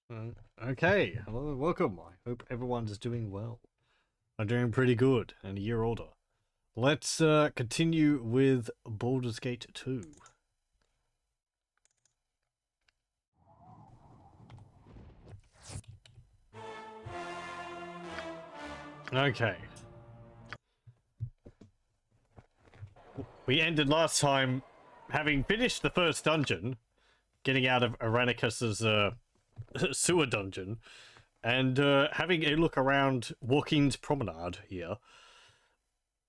Okay, hello, welcome. I hope everyone's doing well. I'm doing pretty good and a year older. Let's continue with Baldur's Gate 2. Okay. We ended last time having finished the first dungeon, getting out of Aranicus's sewer dungeon, and having a look around Walking's Promenade here.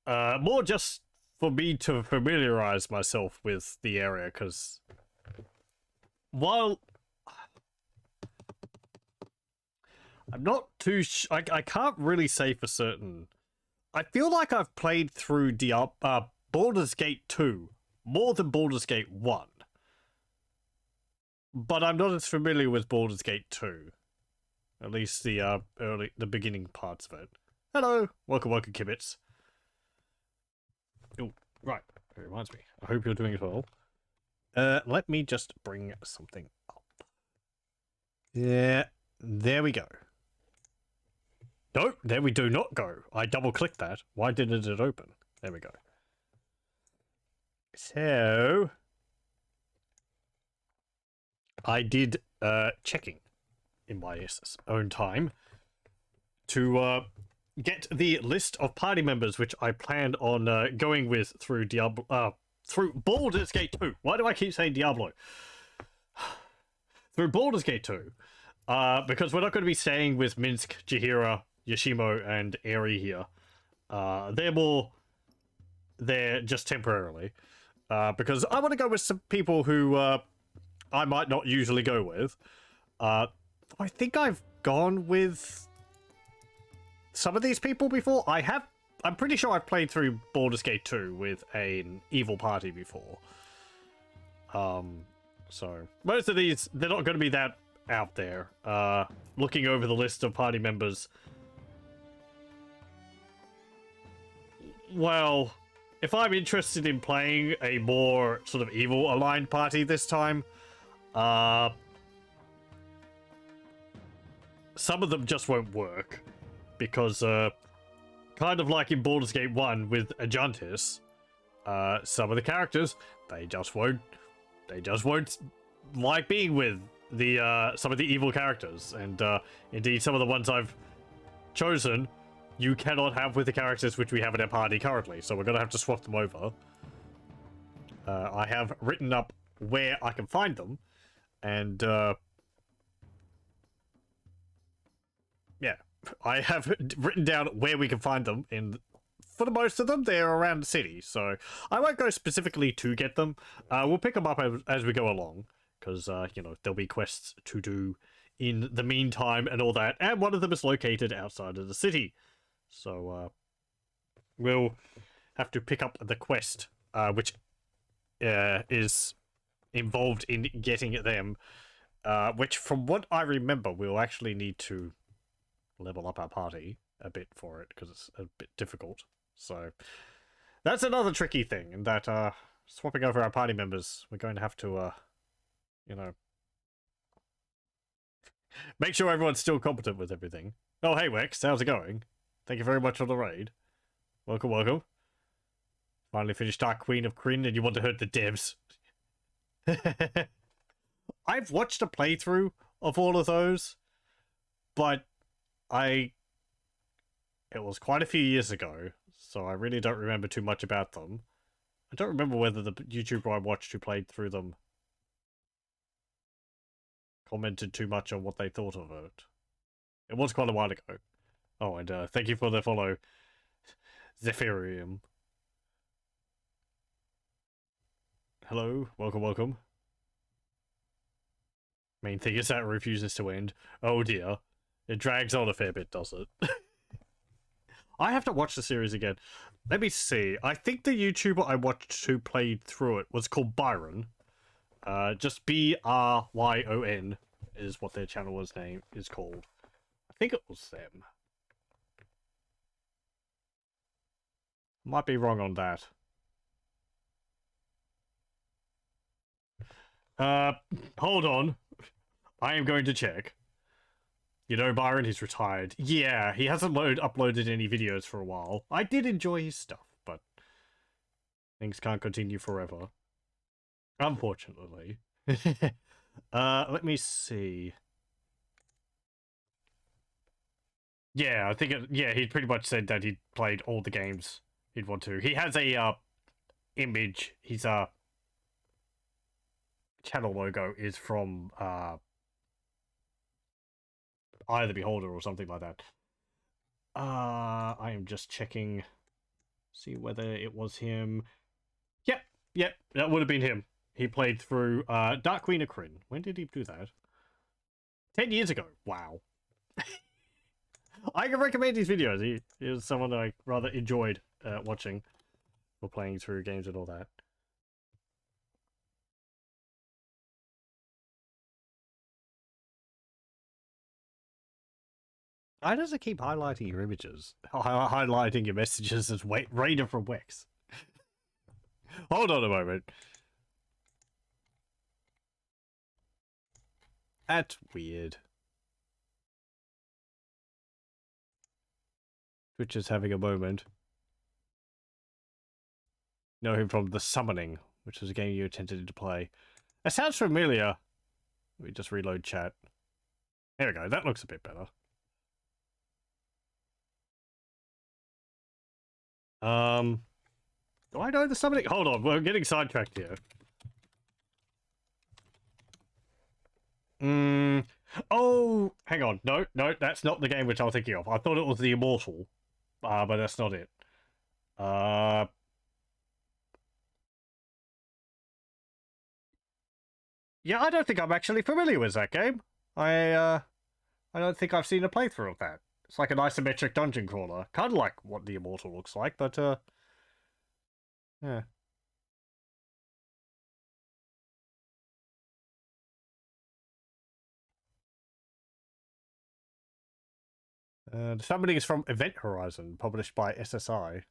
More just for me to familiarize myself with the area, because while I'm not too I can't really say for certain. I feel like I've played through Baldur's Gate 2 more than Baldur's Gate 1. But I'm not as familiar with Baldur's Gate 2. At least the beginning parts of it. Hello! Welcome, Kibitz. Oh, right. It reminds me. I hope you're doing it well. Let me just bring something up. Yeah, there we go. Nope, there we do not go. I double-clicked that. Why didn't it open? There we go. So, I did checking in my own time to get the list of party members which I planned on going with through through Baldur's Gate 2. Why do I keep saying Diablo? Through Baldur's Gate 2. Because we're not going to be staying with Minsk, Jaheira, Yoshimo, and Eri here. They're just temporarily. Because I want to go with some people who I might not usually go with. I think I've gone with some of these people before. I'm pretty sure I've played through Baldur's Gate 2 with an evil party before. So most of these, they're not going to be that out there. Looking over the list of party members, well, if I'm interested in playing a more sort of evil aligned party this time, some of them just won't work, because kind of like in Baldur's Gate 1 with Ajantis, some of the characters, they just won't like being with the some of the evil characters, and indeed some of the ones I've chosen you cannot have with the characters which we have in our party currently, so we're gonna have to swap them over. I have written up where I can find them, and yeah, I have written down where we can find them. For the most of them, they're around the city, so I won't go specifically to get them. We'll pick them up as we go along, because you know, there'll be quests to do in the meantime and all that, and one of them is located outside of the city, so we'll have to pick up the quest, which is involved in getting them, which from what I remember, we'll actually need to level up our party a bit for it, because it's a bit difficult. So that's another tricky thing, in that swapping over our party members, we're going to have to you know, make sure everyone's still competent with everything. Oh, hey Wex, how's it going? Thank you very much for the raid. Welcome, welcome. Finally finished Dark Queen of Kryn and you want to hurt the devs. I've watched a playthrough of all of those, but it was quite a few years ago, so I really don't remember too much about them. I don't remember whether the YouTuber I watched who played through them commented too much on what they thought of it. It was quite a while ago. Oh, and thank you for the follow, Zephirium. Hello, welcome, welcome. Main thing is that it refuses to end. Oh dear. It drags on a fair bit, does it? I have to watch the series again. Let me see. I think the YouTuber I watched who played through it was called Byron. Just Bryon is what their channel name is called. I think it was them. Might be wrong on that. Hold on. I am going to check. You know, Byron, he's retired. Yeah, he hasn't uploaded any videos for a while. I did enjoy his stuff, but things can't continue forever. Unfortunately. Let me see. Yeah, I think yeah, he pretty much said that he'd played all the games he'd want to. He has a image. His channel logo is from Eye of the Beholder or something like that. I am just checking, see whether it was him. Yep, that would have been him. He played through Dark Queen of Krynn. When did he do that? 10 years ago. Wow. I can recommend his videos. He is someone I rather enjoyed watching or playing through games and all that. Why does it keep highlighting your images? Highlighting your messages as Raider from Wex. Hold on a moment. That's weird. Twitch is having a moment. Know him from The Summoning, which was a game you attempted to play. That sounds familiar. Let me just reload chat. There we go. That looks a bit better. Do I know The Summoning? Hold on, we're getting sidetracked here. Oh, hang on. No, that's not the game which I was thinking of. I thought it was The Immortal, but that's not it. Yeah, I don't think I'm actually familiar with that game. I don't think I've seen a playthrough of that. It's like an isometric dungeon crawler. Kind of like what The Immortal looks like, but, yeah. The Summoning is from Event Horizon, published by SSI.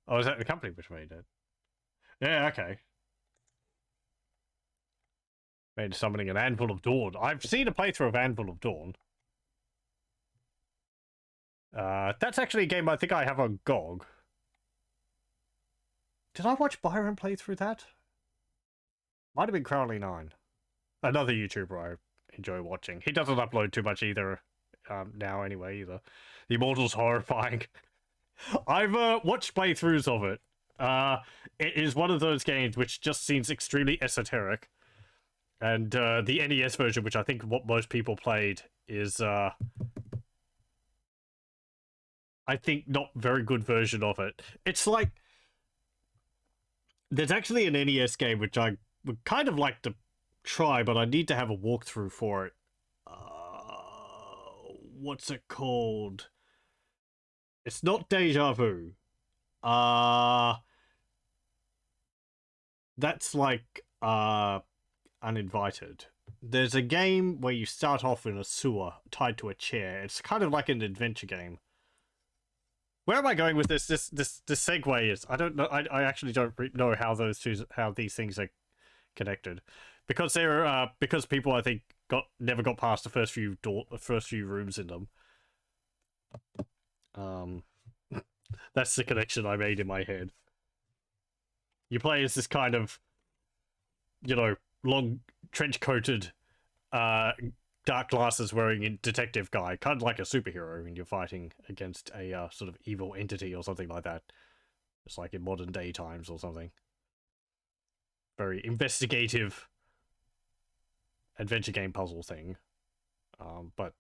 Oh, is that the company which made it? Yeah, okay. Made Summoning an Anvil of Dawn. I've seen a playthrough of Anvil of Dawn. That's actually a game I think I have on GOG. Did I watch Byron play through that? Might have been Crowley9. Another YouTuber I enjoy watching. He doesn't upload too much either now anyway, either. The Immortal's horrifying. I've watched playthroughs of it. It is one of those games which just seems extremely esoteric. And the NES version, which I think what most people played, is I think not very good version of it. It's like there's actually an NES game which I would kind of like to try, but I need to have a walkthrough for it. What's it called? It's not Deja Vu. That's like Uninvited. There's a game where you start off in a sewer tied to a chair. It's kind of like an adventure game. Where am I going with this? This segue is I don't know. I actually don't know how these things are connected, because they're because people I think never got past the first few rooms in them. That's the connection I made in my head. You play as this kind of, long trench coated, dark glasses wearing detective guy, kind of like a superhero when you're fighting against a sort of evil entity or something like that. It's like in modern day times or something. Very investigative adventure game puzzle thing. But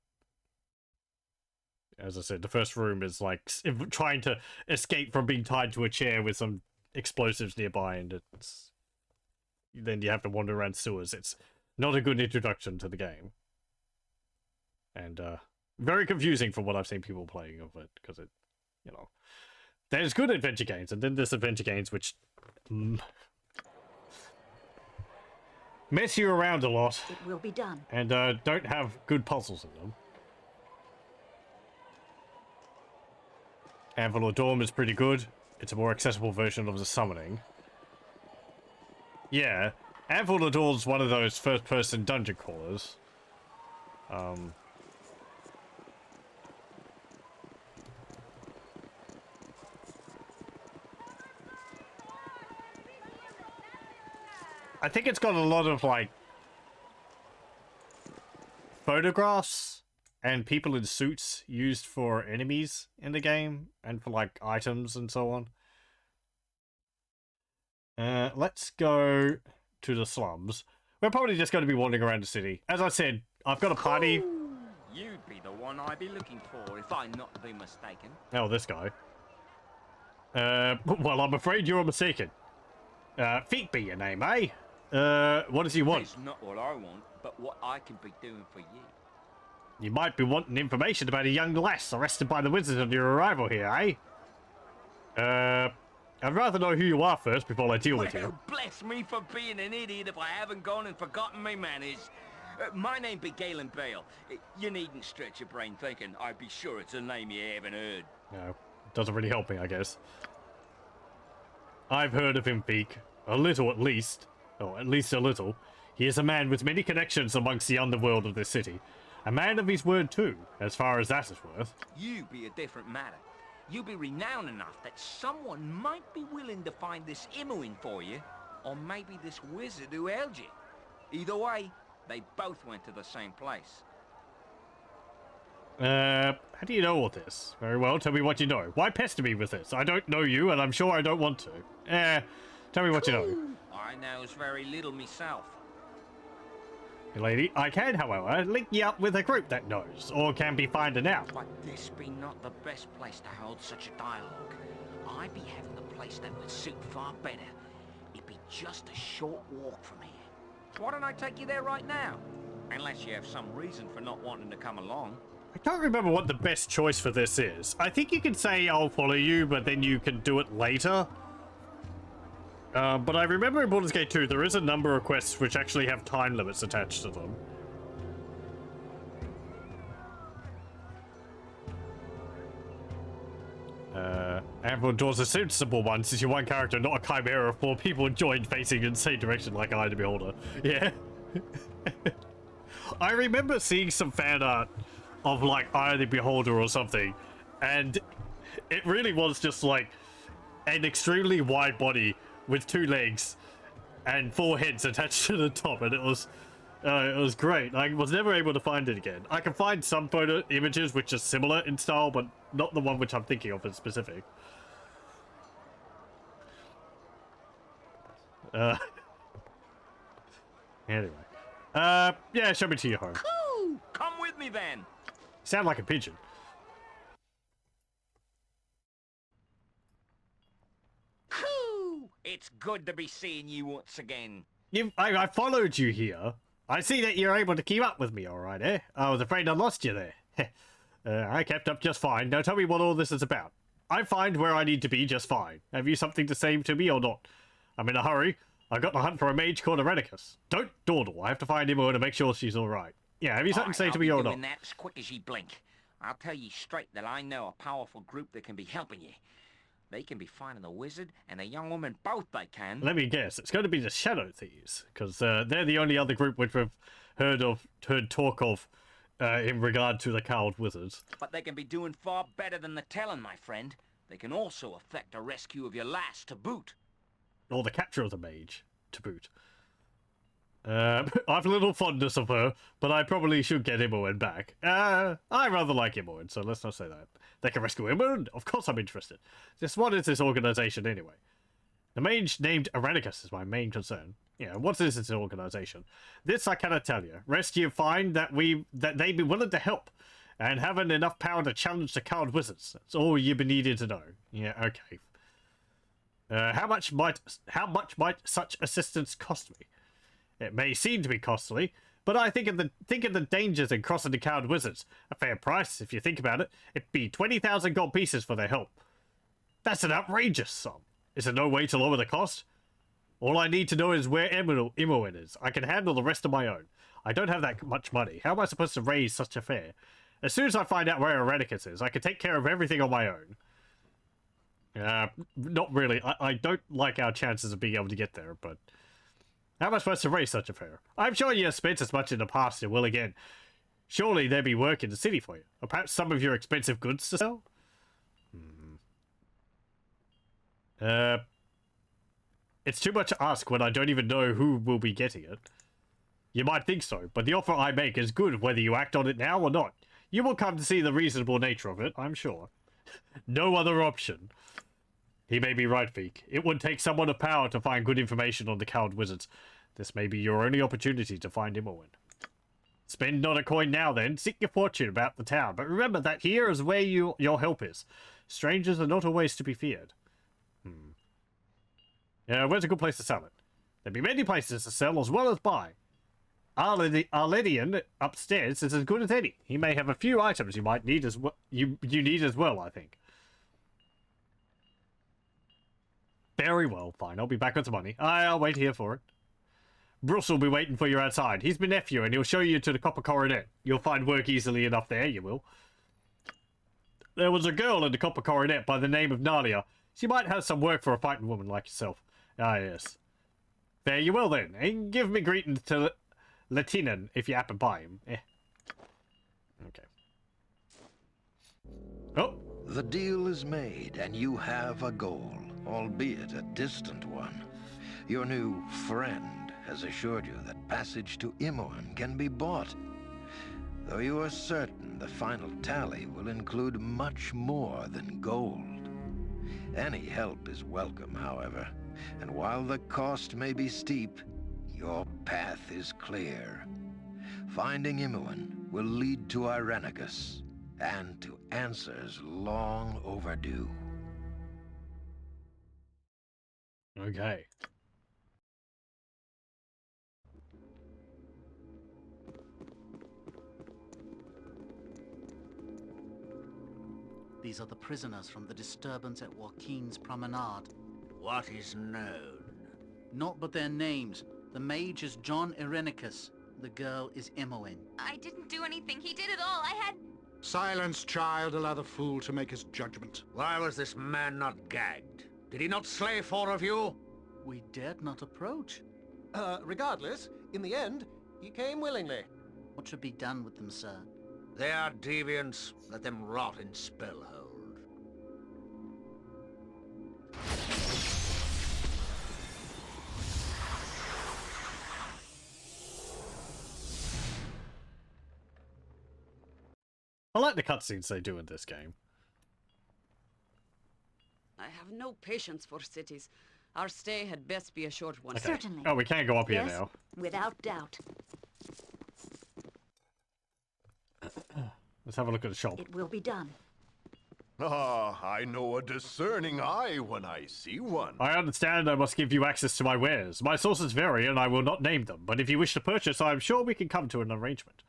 as I said, the first room is like trying to escape from being tied to a chair with some explosives nearby, and then you have to wander around sewers. It's not a good introduction to the game. And very confusing from what I've seen people playing of it, because it, there's good adventure games, and then there's adventure games which mess you around a lot. It will be done. And don't have good puzzles in them. Anvil of Dawn is pretty good. It's a more accessible version of The Summoning. Yeah, Anvil of Dawn is one of those first-person dungeon crawlers. I think it's got a lot of, like, photographs and people in suits used for enemies in the game and for, like, items and so on. Let's go to the slums. We're probably just going to be wandering around the city. As I said, I've got a party. You'd be the one I'd be looking for if I'm not to be mistaken. Oh, this guy. Well, I'm afraid you're mistaken. Feet be your name, eh? What does he want? It's not what I want, but what I can be doing for you. You might be wanting information about a young lass arrested by the wizards on your arrival here, eh? I'd rather know who you are first before I deal with you. Bless me for being an idiot if I haven't gone and forgotten my manners. My name be Galen Bale. You needn't stretch your brain thinking. I'd be sure it's a name you haven't heard. No, doesn't really help me, I guess. I've heard of him, Feek. A little, at least. Or at least a little. He is a man with many connections amongst the underworld of this city. A man of his word, too, as far as that is worth. You be a different matter. You be renowned enough that someone might be willing to find this Imoen for you, or maybe this wizard who held you. Either way, they both went to the same place. How do you know all this? Very well, tell me what you know. Why pester me with this? I don't know you, and I'm sure I don't want to. Tell me what you know. I knows very little myself. Lady, I can, however, link you up with a group that knows, or can be finding out. But this be not the best place to hold such a dialogue. I be having a place that would suit far better. It'd be just a short walk from here. Why don't I take you there right now? Unless you have some reason for not wanting to come along. I don't remember what the best choice for this is. I think you can say I'll follow you, but then you can do it later. But I remember in Baldur's Gate 2, there is a number of quests which actually have time limits attached to them. Everyone draws a sensible one, since you're one character, not a chimera of 4 people joined facing in the same direction like Eye of the Beholder. Yeah. I remember seeing some fan art of, like, Eye of the Beholder or something, and it really was just, like, an extremely wide body with 2 legs and 4 heads attached to the top, and it was great. I was never able to find it again. I can find some photo images which are similar in style, but not the one which I'm thinking of in specific. Anyway. Yeah, show me to your home. Cool! Come with me then! Sound like a pigeon. It's good to be seeing you once again. I followed you here. I see that you're able to keep up with me, alright, eh? I was afraid I lost you there. I kept up just fine. Now tell me what all this is about. I find where I need to be just fine. Have you something to say to me or not? I'm in a hurry. I got to hunt for a mage called Erraticus. Don't dawdle. I have to find him to make sure she's alright. Yeah, have you something to say to me or not? I'll be doing that as quick as you blink. I'll tell you straight that I know a powerful group that can be helping you. They can be finding the wizard and the young woman both they can. Let me guess. It's going to be the Shadow Thieves, because they're the only other group which we've heard talk of in regard to the cowled wizards. But they can be doing far better than the telling, my friend. They can also affect a rescue of your lass to boot. Or the capture of the mage to boot. I've a little fondness of her, but I probably should get Imoen back. I rather like Imoen, so let's not say that. They can rescue Imoen? Of course I'm interested. What is this organization anyway? The mage named Erraticus is my main concern. Yeah, what is this organization? This I cannot tell you. Rest you find that they be willing to help, and having enough power to challenge the cowled wizards. That's all you've been needed to know. Yeah, okay. How much might such assistance cost me? It may seem to be costly, but I think of the dangers in crossing the cowled wizards. A fair price, if you think about it. It'd be 20,000 gold pieces for their help. That's an outrageous sum. Is there no way to lower the cost? All I need to know is where Imoen is. I can handle the rest on my own. I don't have that much money. How am I supposed to raise such a fare? As soon as I find out where Erraticus is, I can take care of everything on my own. Not really. I don't like our chances of being able to get there, but... How am I supposed to raise such a fare? I'm sure you have spent as much in the past as you will again. Surely there be work in the city for you. Or perhaps some of your expensive goods to sell? It's too much to ask when I don't even know who will be getting it. You might think so, but the offer I make is good whether you act on it now or not. You will come to see the reasonable nature of it, I'm sure. No other option. He may be right, Veek. It would take someone of power to find good information on the coward wizards. This may be your only opportunity to find Imoen. Spend not a coin now, then. Seek your fortune about the town. But remember that here is where your help is. Strangers are not always to be feared. Yeah, where's a good place to sell it? There'll be many places to sell as well as buy. Arledian upstairs is as good as any. He may have a few items you might need as well. You need as well, I think. Very well, fine. I'll be back with the money. I'll wait here for it. Bruce will be waiting for you outside. He's my nephew, and he'll show you to the Copper Coronet. You'll find work easily enough there, you will. There was a girl in the Copper Coronet by the name of Nadia. She might have some work for a fighting woman like yourself. Ah, yes. Fare you well, then. And give me greetings to Latinan if you happen by him. Okay. Oh. The deal is made, and you have a goal, albeit a distant one. Your new friend has assured you that passage to Imoen can be bought, though you are certain the final tally will include much more than gold. Any help is welcome, however, and while the cost may be steep, your path is clear. Finding Imoen will lead to Irenicus, and to answers long overdue. Okay. These are the prisoners from the disturbance at Joaquin's Promenade. What is known? Not but their names. The mage is John Irenicus. The girl is Imoen. I didn't do anything. He did it all. I had... Silence, child. Allow the fool to make his judgment. Why was this man not gagged? Did he not slay 4 of you? We dared not approach. Regardless, in the end, he came willingly. What should be done with them, sir? They are deviants. Let them rot in Spellhold. I like the cutscenes they do in this game. I have no patience for cities. Our stay had best be a short one. Okay. Certainly. Oh, we can't go up here Yes, now. without doubt. Let's have a look at the shop. It will be done. Ah, I know a discerning eye when I see one. I understand I must give you access to my wares. My sources vary and I will not name them, but if you wish to purchase, I am sure we can come to an arrangement.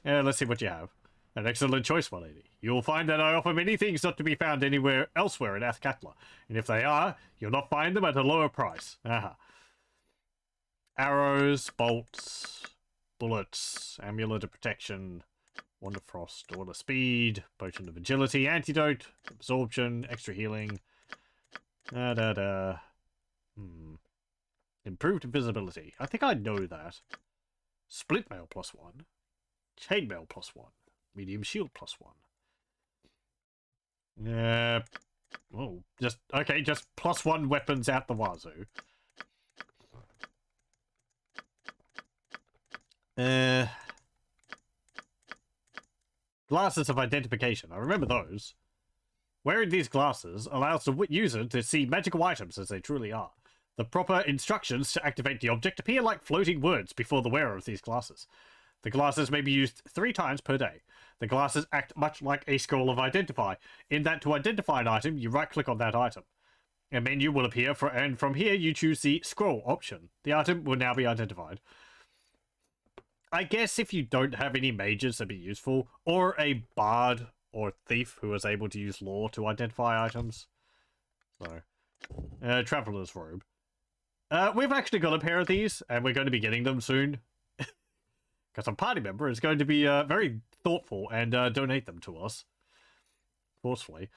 Let's see what you have. An excellent choice, my lady. You will find that I offer many things not to be found anywhere elsewhere in Athkatla, and if they are, you'll not find them at a lower price. Aha. Arrows, bolts, bullets, amulet of protection, wand of frost, wand of speed, potion of agility, antidote, absorption, extra healing. Improved invisibility. I think I know that. Split mail +1. Chainmail +1. Medium shield +1. Oh, just +1 weapons out the wazoo. Glasses of identification. I remember those. Wearing these glasses allows the user to see magical items as they truly are. The proper instructions to activate the object appear like floating words before the wearer of these glasses. The glasses may be used 3 times per day. The glasses act much like a scroll of identify, in that to identify an item, you right-click on that item. A menu will appear, and from here you choose the scroll option. The item will now be identified. I guess if you don't have any mages, that'd be useful, or a bard or thief who is able to use lore to identify items. So, traveler's robe. We've actually got a pair of these, and we're going to be getting them soon. Because a party member is going to be very thoughtful and donate them to us. Forcefully.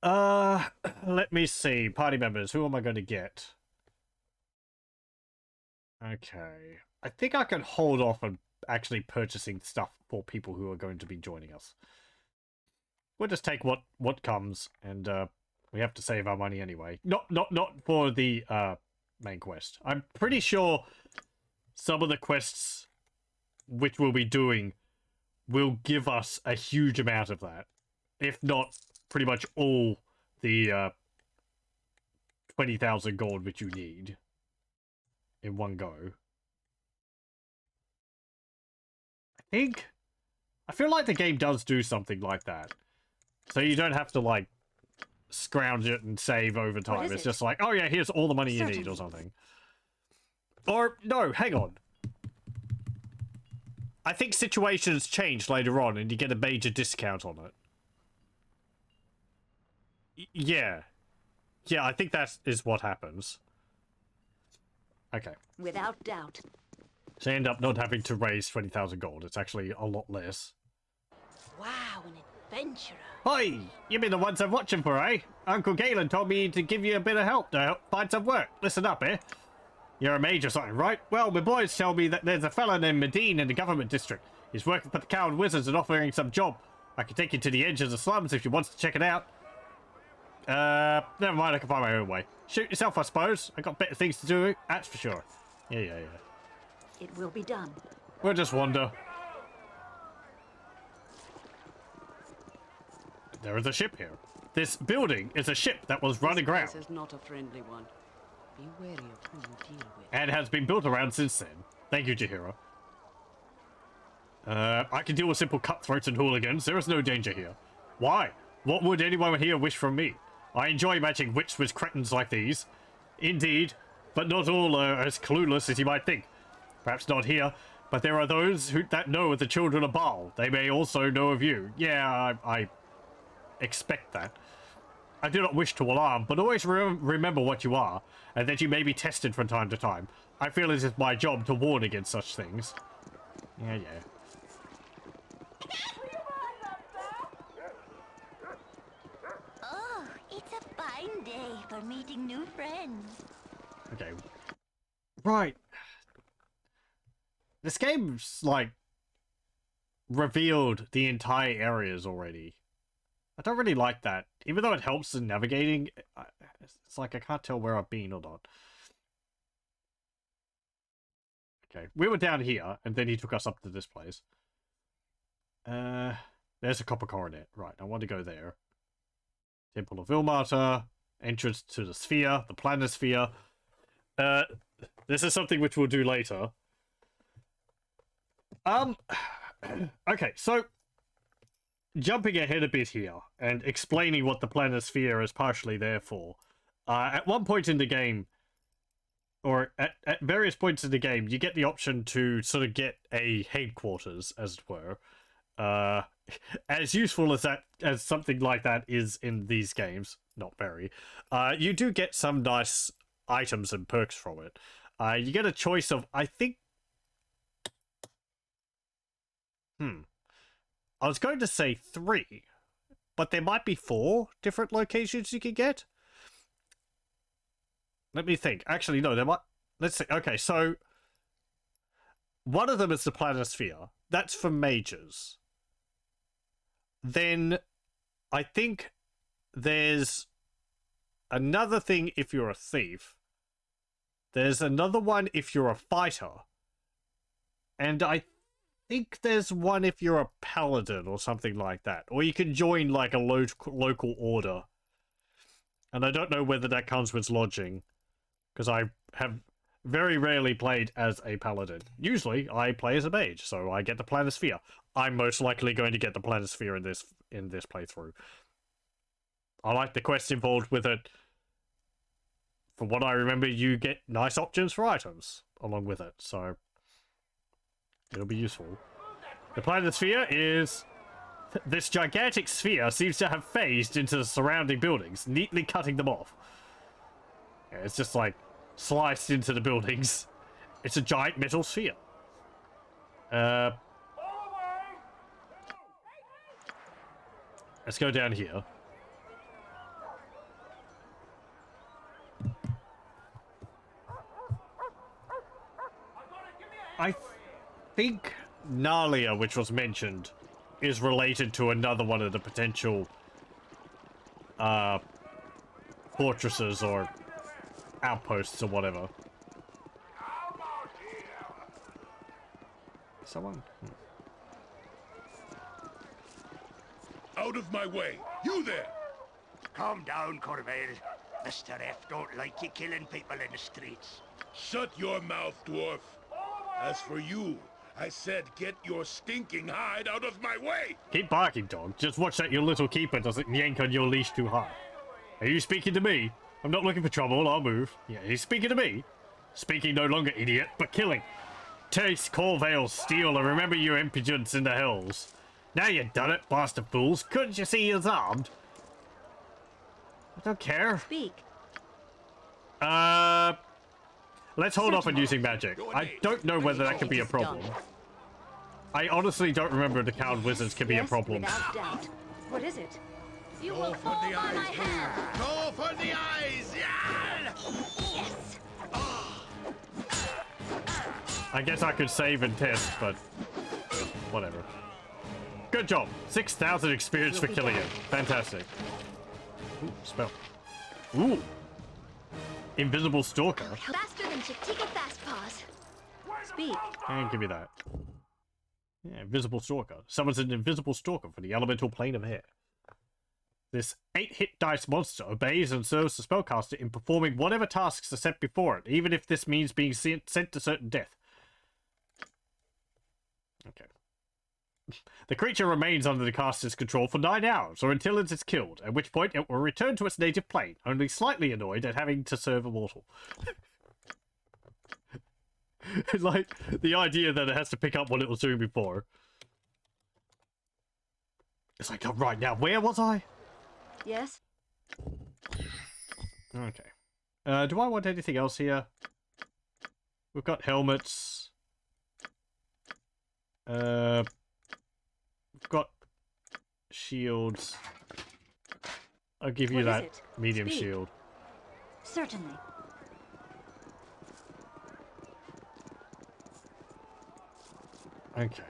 Let me see. Party members, who am I going to get? Okay. I think I can hold off on actually purchasing stuff for people who are going to be joining us. We'll just take what comes, and we have to save our money anyway. Not for the main quest. I'm pretty sure some of the quests which we'll be doing will give us a huge amount of that. If not pretty much all the 20,000 gold which you need in one go. I feel like the game does do something like that. So you don't have to, like, scrounge it and save over time. It's just like, oh yeah, here's all the money you need or something. Or, no, hang on. I think situations change later on and you get a major discount on it. Yeah. Yeah, I think that is what happens. Okay. Without doubt. So you end up not having to raise 20,000 gold. It's actually a lot less. Wow, an adventurer. Hi! You been the ones I'm watching for, eh? Uncle Galen told me to give you a bit of help to help find some work. Listen up, eh? You're a mage or something, right? Well, my boys tell me that there's a fella named Medine in the government district. He's working for the Coward Wizards and offering some job. I can take you to the edge of the slums if you want to check it out. Never mind, I can find my own way. Shoot yourself, I suppose. I got better things to do, that's for sure. Yeah. It will be done. We'll just wander. There is a ship here. This building is a ship that was run aground. This is not a friendly one. Be wary of who you deal with. And has been built around since then. Thank you, Chihiro. I can deal with simple cutthroats and hooligans. There is no danger here. Why? What would anyone here wish from me? I enjoy matching wits with cretins like these. Indeed, but not all are as clueless as you might think. Perhaps not here, but there are those that know of the children of Baal. They may also know of you. Yeah, I expect that. I do not wish to alarm, but always remember what you are, and that you may be tested from time to time. I feel it is my job to warn against such things. Yeah. Oh, it's a fine day for meeting new friends. Okay. Right. This game's, like, revealed the entire areas already. I don't really like that. Even though it helps in navigating, it's like I can't tell where I've been or not. Okay, we were down here, and then he took us up to this place. There's a copper coronet. Right, I want to go there. Temple of Ilmater, entrance to the sphere, the planisphere. This is something which we'll do later. Okay, so jumping ahead a bit here and explaining what the planisphere is partially there for. At one point in the game, or at various points in the game, you get the option to sort of get a headquarters, as it were. As useful as something like that is in these games, not very, you do get some nice items and perks from it. You get a choice of, I think, I was going to say 3, but there might be 4 different locations you could get. Let me think. Actually, no, there might... Let's see. Okay, so one of them is the planisphere. That's for mages. Then I think there's another thing if you're a thief. There's another one if you're a fighter. And I think there's one if you're a paladin or something like that. Or you can join like a local order. And I don't know whether that comes with lodging. Because I have very rarely played as a paladin. Usually I play as a mage, so I get the planisphere. I'm most likely going to get the planisphere in this playthrough. I like the quests involved with it. From what I remember, you get nice options for items along with it, so it'll be useful. The planisphere is... This gigantic sphere seems to have phased into the surrounding buildings, neatly cutting them off. Yeah, it's just like sliced into the buildings. It's a giant metal sphere. Let's go down here. I think Nalia, which was mentioned, is related to another one of the potential fortresses or outposts or whatever. Someone? Out of my way! You there! Calm down, Corvale. Mr. F don't like you killing people in the streets. Shut your mouth, dwarf. As for you, I said get your stinking hide out of my way! Keep barking, dog. Just watch that your little keeper doesn't yank on your leash too hard. Are you speaking to me? I'm not looking for trouble, I'll move. Yeah, he's speaking to me. Speaking no longer, idiot, but killing. Taste Corvale's steel and remember your impudence in the hills. Now you've done it, bastard fools. Couldn't you see he's armed? I don't care. Speak. Let's hold off on using magic. I don't know whether that could be a problem. I honestly don't remember the cowed wizards can be a problem. Without doubt. What is it? You Go will for fall the by my eyes, hand. Go for the eyes! Yeah! Yes. I guess I could save and test, but whatever. Good job. 6,000 experience for killing it. Fantastic. Ooh, spell. Ooh. Invisible Stalker. Faster than Chitika Fast Paws. Speak. And give me that. Yeah, Invisible Stalker. Summons an Invisible Stalker for the elemental plane of air. This 8-hit dice monster obeys and serves the spellcaster in performing whatever tasks are set before it, even if this means being sent to certain death. Okay. The creature remains under the caster's control for 9 hours, or until it is killed, at which point it will return to its native plane, only slightly annoyed at having to serve a mortal. Like, the idea that it has to pick up what it was doing before. It's like, oh, right, now, where was I? Yes. Okay. Do I want anything else here? We've got helmets. We've got shields. I'll give you that medium shield. Certainly. Okay.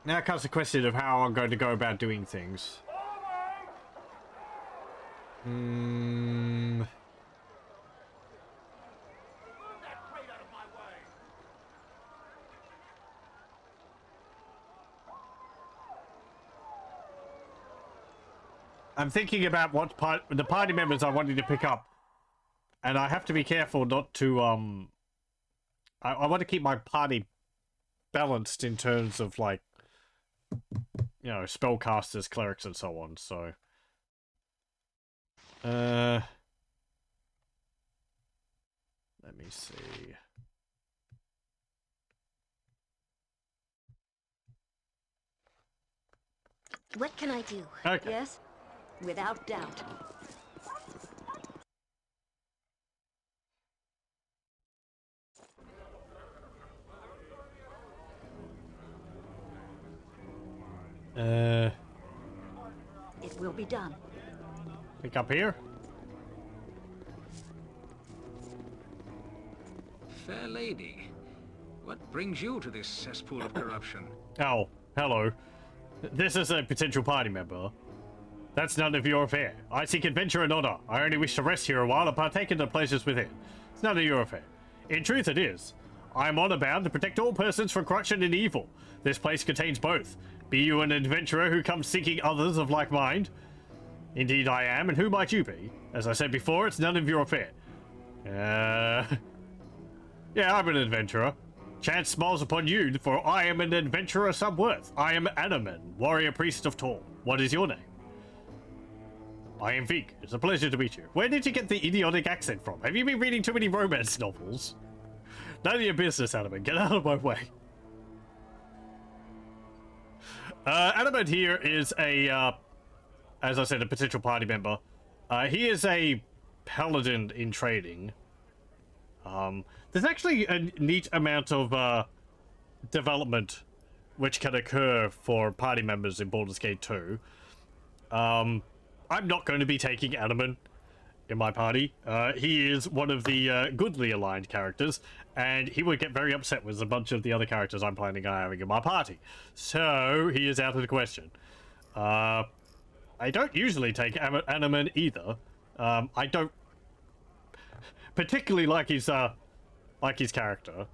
Now comes the question of how I'm going to go about doing things. I'm thinking about what the party members I wanted to pick up, and I have to be careful not to I want to keep my party balanced in terms of, like, you know, spellcasters, clerics, and so on. So, let me see. What can I do? Okay. Yes, without doubt. It will be done. Pick up here. Fair lady, what brings you to this cesspool of corruption? Oh, hello. This is a potential party member. That's none of your affair. I seek adventure and honor. I only wish to rest here a while and partake in the pleasures within. It's none of your affair. In truth, it is. I am honor bound to protect all persons from corruption and evil. This place contains both. Be you an adventurer who comes seeking others of like mind? Indeed I am, and who might you be? As I said before, it's none of your affair. Yeah, I'm an adventurer. Chance smiles upon you, for I am an adventurer of some worth. I am Anaman, warrior priest of Tor. What is your name? I am Vig. It's a pleasure to meet you. Where did you get the idiotic accent from? Have you been reading too many romance novels? None of your business, Anaman. Get out of my way. Anaman here is a, as I said, a potential party member. He is a paladin in trading. There's actually a neat amount of development which can occur for party members in Baldur's Gate 2. I'm not going to be taking Anaman. in my party. He is one of the goodly aligned characters, and he would get very upset with a bunch of the other characters I'm planning on having in my party. So he is out of the question. I don't usually take Animan either. I don't particularly like his character,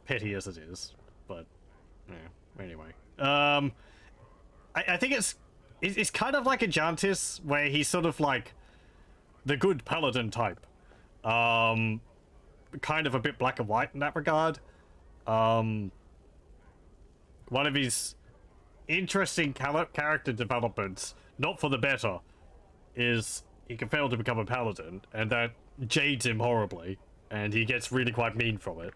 petty as it is. But yeah, anyway, I think it's kind of like a Jantis, where he's sort of like the good paladin type, kind of a bit black and white in that regard. One of his interesting character developments, not for the better, is he can fail to become a paladin, and that jades him horribly, and he gets really quite mean from it.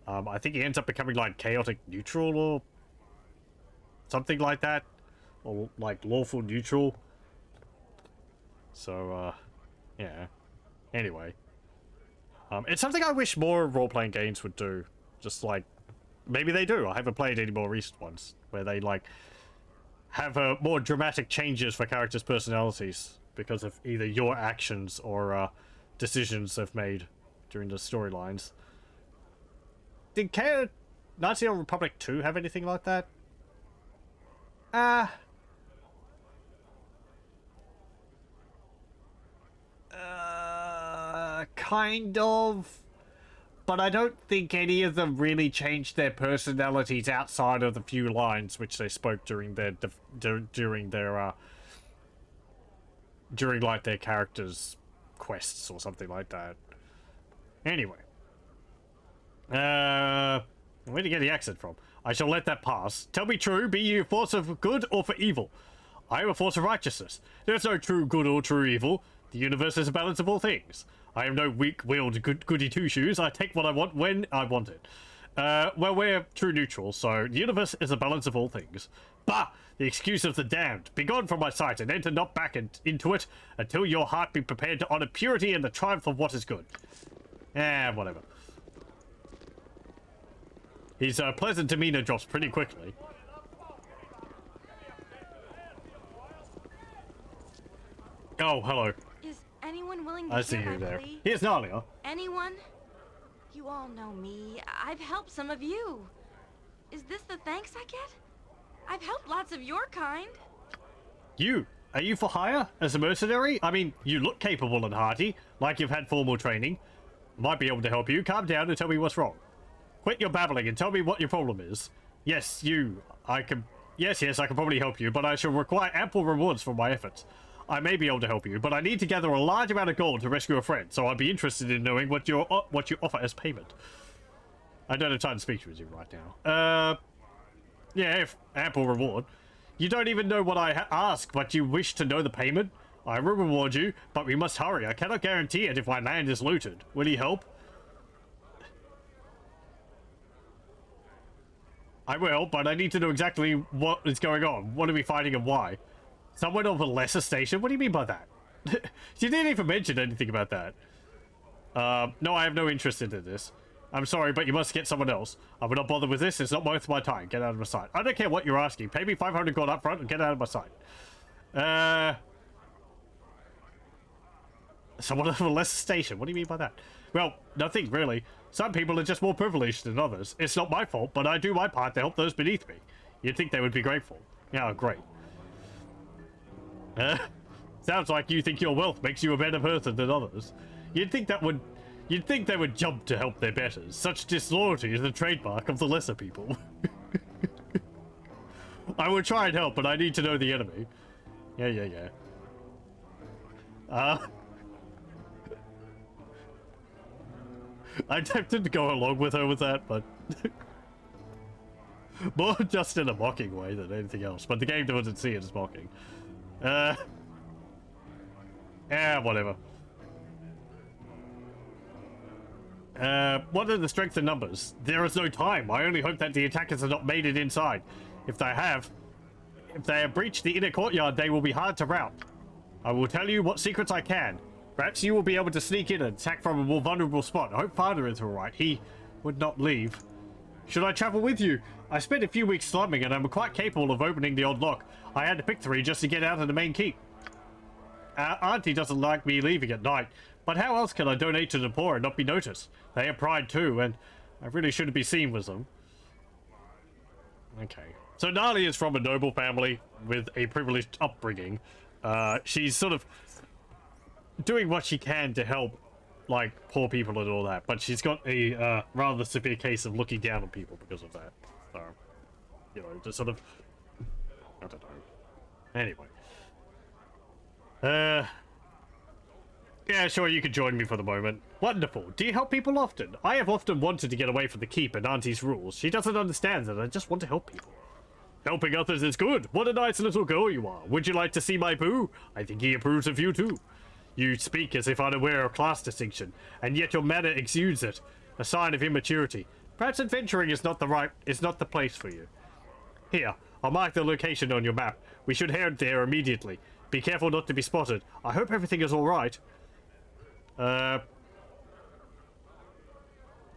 I think he ends up becoming like chaotic neutral or something like that, or like lawful neutral. So yeah, anyway, it's something I wish more role-playing games would do. Just like, maybe they do. I haven't played any more recent ones where they like have more dramatic changes for characters' personalities because of either your actions or decisions they've made during the storylines. Did Knights of the Republic 2 have anything like that? Kind of. But I don't think any of them really changed their personalities outside of the few lines which they spoke during their during like their characters' quests or something like that. Anyway, where did you get the accent from? I shall let that pass. Tell me true, be you a force of good or for evil? I am a force of righteousness. There is no true good or true evil. The universe is a balance of all things. I am no weak-willed goody two-shoes. I take what I want when I want it. Well, we're true neutral, so the universe is a balance of all things. Bah! The excuse of the damned. Begone from my sight and enter not back into it until your heart be prepared to honor purity and the triumph of what is good. Whatever. His pleasant demeanor drops pretty quickly. Oh, hello. Is anyone willing to I see hear you my there. plea? Here's Nalia. Anyone? You all know me. I've helped some of you. Is this the thanks I get? I've helped lots of your kind. You? Are you for hire? As a mercenary? I mean, you look capable and hearty, like you've had formal training. Might be able to help you. Calm down and tell me what's wrong. Quit your babbling and tell me what your problem is. Yes, you. I can... Yes, I can probably help you, but I shall require ample rewards for my efforts. I may be able to help you, but I need to gather a large amount of gold to rescue a friend, so I'd be interested in knowing what you offer as payment. I don't have time to speak to you right now. Yeah, if ample reward. You don't even know what I ask, but you wish to know the payment? I will reward you, but we must hurry. I cannot guarantee it if my land is looted. Will you help? I will, but I need to know exactly what is going on. What are we fighting and why? Someone of a lesser station? What do you mean by that? You didn't even mention anything about that. No, I have no interest in this. I'm sorry, but you must get someone else. I will not bother with this. It's not worth my time. Get out of my sight. I don't care what you're asking. Pay me 500 gold up front and get out of my sight. Someone of a lesser station? What do you mean by that? Well, nothing, really. Some people are just more privileged than others. It's not my fault, but I do my part to help those beneath me. You'd think they would be grateful. Yeah, great. Sounds like you think your wealth makes you a better person than others. You'd think they would jump to help their betters. Such disloyalty is the trademark of the lesser people. I would try and help, but I need to know the enemy. Yeah. I'm tempted to go along with her with that, but... more just in a mocking way than anything else, but the game doesn't see it as mocking. Whatever. What are the strength in numbers? There is no time. I only hope that the attackers have not made it inside. If they have breached the inner courtyard, they will be hard to rout. I will tell you what secrets I can. Perhaps you will be able to sneak in and attack from a more vulnerable spot. I hope Father is alright. He would not leave. Should I travel with you? I spent a few weeks slumming and I'm quite capable of opening the odd lock. I had to pick 3 just to get out of the main keep. Auntie doesn't like me leaving at night, but how else can I donate to the poor and not be noticed? They have pride too, and I really shouldn't be seen with them. Okay. So Nali is from a noble family with a privileged upbringing. She's sort of doing what she can to help, like, poor people and all that, but she's got a rather severe case of looking down on people because of that. So, you know, just sort of... I don't know. Anyway. Yeah, sure, you can join me for the moment. Wonderful. Do you help people often? I have often wanted to get away from the keep and Auntie's rules. She doesn't understand that I just want to help people. Helping others is good. What a nice little girl you are. Would you like to see my boo? I think he approves of you too. You speak as if unaware of class distinction, and yet your manner exudes it. A sign of immaturity. Perhaps adventuring is not the place for you. Here, I'll mark the location on your map. We should head there immediately. Be careful not to be spotted. I hope everything is alright.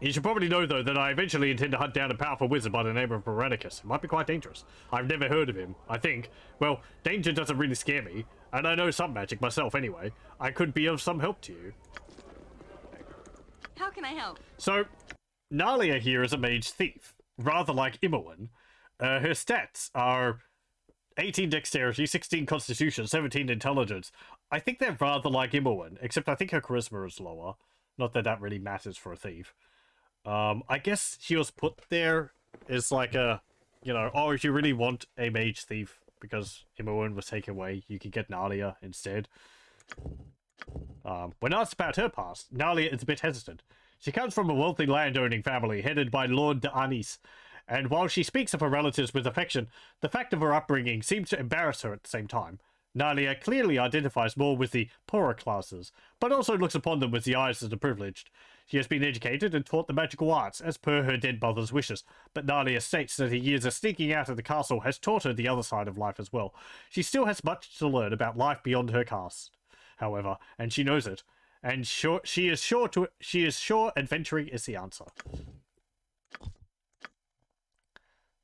You should probably know, though, that I eventually intend to hunt down a powerful wizard by the name of Irenicus. It might be quite dangerous. I've never heard of him, I think. Well, danger doesn't really scare me, and I know some magic myself anyway. I could be of some help to you. How can I help? So, Nalia here is a mage thief, rather like Imowen. Her stats are 18 dexterity, 16 constitution, 17 intelligence. I think they're rather like Imowen, except I think her charisma is lower. Not that that really matters for a thief. I guess she was put there as like a, you know, oh, if you really want a mage thief because Imowen was taken away, you could get Nalia instead. When asked about her past, Nalia is a bit hesitant. She comes from a wealthy landowning family headed by Lord de Anis, and while she speaks of her relatives with affection, the fact of her upbringing seems to embarrass her at the same time. Nalia clearly identifies more with the poorer classes, but also looks upon them with the eyes of the privileged. She has been educated and taught the magical arts, as per her dead mother's wishes, but Nalia states that her years of sneaking out of the castle has taught her the other side of life as well. She still has much to learn about life beyond her caste, however, and she knows it. And she is sure adventuring is the answer.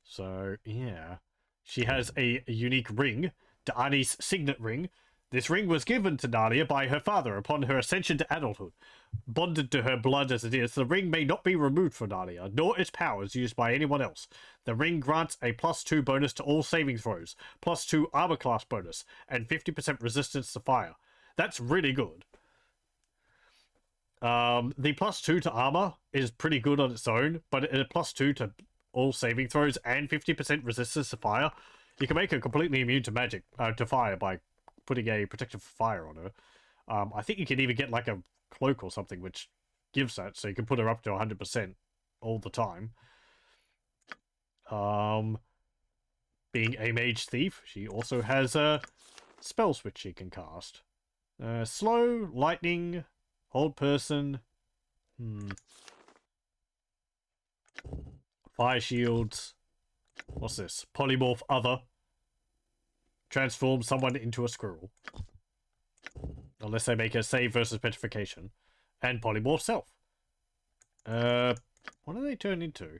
So, yeah. She has a unique ring, Da'ani's signet ring. This ring was given to Nalia by her father upon her ascension to adulthood. Bonded to her blood as it is, the ring may not be removed from Nalia, nor its powers used by anyone else. The ring grants a +2 bonus to all saving throws, +2 armor class bonus, and 50% resistance to fire. That's really good. The +2 to armor is pretty good on its own, but a +2 to all saving throws and 50% resistance to fire, you can make her completely immune to magic, to fire by putting a protective fire on her. I think you can even get like a cloak or something which gives that, so you can put her up to 100% all the time. Being a mage thief, she also has spells which she can cast. Slow, lightning, hold person, fire shields. What's this? Polymorph other. Transform someone into a squirrel. Unless they make a save versus petrification. And polymorph self. What do they turn into?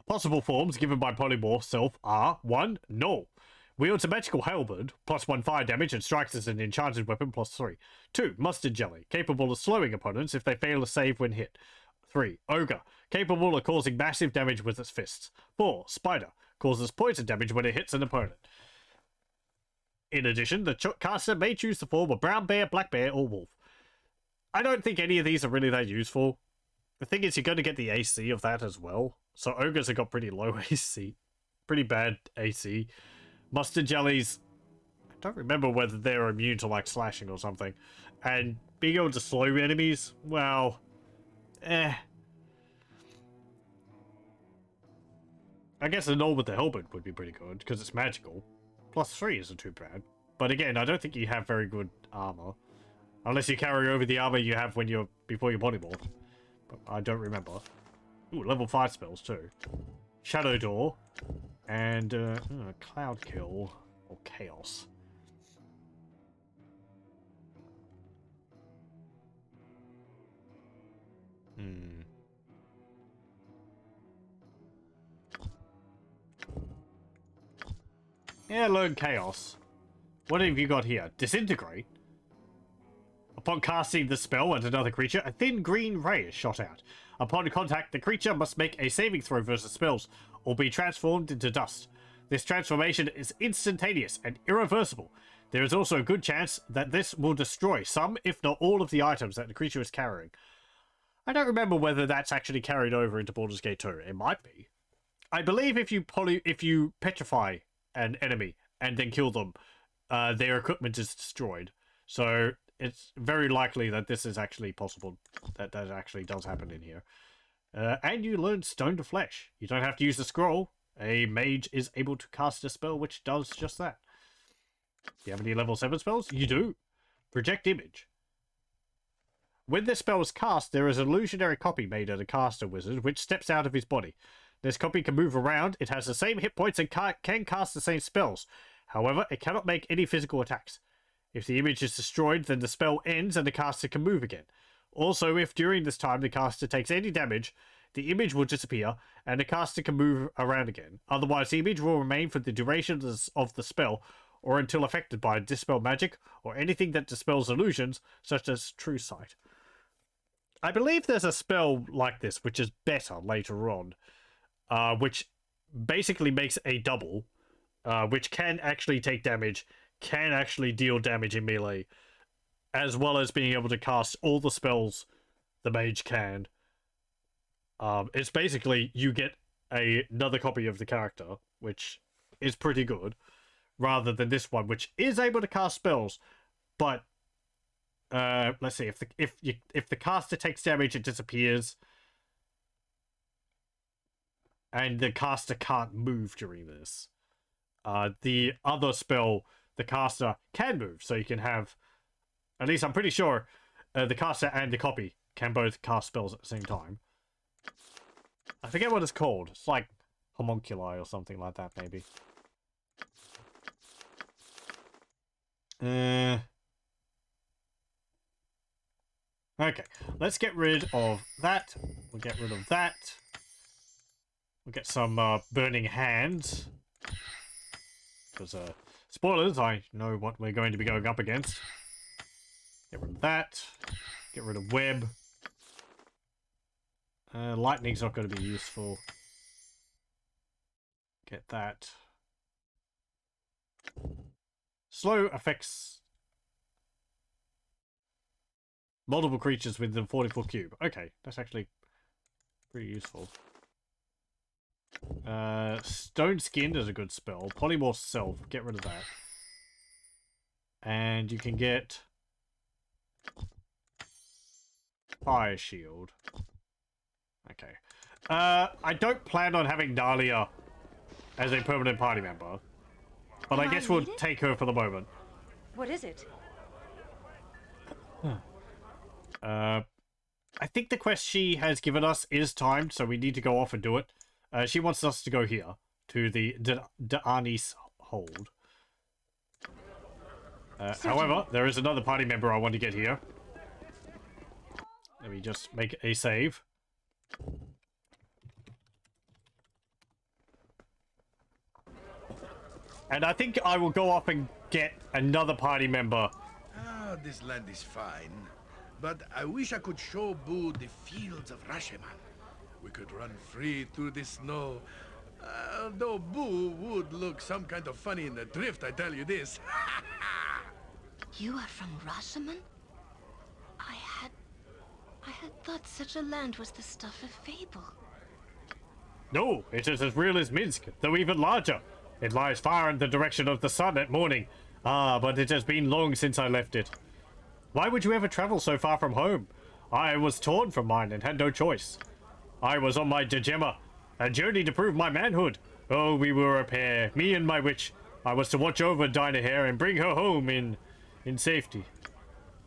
Possible forms given by polymorph self are 1. Null. Wields a magical halberd, +1 fire damage and strikes as an enchanted weapon, +3. 2. Mustard jelly, capable of slowing opponents if they fail to save when hit. 3. Ogre, capable of causing massive damage with its fists. 4. Spider, causes poison damage when it hits an opponent. In addition, the caster may choose the form of brown bear, black bear, or wolf. I don't think any of these are really that useful. The thing is, you're going to get the AC of that as well. So ogres have got pretty low AC. Pretty bad AC. Mustard jellies, I don't remember whether they're immune to like slashing or something. And being able to slow enemies, well, I guess a null with the halberd would be pretty good, because it's magical. +3 isn't too bad. But again, I don't think you have very good armor. Unless you carry over the armor you have when you're before your polymorph. But I don't remember. Ooh, level 5 spells too. Shadow Door. And Cloud Kill. Or Chaos. Yeah, learn chaos. What have you got here? Disintegrate. Upon casting the spell at another creature, a thin green ray is shot out. Upon contact, the creature must make a saving throw versus spells, or be transformed into dust. This transformation is instantaneous and irreversible. There is also a good chance that this will destroy some, if not all, of the items that the creature is carrying. I don't remember whether that's actually carried over into Baldur's Gate 2. It might be. I believe if you petrify an enemy and then kill them, their equipment is destroyed. So it's very likely that this is actually possible. That actually does happen in here. And you learn Stone to Flesh. You don't have to use the scroll. A mage is able to cast a spell which does just that. Do you have any level 7 spells? You do. Project Image. When this spell is cast, there is an illusionary copy made at a caster wizard which steps out of his body. This copy can move around, it has the same hit points, and can cast the same spells. However, it cannot make any physical attacks. If the image is destroyed, then the spell ends and the caster can move again. Also, if during this time the caster takes any damage, the image will disappear, and the caster can move around again. Otherwise, the image will remain for the duration of the spell, or until affected by Dispel Magic, or anything that dispels illusions, such as True Sight. I believe there's a spell like this, which is better later on, which basically makes a double, which can actually take damage, can actually deal damage in melee, as well as being able to cast all the spells the mage can. It's basically, you get another copy of the character, which is pretty good, rather than this one, which is able to cast spells, but let's see, if the caster takes damage, it disappears, and the caster can't move during this. The other spell, the caster can move, so you can have, at least I'm pretty sure, the caster and the copy can both cast spells at the same time. I forget what it's called. It's like homunculi or something like that, maybe. Okay, let's get rid of that. We'll get rid of that. We'll get some burning hands. Because, spoilers, I know what we're going to be going up against. Get rid of that. Get rid of web. Lightning's not going to be useful. Get that. Slow affects multiple creatures within 40-foot cube. Okay, that's actually pretty useful. Stone Skin is a good spell. Polymorph Self, get rid of that. And you can get Fire Shield. Okay. I don't plan on having Dahlia as a permanent party member, but I guess we'll take her for the moment. What is it? I think the quest she has given us is timed, so we need to go off and do it. She wants us to go here, to the Da'anis hold. However, there is another party member I want to get here. Let me just make a save. And I think I will go off and get another party member. Ah, this land is fine. But I wish I could show Boo the fields of Rashomon. We could run free through the snow. Though Boo would look some kind of funny in the drift, I tell you this. You are from Rashomon? I had thought such a land was the stuff of fable. No, it is as real as Minsk, though even larger. It lies far in the direction of the sun at morning. Ah, but it has been long since I left it. Why would you ever travel so far from home? I was torn from mine and had no choice. I was on my Dejema, a journey to prove my manhood. Oh, we were a pair, me and my witch. I was to watch over Dinah Hare and bring her home in safety.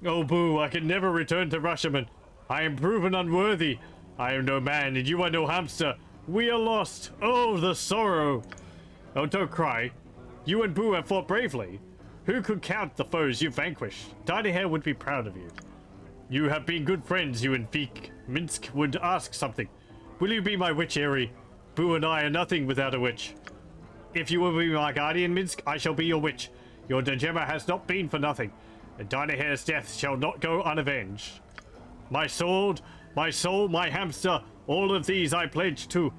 Oh, Boo, I can never return to Rashomon. I am proven unworthy. I am no man, and you are no hamster. We are lost. Oh, the sorrow. Oh, don't cry. You and Boo have fought bravely. Who could count the foes you've vanquished? Dinah Hare would be proud of you. You have been good friends, you and Feek. Minsk would ask something. Will you be my witch, Eri? Boo and I are nothing without a witch. If you will be my guardian, Minsk, I shall be your witch. Your dilemma has not been for nothing, and Dynahair's death shall not go unavenged. My sword, my soul, my hamster, all of these I pledge to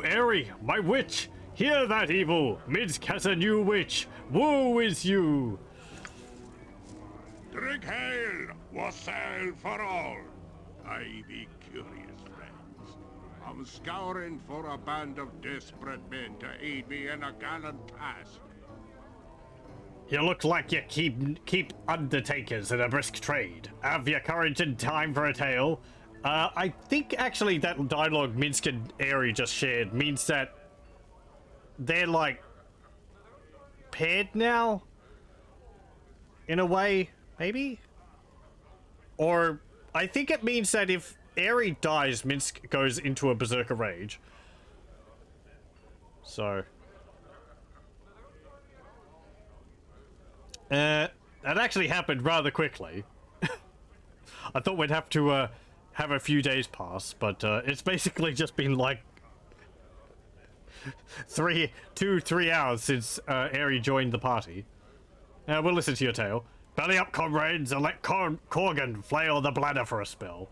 Eri, my witch. Hear that, evil! Minsk has a new witch. Woe is you! Drink hail, wassail for all. I be curious, friends. I'm scouring for a band of desperate men to aid me in a gallant task. You look like you keep undertakers in a brisk trade. Have your courage and time for a tale? I think actually that dialogue Minsk and Eri just shared means that they're like paired now, in a way, maybe? Or I think it means that if Eri dies, Minsk goes into a berserker rage. So that actually happened rather quickly. I thought we'd have to have a few days pass, but it's basically just been like 3 hours since Eri joined the party. We'll listen to your tale. Belly up, comrades, and let Corgan flail the bladder for a spell.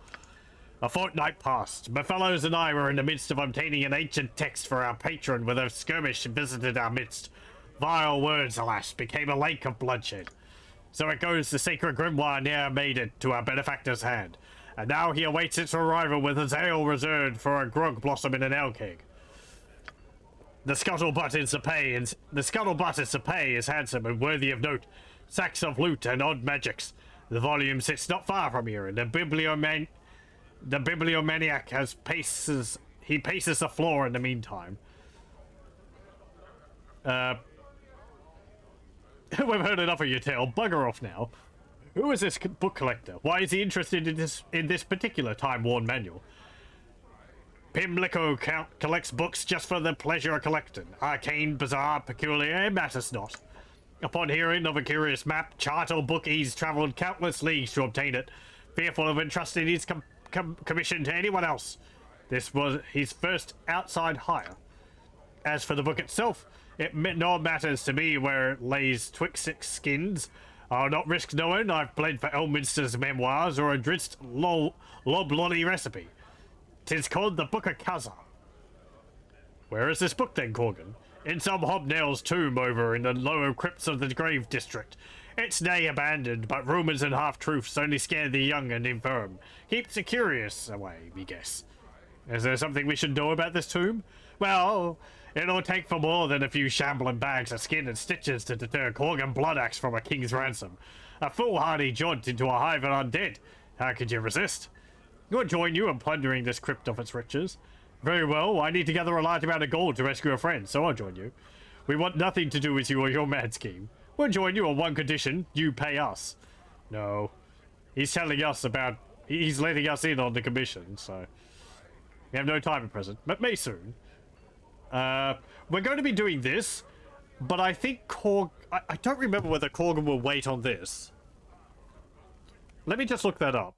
A fortnight passed. My fellows and I were in the midst of obtaining an ancient text for our patron when a skirmish visited our midst. Vile words, alas, became a lake of bloodshed. So it goes, the sacred grimoire ne'er made it to our benefactor's hand, and now he awaits its arrival with his ale reserved for a grog blossom in an ale keg. The scuttlebutt is to pay is handsome and worthy of note. Sacks of loot and odd magics. The volume sits not far from here, and the bibliomaniac paces the floor in the meantime. We've heard enough of your tale. Bugger off now. Who is this book collector? Why is he interested in this particular time-worn manual? Pimlico collects books just for the pleasure of collecting. Arcane, bizarre, peculiar, it matters not. Upon hearing of a curious map, chart, or book, he's travelled countless leagues to obtain it, fearful of entrusting his commission to anyone else. This was his first outside hire. As for the book itself, it no matters to me where it lays twixt its skins. I'll not risk knowing I've bled for Elminster's memoirs or a Dritz loblolly recipe. 'Tis called the Book of Kaza. Where is this book then, Corgan? In some hobnail's tomb over in the lower crypts of the Grave District. It's nay abandoned, but rumours and half-truths only scare the young and infirm. Keeps the curious away, me guess. Is there something we should know about this tomb? Well, it'll take for more than a few shambling bags of skin and stitches to deter Corgan Bloodaxe from a king's ransom. A foolhardy jaunt into a hive of undead. How could you resist? I'll join you in plundering this crypt of its riches. Very well, I need to gather a large amount of gold to rescue a friend, so I'll join you. We want nothing to do with you or your mad scheme. We'll join you on one condition: you pay us. No. He's letting us in on the commission, so we have no time at present, but may soon. We're going to be doing this, but I think I don't remember whether Corgan will wait on this. Let me just look that up.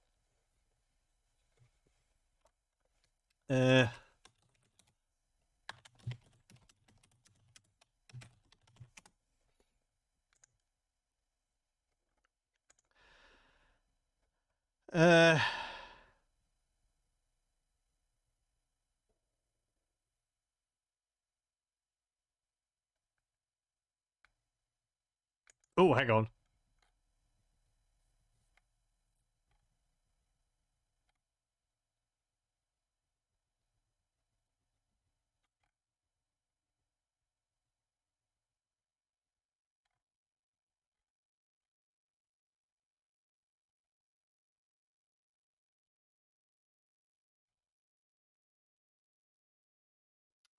Oh, hang on.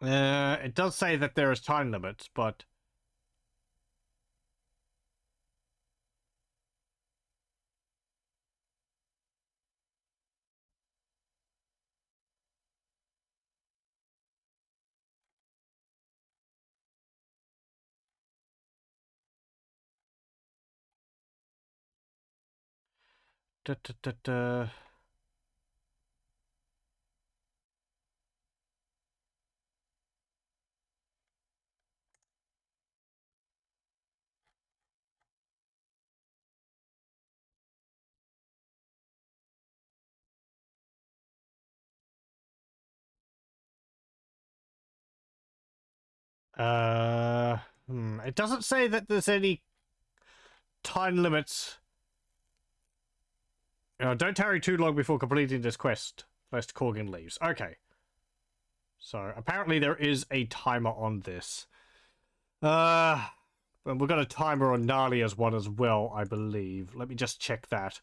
It does say that there is time limits, but da, da, da, da. It doesn't say that there's any time limits. Don't tarry too long before completing this quest, lest Corgan leaves. Okay. So, apparently there is a timer on this. And we've got a timer on Nalia's one as well, I believe. Let me just check that.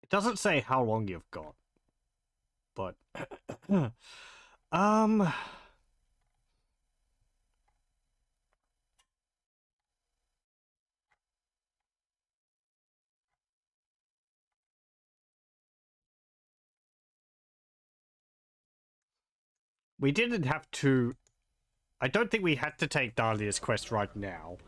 It doesn't say how long you've got. But... we didn't have to... I don't think we had to take Dahlia's quest right now.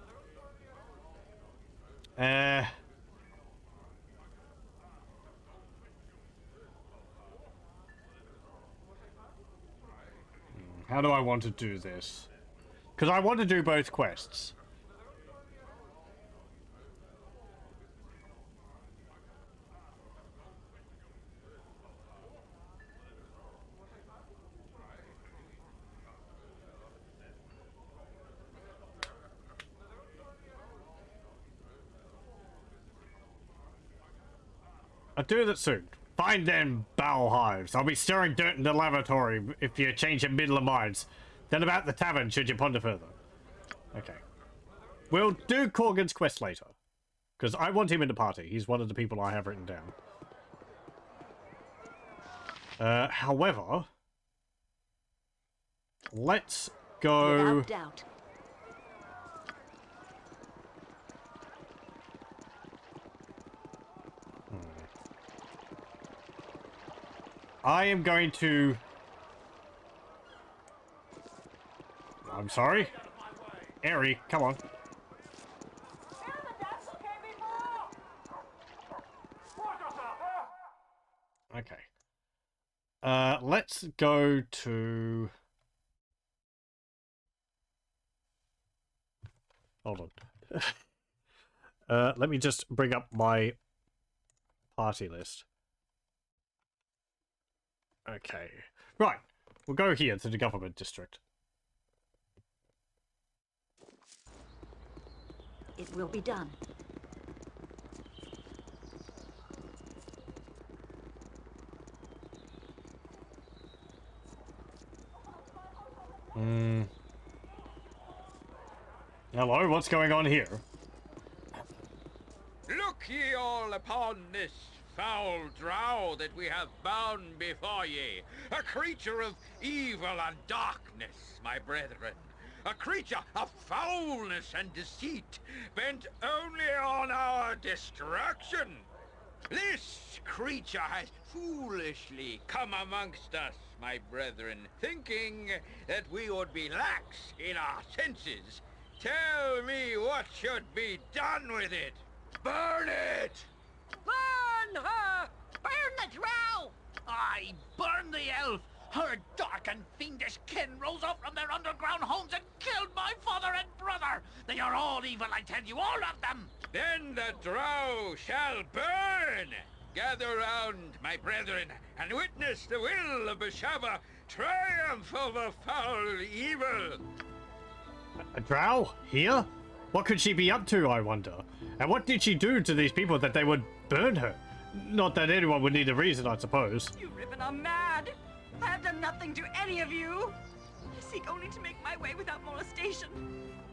How do I want to do this? Because I want to do both quests. I'll do that soon. Find them bowel hives. I'll be stirring dirt in the lavatory if you change your middle of minds. Then about the tavern should you ponder further. Okay. We'll do Corgan's quest later. Because I want him in the party. He's one of the people I have written down. However... let's go... Without doubt. I am going to... I'm sorry? Eri, come on. Okay. Let's go to... hold on. Let me just bring up my party list. Okay. Right. We'll go here to the government district. It will be done. Hello, what's going on here? Look ye all upon this foul drow that we have bound before ye, a creature of evil and darkness, my brethren, a creature of foulness and deceit, bent only on our destruction. This creature has foolishly come amongst us, my brethren, thinking that we would be lax in our senses. Tell me what should be done with it. Burn it! Burn her! Burn the drow! Aye, burn the elf! Her dark and fiendish kin rose up from their underground homes and killed my father and brother! They are all evil, I tell you, all of them! Then the drow shall burn! Gather round, my brethren, and witness the will of Bashaba triumph over foul evil! A drow? Here? What could she be up to, I wonder? And what did she do to these people that they would burn her? Not that anyone would need a reason, I suppose. You Riven are mad. I have done nothing to any of you. I seek only to make my way without molestation.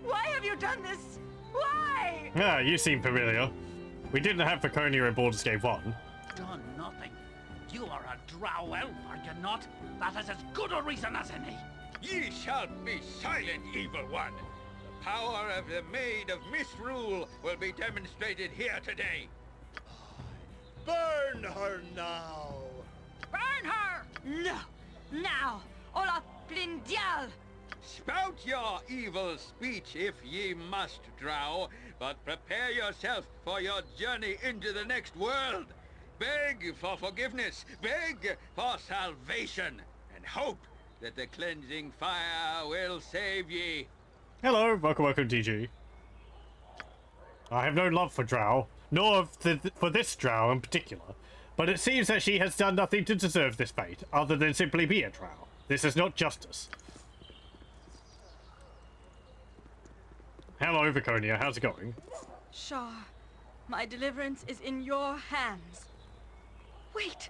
Why have you done this? Why? Ah, you seem familiar. We didn't have Faconia in Baldur's Gate 1. Done nothing. You are a drow elf, are you not? That is as good a reason as any. Ye shall be silent, evil one. The power of the Maid of Misrule will be demonstrated here today. Burn her now! Burn her! No! Now! Ola Plindial! Spout your evil speech if ye must, drow, but prepare yourself for your journey into the next world. Beg for forgiveness, beg for salvation, and hope that the cleansing fire will save ye. Hello, welcome, DG. I have no love for drow. nor for this drow in particular. But it seems that she has done nothing to deserve this fate, other than simply be a drow. This is not justice. Hello, Viconia. How's it going? Shar, my deliverance is in your hands. Wait,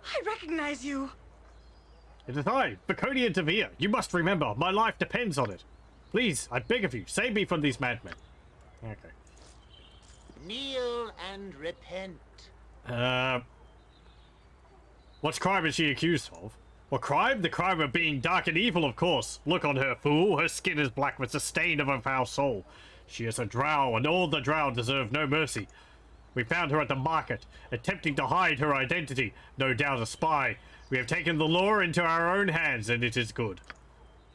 I recognize you. It is I, Viconia Devere. You must remember, my life depends on it. Please, I beg of you, save me from these madmen. Okay. Kneel and repent. What crime is she accused of? What crime? The crime of being dark and evil, of course. Look on her, fool. Her skin is black with the stain of a foul soul. She is a drow, and all the drow deserve no mercy. We found her at the market, attempting to hide her identity. No doubt a spy. We have taken the law into our own hands, and it is good.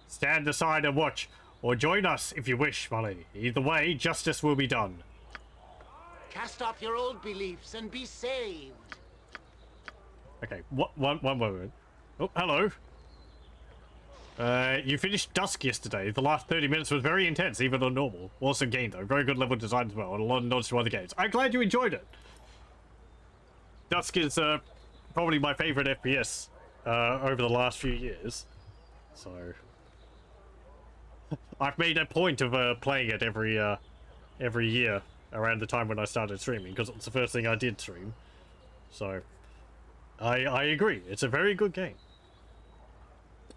Stand aside and watch, or join us if you wish, my lady. Either way, justice will be done. Cast off your old beliefs and be saved. Okay, one moment. Oh, hello. You finished Dusk yesterday. The last 30 minutes was very intense, even on normal. Awesome game, though. Very good level design as well, and a lot of nods to other games. I'm glad you enjoyed it. Dusk is probably my favorite FPS over the last few years. So I've made a point of playing it every year around the time when I started streaming, because it's the first thing I did stream. So I agree. It's a very good game.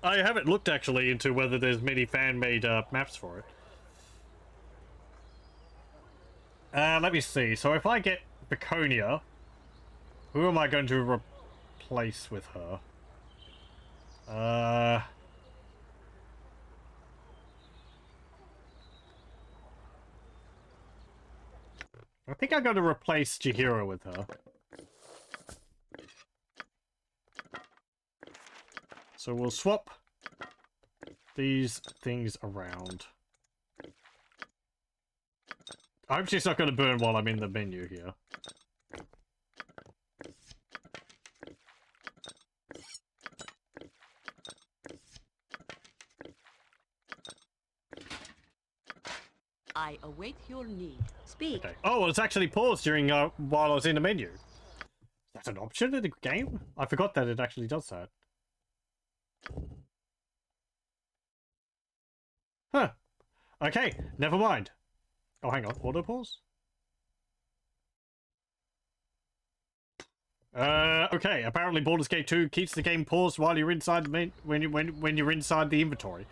I haven't looked actually into whether there's many fan-made maps for it. Let me see. So if I get Viconia, who am I going to replace with her? I think I'm going to replace Chihiro with her. So we'll swap these things around. I hope she's not going to burn while I'm in the menu here. I await your need. Speak. Okay. Oh, well, it's actually paused during while I was in the menu. That's an option in the game? I forgot that it actually does that. Huh. Okay, never mind. Oh, hang on. Auto pause? Okay. Apparently Baldur's Gate 2 keeps the game paused while you're inside the when you're inside the inventory.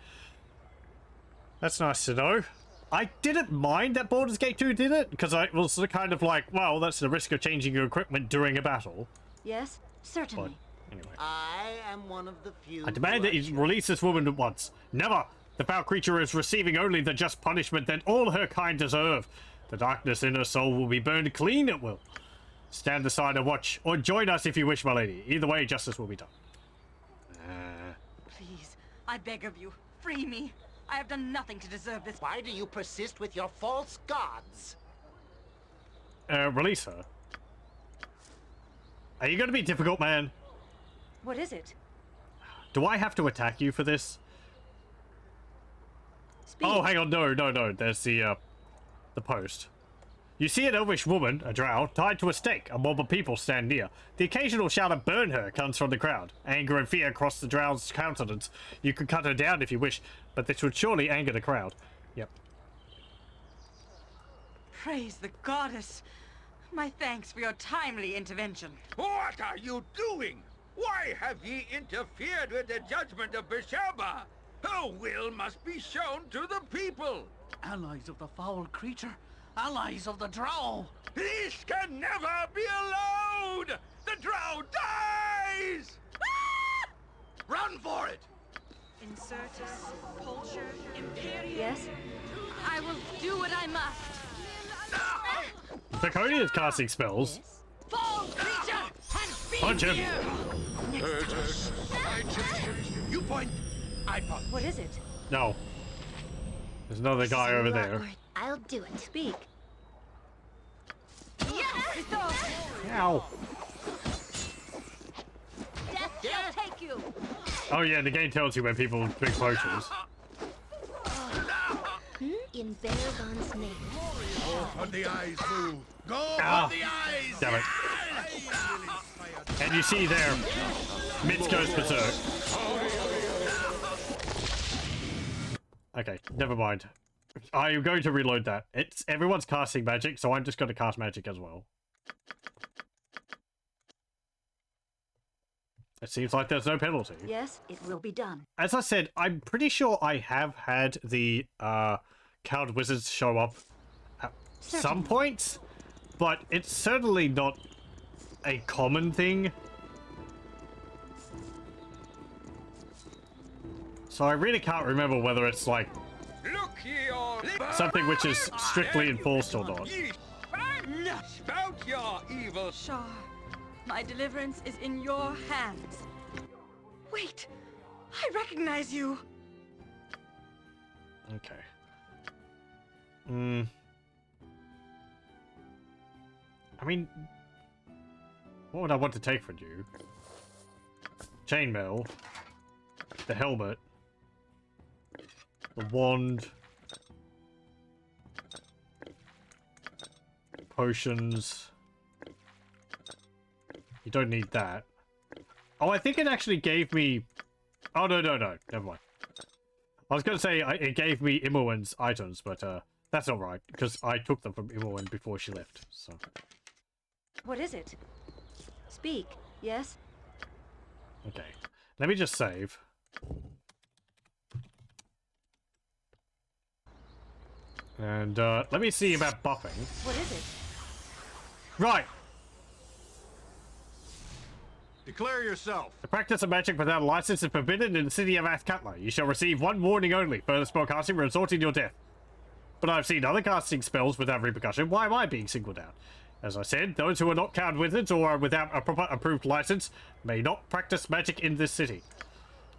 That's nice to know. I didn't mind that Baldur's Gate 2 did it, because I was kind of like, well, that's the risk of changing your equipment during a battle. Yes, certainly. But, anyway. I am one of the few. I demand that you release this woman at once. Never! The foul creature is receiving only the just punishment that all her kind deserve. The darkness in her soul will be burned clean at will. Stand aside and watch, or join us if you wish, my lady. Either way, justice will be done. Please, I beg of you, free me. I have done nothing to deserve this. Why do you persist with your false gods? Release her. Are you going to be difficult, man? What is it? Do I have to attack you for this? Speak. Oh, hang on. No. There's the post. You see an elvish woman, a drow, tied to a stake. A mob of people stand near. The occasional shout of "burn her" comes from the crowd. Anger and fear cross the drow's countenance. You could cut her down if you wish, but this would surely anger the crowd. Yep. Praise the goddess. My thanks for your timely intervention. What are you doing? Why have ye interfered with the judgment of Besheba? Her will must be shown to the people. Allies of the foul creature. Allies of the drow. This can never be allowed! The drow dies! Ah! Run for it! Incertus, culture, imperium. Yes? I will do what I must. Viconia is casting spells. Foul creature! Punch him! You point, I punch. What is it? No. There's another guy over there. I'll do it. Speak. Yes! Ow. Death shall take you. Oh yeah, the game tells you when people drink potions. You in Beargon's name. Go for the eyes, Boo! Go Ah, for the eyes! damn it. And you see there, Mitz goes berserk. Okay, never mind. I'm going to reload that. Everyone's casting magic, so I'm just going to cast magic as well. It seems like there's no penalty. Yes, it will be done. As I said, I'm pretty sure I have had the cowed wizards show up at some points, but it's certainly not a common thing. So I really can't remember whether it's like something which is strictly enforced or not. Spout your evil. Shar, my deliverance is in your hands. Wait, I recognize you. Okay. I mean, what would I want to take from you? Chainmail, the helmet, the wand, potions. You don't need that. Oh, I think it actually gave me... Oh, no, never mind. I was going to say it gave me Imoen's items, but that's all right, because I took them from Imoen before she left, so... What is it? Speak, yes? Okay, let me just save. And let me see about buffing. What is it? Right! Declare yourself. The practice of magic without a license is forbidden in the city of Athkatla. You shall receive one warning only. Further spellcasting will result in your death. But I've seen other casting spells without repercussion. Why am I being singled out? As I said, those who are not cowed wizards or are without a proper approved license may not practice magic in this city.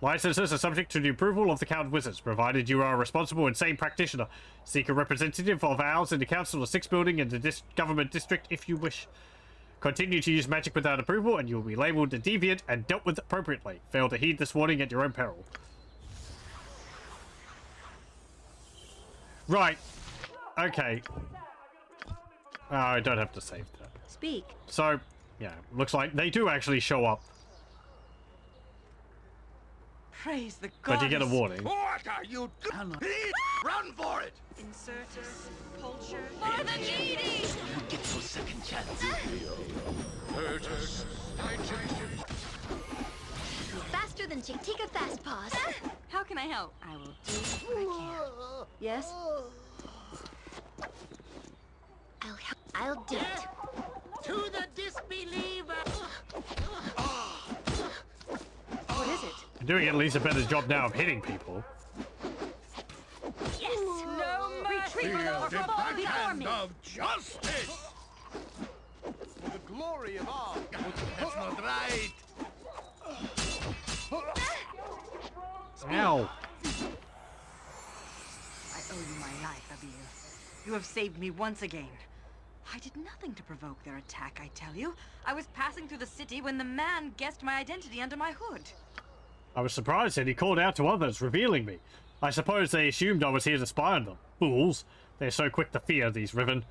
Licenses are subject to the approval of the cowed wizards, provided you are a responsible and sane practitioner. Seek a representative of ours in the Council of 6 building in the government district if you wish. Continue to use magic without approval and you will be labelled a deviant and dealt with appropriately. Fail to heed this warning at your own peril. Right. Okay. I don't have to save that. Speak. So, yeah, looks like they do actually show up. Praise the But gods. you get a warning. What are you doing? Run for it! Insertus, culture, For the needy! You get your second chance. Faster than Chick. Take a fast pause. How can I help? I will do what I can. Yes? I'll do it. To the disbeliever! What is it? You're doing at least a better job now of hitting people. Yes! No retreat Feel or the fall before backhand me! of justice! For the glory of all. That's not right. Ow. I owe you my life, Abil. You have saved me once again. I did nothing to provoke their attack, I tell you. I was passing through the city when the man guessed my identity under my hood. I was surprised that he called out to others, revealing me. I suppose they assumed I was here to spy on them. Fools. They're so quick to fear, these Riven.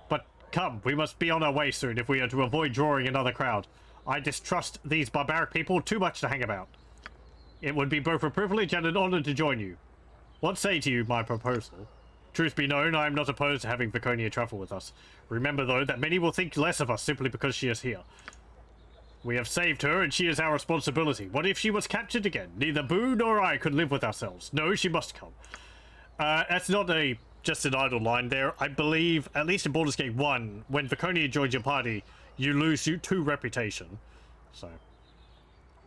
But come, we must be on our way soon if we are to avoid drawing another crowd. I distrust these barbaric people too much to hang about. It would be both a privilege and an honor to join you. What say to you my proposal? Truth be known, I am not opposed to having Viconia travel with us. Remember, though, that many will think less of us simply because she is here. We have saved her, and she is our responsibility. What if she was captured again? Neither Boo nor I could live with ourselves. No, she must come. That's not just an idle line there. I believe, at least in Baldur's Gate 1, when Viconia joins your party, you lose 2 reputation. So,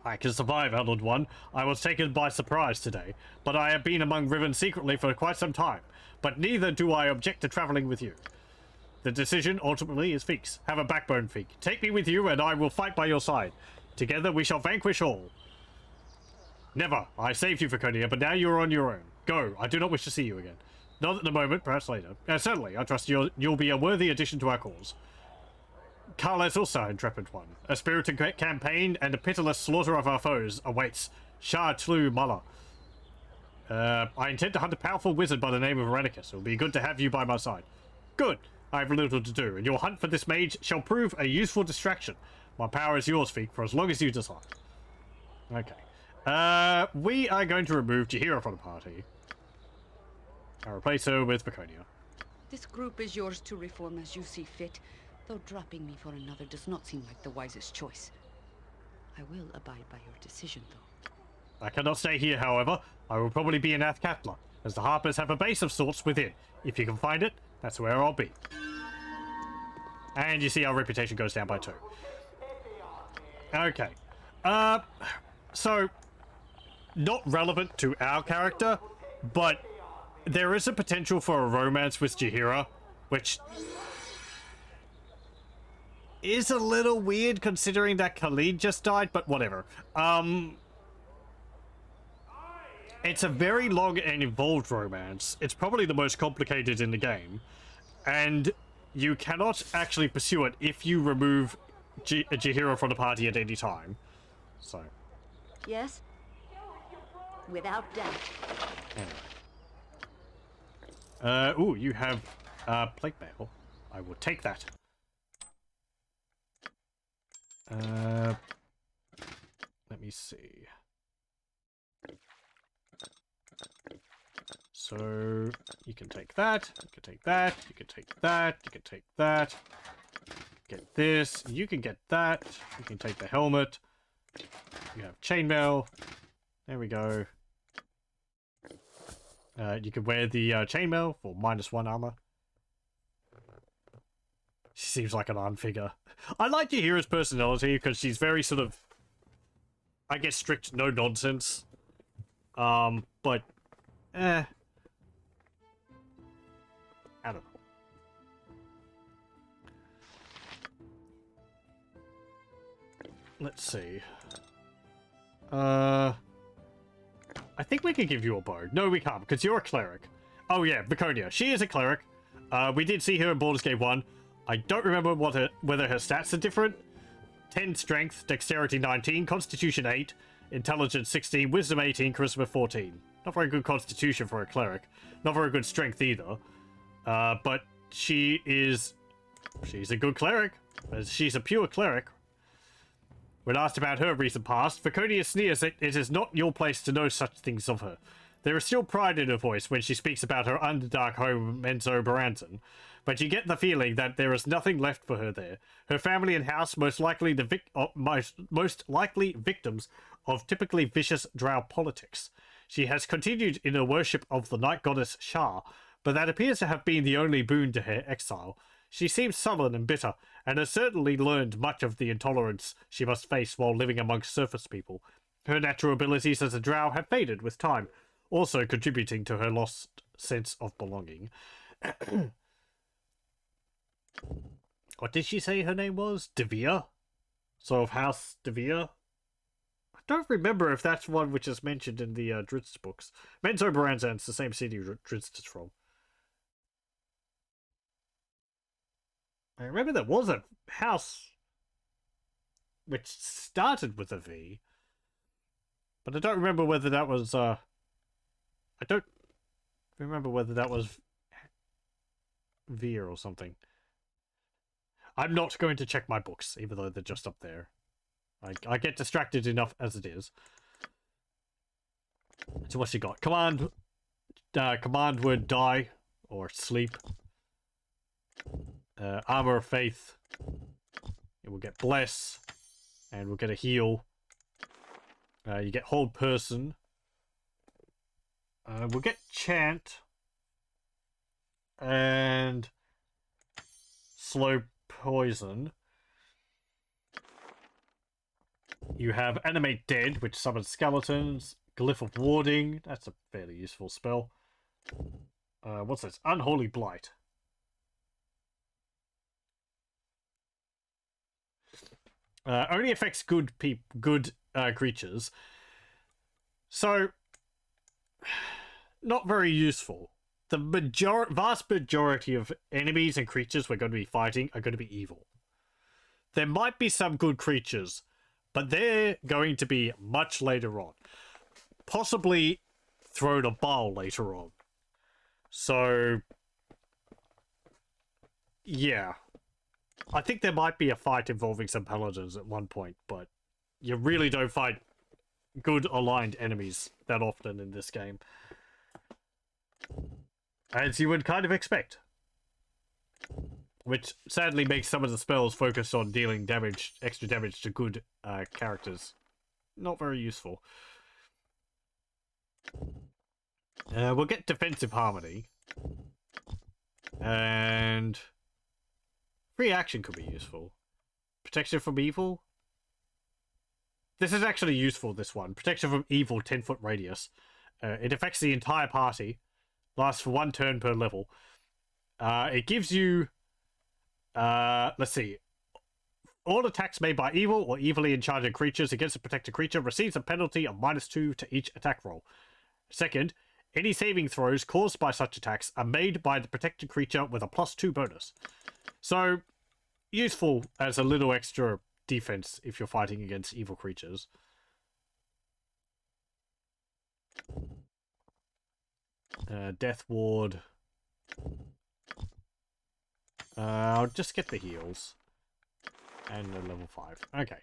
I can survive, Eldred One. I was taken by surprise today, but I have been among Riven secretly for quite some time. But neither do I object to traveling with you. The decision, ultimately, is Feek's. Have a backbone, Feek. Take me with you, and I will fight by your side. Together, we shall vanquish all. Never. I saved you, Viconia, but now you are on your own. Go. I do not wish to see you again. Not at the moment, perhaps later. Certainly, I trust you'll be a worthy addition to our cause. Carles also, intrepid one. A spirited campaign and a pitiless slaughter of our foes awaits. Shah Tlu Mullah. I intend to hunt a powerful wizard by the name of Renicus. It will be good to have you by my side. Good. I have little to do, and your hunt for this mage shall prove a useful distraction. My power is yours, Feek, for as long as you decide. Okay. We are going to remove Jaheira from the party. I'll replace her with Baconia. This group is yours to reform as you see fit, though dropping me for another does not seem like the wisest choice. I will abide by your decision, though. I cannot stay here, however. I will probably be in Athkatla, as the Harpers have a base of sorts within. If you can find it, that's where I'll be. And you see our reputation goes down by 2. Okay. So, not relevant to our character, but there is a potential for a romance with Jaheira, which is a little weird considering that Khalid just died, but whatever. It's a very long and involved romance. It's probably the most complicated in the game. And you cannot actually pursue it if you remove Jaheira from the party at any time. So. Yes? Without doubt. Anyway. Ooh, you have plate mail. I will take that. Let me see. So, you can take that, you can take that, you can take that, you can take that. Get this, you can get that, you can take the helmet. You have chainmail. There we go. You can wear the chainmail for -1 armor. She seems like an arm figure. I like Jaheira's personality because she's very sort of, I guess, strict, no nonsense. But, I don't know. Let's see. I think we could give you a bow. No, we can't, because you're a cleric. Oh yeah, Baconia. She is a cleric. We did see her in Baldur's Gate 1. I don't remember whether her stats are different. 10 strength, dexterity 19, constitution 8, intelligence 16, wisdom 18, charisma 14. Not very good constitution for a cleric. Not very good strength either. But she's a good cleric. She's a pure cleric. When asked about her recent past, Baconia sneers that it is not your place to know such things of her. There is still pride in her voice when she speaks about her underdark home, Menzo Baranton, but you get the feeling that there is nothing left for her there. Her family and house most likely most likely victims of typically vicious drow politics. She has continued in her worship of the night goddess Shah, but that appears to have been the only boon to her exile. She seems sullen and bitter, and has certainly learned much of the intolerance she must face while living amongst surface people. Her natural abilities as a drow have faded with time, also contributing to her lost sense of belonging. What did she say her name was? Devere? So of House Devere? I don't remember if that's one which is mentioned in the Drizzt books. Menzo Baranzan's the same city Drizzt is from. I remember there was a house which started with a V, but I don't remember whether that was, I don't remember whether that was Veer or something. I'm not going to check my books, even though they're just up there. I get distracted enough as it is. So what's she got? Command word die, or sleep. Armor of Faith. It will get Bless. And we'll get a heal. You get Hold Person. We'll get Chant. And Slow Poison. You have Animate Dead, which summons skeletons. Glyph of Warding. That's a fairly useful spell. What's this? Unholy Blight. Only affects good creatures. So, not very useful. The vast majority of enemies and creatures we're going to be fighting are going to be evil. There might be some good creatures, but they're going to be much later on. Possibly throne of Baal later on. So, yeah. I think there might be a fight involving some paladins at one point, but you really don't fight good aligned enemies that often in this game. As you would kind of expect. Which sadly makes some of the spells focused on dealing damage, extra damage to good characters not very useful. We'll get defensive harmony. And free action could be useful. Protection from evil. This is actually useful, this one. Protection from evil, 10-foot radius. It affects the entire party. Lasts for 1 turn per level. It gives you... let's see. All attacks made by evil or evilly enchanted creatures against a protected creature receives a penalty of -2 to each attack roll. Second, any saving throws caused by such attacks are made by the protected creature with a +2 bonus. So, useful as a little extra defense if you're fighting against evil creatures. Death Ward. I'll just get the heals. And a level 5. Okay.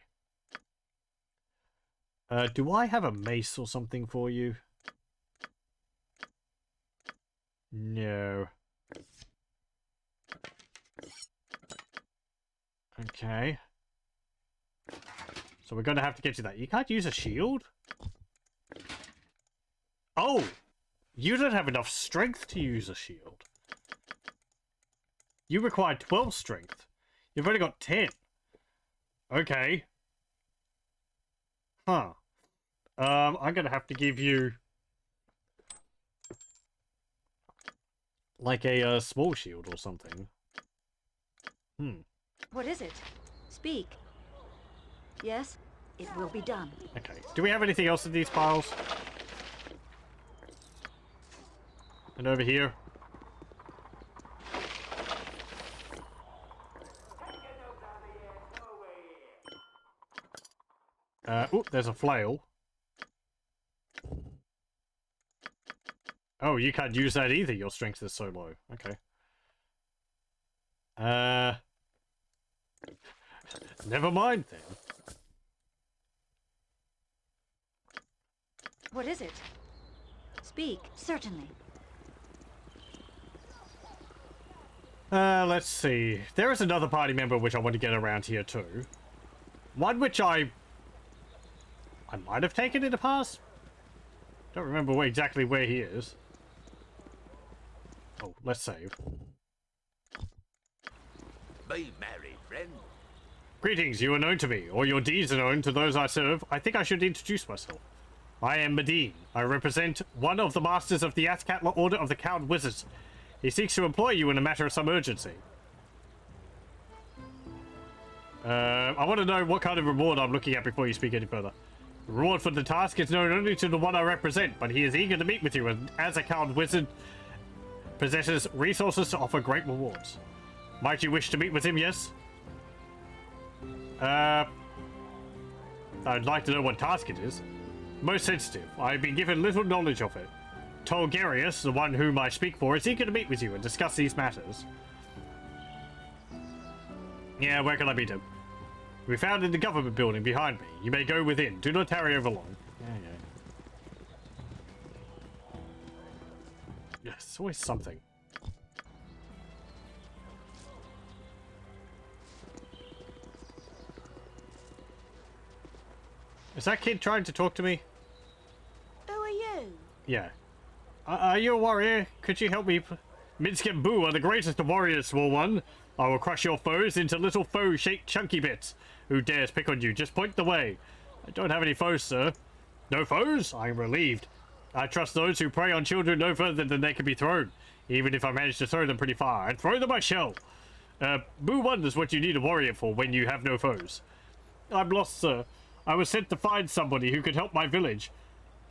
Do I have a mace or something for you? No. Okay. So we're going to have to get to that. You can't use a shield? Oh! You don't have enough strength to use a shield. You require 12 strength. You've only got 10. Okay. Huh. I'm going to have to give you... like a small shield or something. What is it? Speak. Yes, it will be done. Okay. Do we have anything else in these piles? And over here? Oh, there's a flail. Oh, you can't use that either. Your strength is so low. Okay. Never mind then. What is it? Speak. Certainly. Let's see. There is another party member which I want to get around here too. One which I might have taken in the past. Don't remember exactly where he is. Oh, let's save. Be merry, friend. Greetings, you are known to me, or your deeds are known to those I serve. I think I should introduce myself. I am Medine. I represent one of the masters of the Athkatla Order of the Cowed Wizards. He seeks to employ you in a matter of some urgency. I want to know what kind of reward I'm looking at before you speak any further. The reward for the task is known only to the one I represent, but he is eager to meet with you, and as a Cowed Wizard, possesses resources to offer great rewards. Might you wish to meet with him, yes? I'd like to know what task it is. Most sensitive. I've been given little knowledge of it. Tolgarius, the one whom I speak for, is eager to meet with you and discuss these matters. Yeah, where can I meet him? We found in the government building behind me. You may go within. Do not tarry over long. Yeah. Yes, it's always something. Is that kid trying to talk to me? Who are you? Yeah. Are you a warrior? Could you help me? Minsk and Boo are the greatest of warriors, small one. I will crush your foes into little foe-shaped chunky bits. Who dares pick on you? Just point the way. I don't have any foes, sir. No foes? I am relieved. I trust those who prey on children no further than they can be thrown, even if I manage to throw them pretty far. I'd throw them I shall. Boo wonders what you need a warrior for when you have no foes. I'm lost, sir. I was sent to find somebody who could help my village.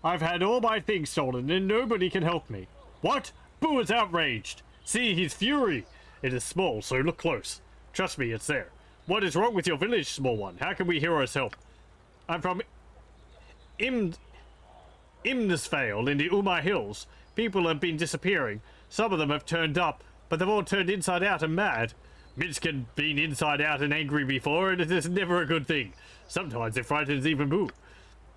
I've had all my things stolen, and nobody can help me. What? Boo is outraged. See his fury. It is small, so look close. Trust me, it's there. What is wrong with your village, small one? How can we heroes help? I'm from Imnisvale in the Umar Hills. People have been disappearing. Some of them have turned up, but they've all turned inside out and mad. Minsk had been inside out and angry before, and it is never a good thing. Sometimes it frightens even Boo.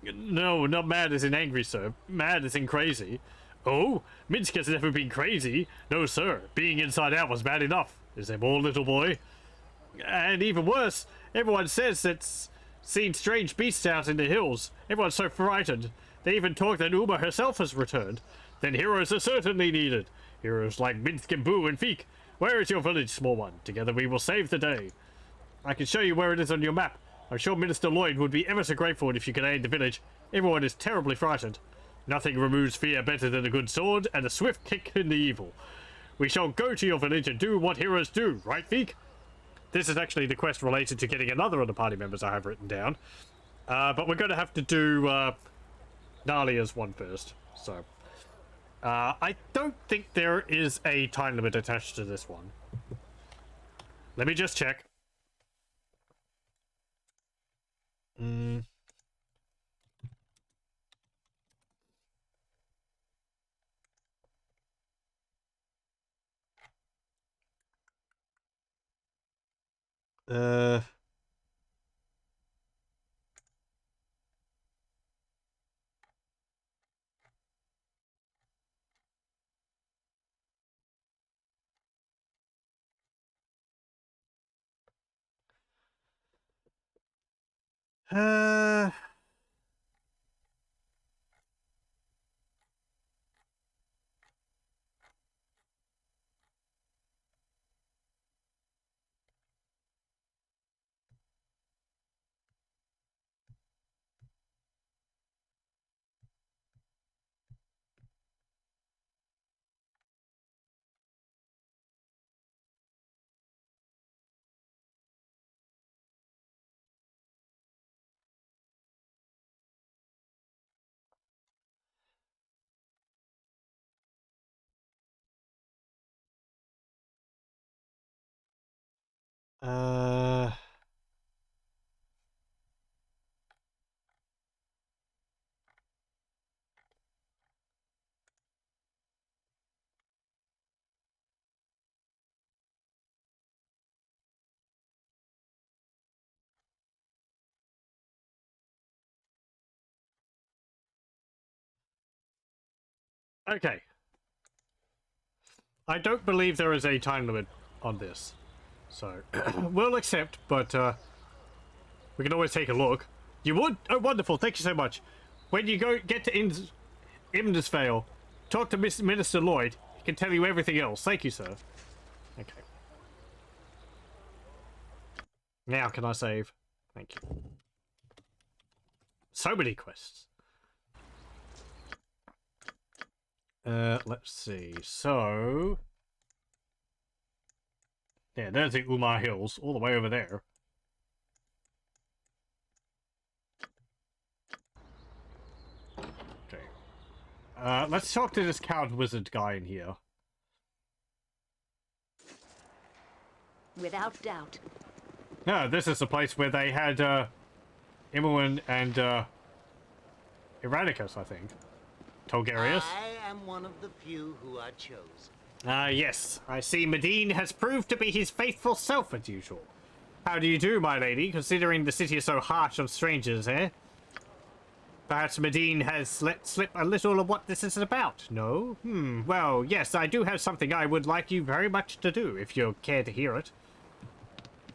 No, not mad as in angry, sir. Mad as in crazy. Oh, Minsk has never been crazy. No, sir. Being inside out was bad enough. Is there more, little boy? And even worse, everyone says that's seen strange beasts out in the hills. Everyone's so frightened. They even talk that Uma herself has returned. Then heroes are certainly needed. Heroes like Minsk and Boo and Feek. Where is your village, small one? Together we will save the day. I can show you where it is on your map. I'm sure Minister Lloyd would be ever so grateful if you could aid the village. Everyone is terribly frightened. Nothing removes fear better than a good sword and a swift kick in the evil. We shall go to your village and do what heroes do, right, Feek? This is actually the quest related to getting another of the party members I have written down. But we're going to have to do Nalia's one first. So, I don't think there is a time limit attached to this one. Let me just check. Okay. I don't believe there is a time limit on this. So, we'll accept, but we can always take a look. You would? Oh, wonderful. Thank you so much. When you get to Imnisvale, talk to Minister Lloyd. He can tell you everything else. Thank you, sir. Okay. Now, can I save? Thank you. So many quests. Let's see. So, yeah, there's the Umar Hills, all the way over there. Okay. Let's talk to this coward wizard guy in here. Without doubt. No, this is the place where they had Imoen and Erraticus, I think. Tolgarius. I am one of the few who are chosen. Yes. I see Medine has proved to be his faithful self as usual. How do you do, my lady, considering the city is so harsh on strangers, eh? Perhaps Medine has let slip a little of what this is about, no? Well, yes, I do have something I would like you very much to do, if you care to hear it.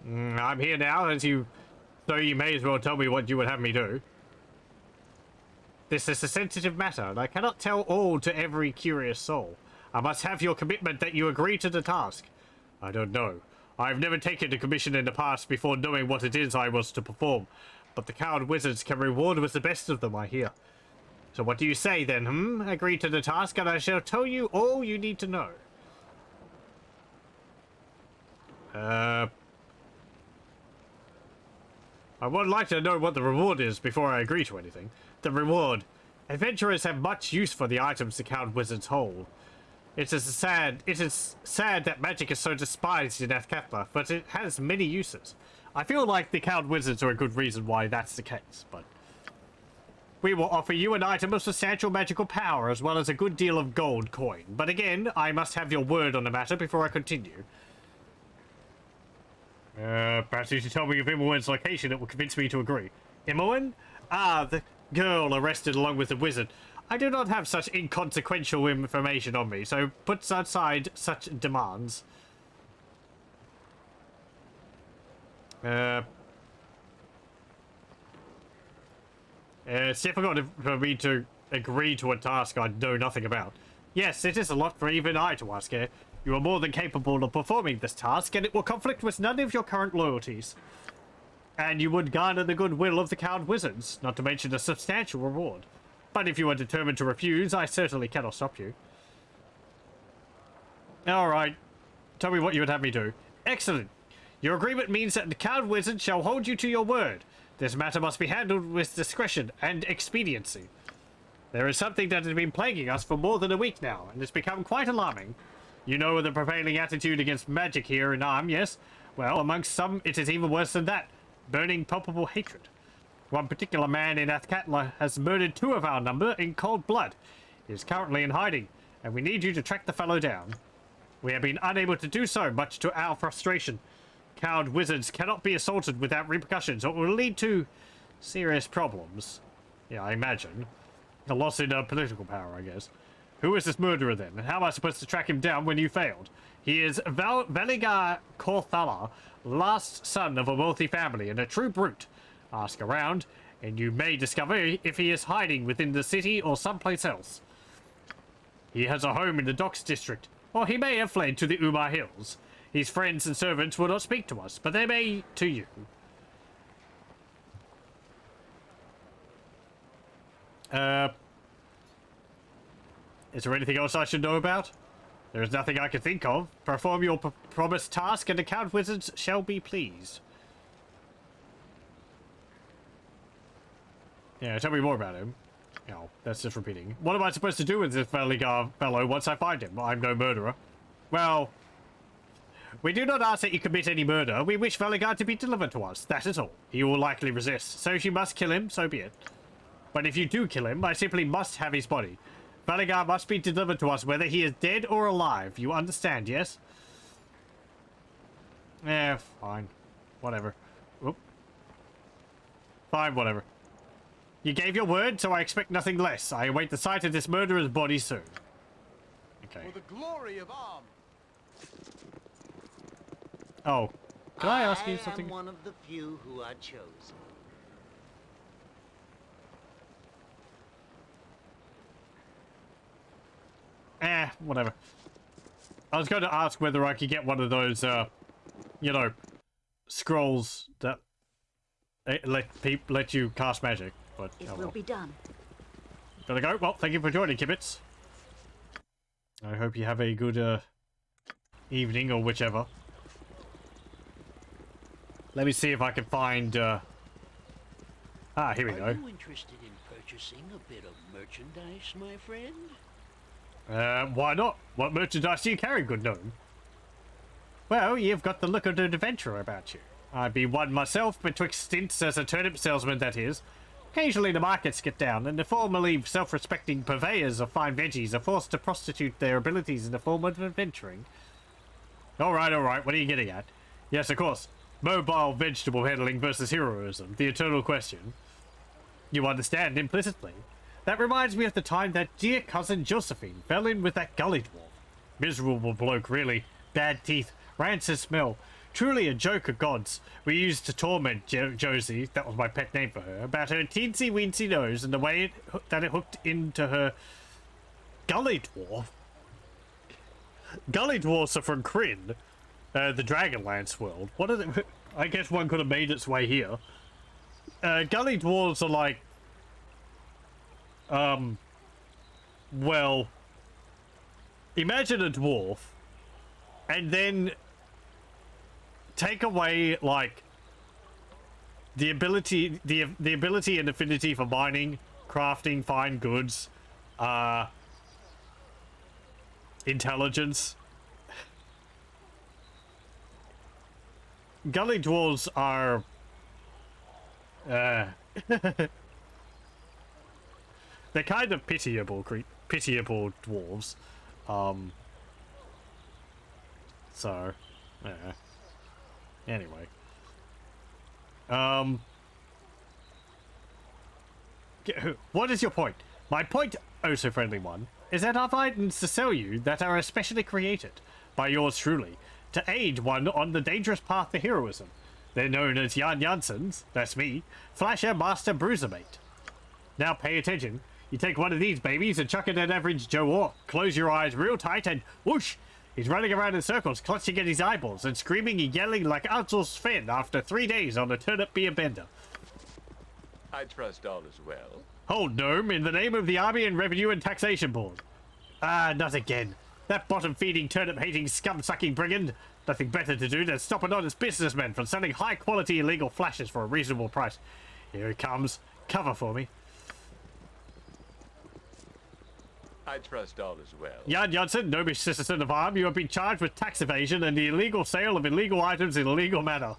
I'm here now, so you may as well tell me what you would have me do. This is a sensitive matter, and I cannot tell all to every curious soul. I must have your commitment that you agree to the task. I don't know. I've never taken a commission in the past before knowing what it is I was to perform, but the coward wizards can reward with the best of them, I hear. So what do you say then, Agree to the task, and I shall tell you all you need to know. I would like to know what the reward is before I agree to anything. The reward. Adventurers have much use for the items the coward wizards hold. It is sad that magic is so despised in Athkatla, but it has many uses. I feel like the coward wizards are a good reason why that's the case, but We will offer you an item of substantial magical power as well as a good deal of gold coin. But again, I must have your word on the matter before I continue. Perhaps you should tell me of Imoen's location. It will convince me to agree. Imoen? Ah, the girl arrested along with the wizard. I do not have such inconsequential information on me, so put aside such demands. It's difficult for me to agree to a task I know nothing about. Yes, it is a lot for even I to ask here. You are more than capable of performing this task, and it will conflict with none of your current loyalties. And you would garner the goodwill of the cowed wizards, not to mention a substantial reward. But if you are determined to refuse, I certainly cannot stop you. Alright, tell me what you would have me do. Excellent. Your agreement means that the cowed wizard shall hold you to your word. This matter must be handled with discretion and expediency. There is something that has been plaguing us for more than a week now, and it's become quite alarming. You know the prevailing attitude against magic here in Arm, yes? Well, amongst some, it is even worse than that. Burning palpable hatred. One particular man in Athkatla has murdered 2 of our number in cold blood. He is currently in hiding, and we need you to track the fellow down. We have been unable to do so, much to our frustration. Cowed wizards cannot be assaulted without repercussions, or it will lead to serious problems. Yeah, I imagine. A loss in political power, I guess. Who is this murderer then, and how am I supposed to track him down when you failed? He is Veligar Korthala, last son of a wealthy family and a true brute. Ask around, and you may discover if he is hiding within the city or someplace else. He has a home in the Docks district, or he may have fled to the Umar Hills. His friends and servants will not speak to us, but they may to you. Is there anything else I should know about? There is nothing I can think of. Perform your promised task, and the Count Wizards shall be pleased. Yeah, tell me more about him. Oh, that's just repeating. What am I supposed to do with this Veligar fellow once I find him? I'm no murderer. Well, we do not ask that you commit any murder. We wish Veligar to be delivered to us. That is all. He will likely resist. So if you must kill him, so be it. But if you do kill him, I simply must have his body. Veligar must be delivered to us whether he is dead or alive. You understand, yes? Yeah, fine. Whatever. Oop. Fine, whatever. You gave your word, so I expect nothing less. I await the sight of this murderer's body soon. Okay. For the glory of Arm. Oh, can I ask you something? I am one of the few who are chosen. Whatever. I was going to ask whether I could get one of those, you know, scrolls that let you cast magic, but it will be done. Gotta go. Well, thank you for joining, Kibbits. I hope you have a good evening or whichever. Let me see if I can find. Here we go. Are you interested in purchasing a bit of merchandise, my friend? Why not? What merchandise do you carry, good gnome? Well, you've got the look of an adventurer about you. I be one myself, betwixt stints as a turnip salesman, that is. Occasionally the markets get down, and the formerly self-respecting purveyors of fine veggies are forced to prostitute their abilities in the form of adventuring. Alright, what are you getting at? Yes, of course. Mobile vegetable handling versus heroism, the eternal question. You understand implicitly. That reminds me of the time that dear cousin Josephine fell in with that gully dwarf. Miserable bloke, really. Bad teeth, rancid smell. Truly a joke of gods. We used to torment Josie, that was my pet name for her, about her teensy-weensy nose and the way that it hooked into her... Gully dwarf? Gully dwarfs are from Kryn, the Dragonlance world. What are they? I guess one could have made its way here. Gully dwarves are like... well... Imagine a dwarf, and then take away, like, the ability and affinity for mining, crafting, fine goods, intelligence. Gully dwarves are they're kind of pitiable dwarves. So, yeah. Anyway. What is your point? My point, oh so friendly one, is that I've items to sell you that are especially created by yours truly to aid one on the dangerous path to heroism. They're known as Jan Janssens, that's me, Flasher Master Bruisermate. Now pay attention. You take one of these babies and chuck it at average Joe Orc. Close your eyes real tight and whoosh! He's running around in circles, clutching at his eyeballs and screaming and yelling like Ansel Sven after 3 days on a turnip beer bender. I trust all is well. Hold, gnome, in the name of the Army and Revenue and Taxation Board. Ah, not again. That bottom-feeding, turnip-hating, scum-sucking brigand. Nothing better to do than stop an honest businessman from selling high-quality illegal flashes for a reasonable price. Here he comes. Cover for me. I trust all is well. Jan Janssen, gnomish citizen of Arm, you have been charged with tax evasion and the illegal sale of illegal items in a legal manner.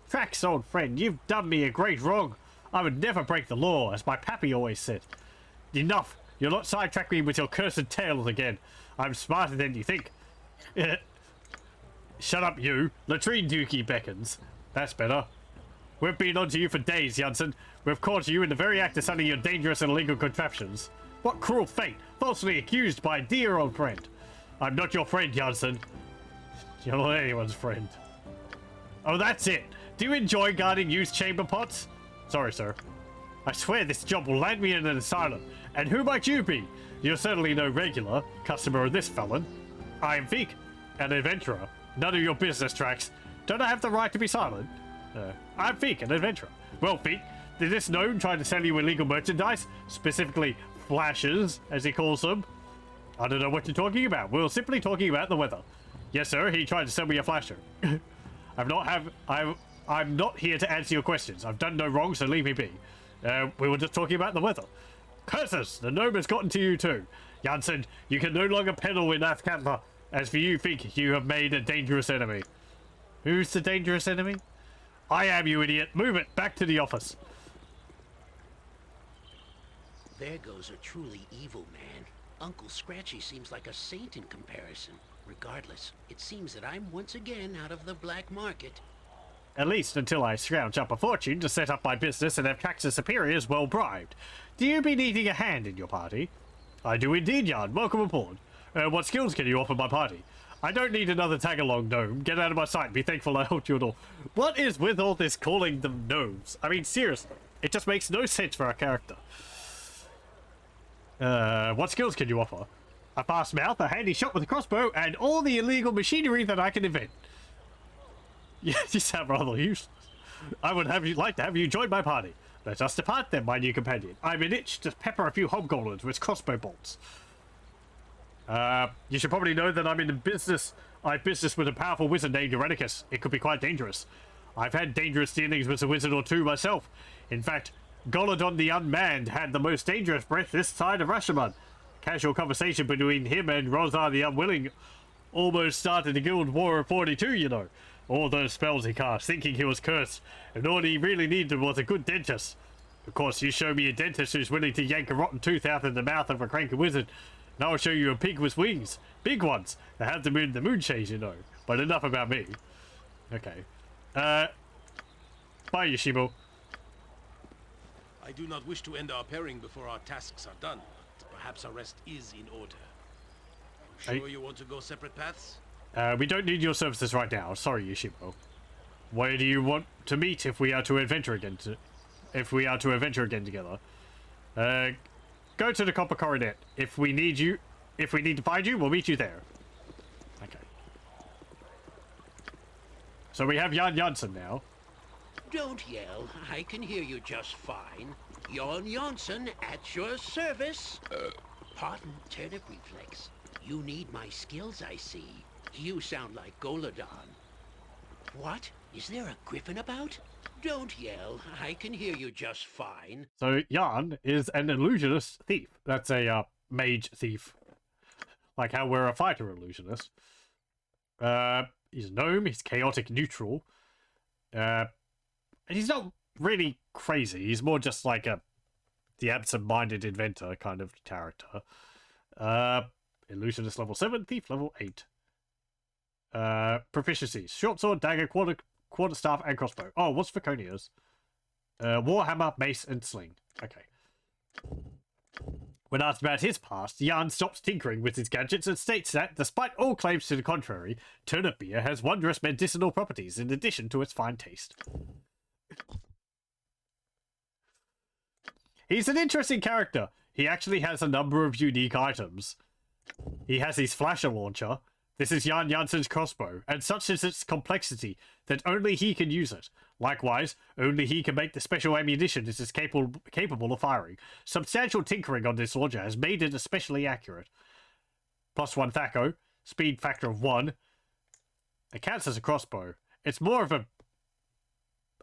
Tracks, old friend, you've done me a great wrong. I would never break the law, as my pappy always said. Enough. You'll not sidetrack me with your cursed tales again. I'm smarter than you think. Shut up, you. Latrine Dookie beckons. That's better. We've been on to you for days, Janssen. We've caught you in the very act of selling your dangerous and illegal contraptions. What cruel fate, falsely accused by a dear old friend. I'm not your friend, Janssen. You're not anyone's friend. Oh, that's it. Do you enjoy guarding used chamber pots? Sorry, sir. I swear this job will land me in an asylum. And who might you be? You're certainly no regular customer of this felon. I am Veek, an adventurer. None of your business tracks. Don't I have the right to be silent? I'm Veek, an adventurer. Well, Veek, did this gnome try to sell you illegal merchandise? Specifically, flashes, as he calls them? I don't know what you're talking about. We're simply talking about the weather. Yes, sir, he tried to sell me a flasher. I'm not here to answer your questions. I've done no wrong, so leave me be. We were just talking about the weather. Curses! The gnome has gotten to you too. Janssen, you can no longer peddle in Athkatla. As for you, Veek, you have made a dangerous enemy. Who's the dangerous enemy? I am, you idiot. Move it. Back to the office. There goes a truly evil man. Uncle Scratchy seems like a saint in comparison. Regardless, it seems that I'm once again out of the black market. At least until I scrounge up a fortune to set up my business and have taxes superiors well bribed. Do you be needing a hand in your party? I do indeed, Jan. Welcome aboard. What skills can you offer my party? I don't need another tag-along gnome. Get out of my sight. Be thankful I helped you at all. What is with all this calling them gnomes? I mean, seriously. It just makes no sense for our character. What skills can you offer? A fast mouth, a handy shot with a crossbow, and all the illegal machinery that I can invent. Yeah, you sound rather useless. I would like to have you join my party. Let us depart then, my new companion. I'm an itch to pepper a few hobgoblins with crossbow bolts. You should probably know that I'm in business. I have business with a powerful wizard named Eurenicus. It could be quite dangerous. I've had dangerous dealings with a wizard or two myself. In fact, Golodon the Unmanned had the most dangerous breath this side of Rashomon. Casual conversation between him and Rozar the Unwilling almost started the Guild War of 42, you know. All those spells he cast, thinking he was cursed, and all he really needed was a good dentist. Of course, you show me a dentist who's willing to yank a rotten tooth out of the mouth of a cranky wizard, and I'll show you a pig with wings. Big ones, that have the moon chase, you know. But enough about me. Okay. Bye, Yoshimo. I do not wish to end our pairing before our tasks are done. Perhaps our rest is in order. Sure you want to go separate paths? We don't need your services right now. Sorry, Yoshimo. Where do you want to meet if we are to adventure again? Together? Go to the Copper Coronet. If we need to find you, we'll meet you there. Okay. So we have Jan Janssen now. Don't yell. I can hear you just fine. Jan Janssen at your service. Pardon, turnip reflex. You need my skills, I see. You sound like Golodon. What? Is there a griffin about? Don't yell. I can hear you just fine. So Jan is an illusionist thief. That's a mage thief. Like how we're a fighter illusionist. He's a gnome. He's chaotic neutral. And he's not really crazy. He's more just like a the absent-minded inventor kind of character. Illusionist level 7, thief level 8. Proficiencies: short sword, dagger, quarterstaff, and crossbow. Oh, what's Viconia's? Warhammer, mace, and sling. Okay. When asked about his past, Jan stops tinkering with his gadgets and states that, despite all claims to the contrary, turnip beer has wondrous medicinal properties in addition to its fine taste. He's an interesting character. He actually has a number of unique items. He has his flasher launcher. This is Jan Jansen's crossbow, and such is its complexity that only he can use it. Likewise, only he can make the special ammunition it is capable of firing. Substantial tinkering on this launcher has made it especially accurate. +1 THAC0, speed factor of 1. It counts as a crossbow. It's more of a...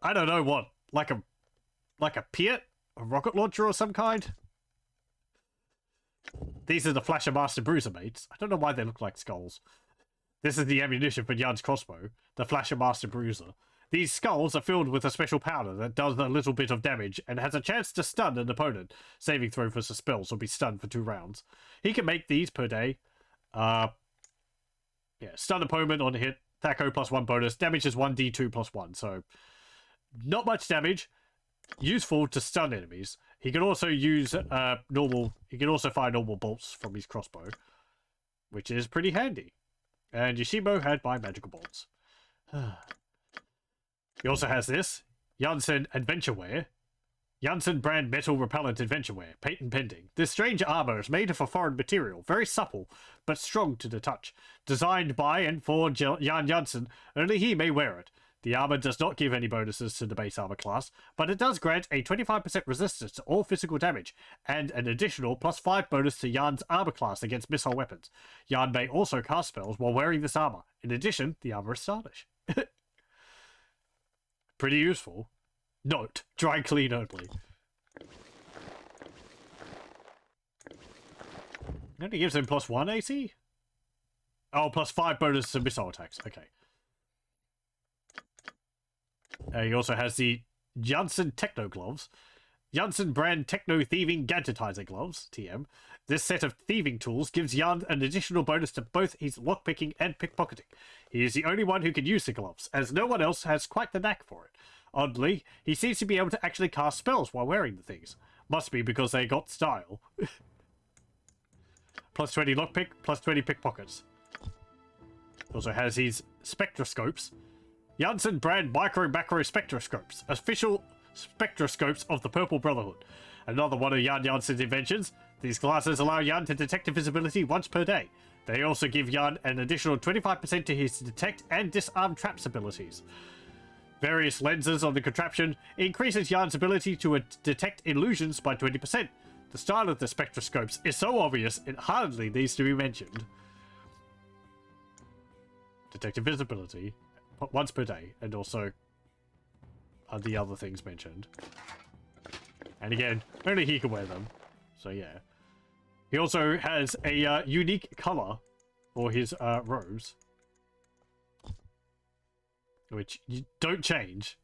I don't know what. Like a Piat? A rocket launcher or some kind? These are the Flasher Master Bruiser mates. I don't know why they look like skulls. This is the ammunition for Jan's crossbow, the Flasher Master Bruiser. These skulls are filled with a special powder that does a little bit of damage and has a chance to stun an opponent. Saving throw for spells will be stunned for 2 rounds. He can make these per day. Stun opponent on hit. THAC0 +1 bonus. Damage is 1d2 +1. So, not much damage. Useful to stun enemies. He can also use He can also fire normal bolts from his crossbow, which is pretty handy. And Yoshimo had my magical bolts. He also has this Janssen Adventureware. Janssen brand metal repellent adventureware, patent pending. This strange armor is made of a foreign material, very supple but strong to the touch. Designed by and for Jan Janssen, only he may wear it. The armor does not give any bonuses to the base armor class, but it does grant a 25% resistance to all physical damage, and an additional +5 bonus to Jan's armor class against missile weapons. Jan may also cast spells while wearing this armor. In addition, the armor is stylish. Pretty useful. Note, dry clean only. It only gives him +1 AC? Oh, +5 bonus to missile attacks. Okay. He also has the Janssen Techno Gloves. Janssen brand Techno Thieving Gadgetizer Gloves, TM. This set of thieving tools gives Jan an additional bonus to both his lockpicking and pickpocketing. He is the only one who can use the gloves, as no one else has quite the knack for it. Oddly, he seems to be able to actually cast spells while wearing the things. Must be because they got style. +20 lockpick, +20 pickpockets. Also has his spectroscopes. Janssen brand micro-macro spectroscopes, official spectroscopes of the Purple Brotherhood. Another one of Jan Janssen's inventions. These glasses allow Jan to detect invisibility once per day. They also give Jan an additional 25% to his detect and disarm traps abilities. Various lenses on the contraption increases Jan's ability to detect illusions by 20%. The style of the spectroscopes is so obvious it hardly needs to be mentioned. Detect invisibility once per day, and also the other things mentioned. And again, only he can wear them. So yeah. He also has a unique color for his robes, which you don't change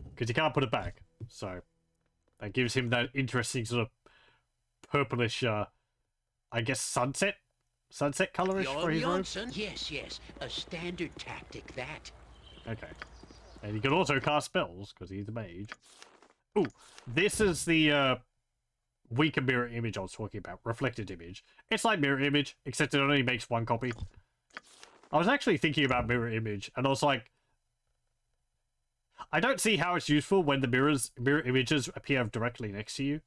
because you can't put it back. So that gives him that interesting sort of purplish, I guess, sunset colorish for his robes. Yes, a standard tactic, that. Okay. And he can also cast spells, because he's a mage. Ooh, this is the weaker mirror image I was talking about. Reflected image. It's like mirror image, except it only makes 1 copy. I was actually thinking about mirror image, and I was like, I don't see how it's useful when the mirror images appear directly next to you.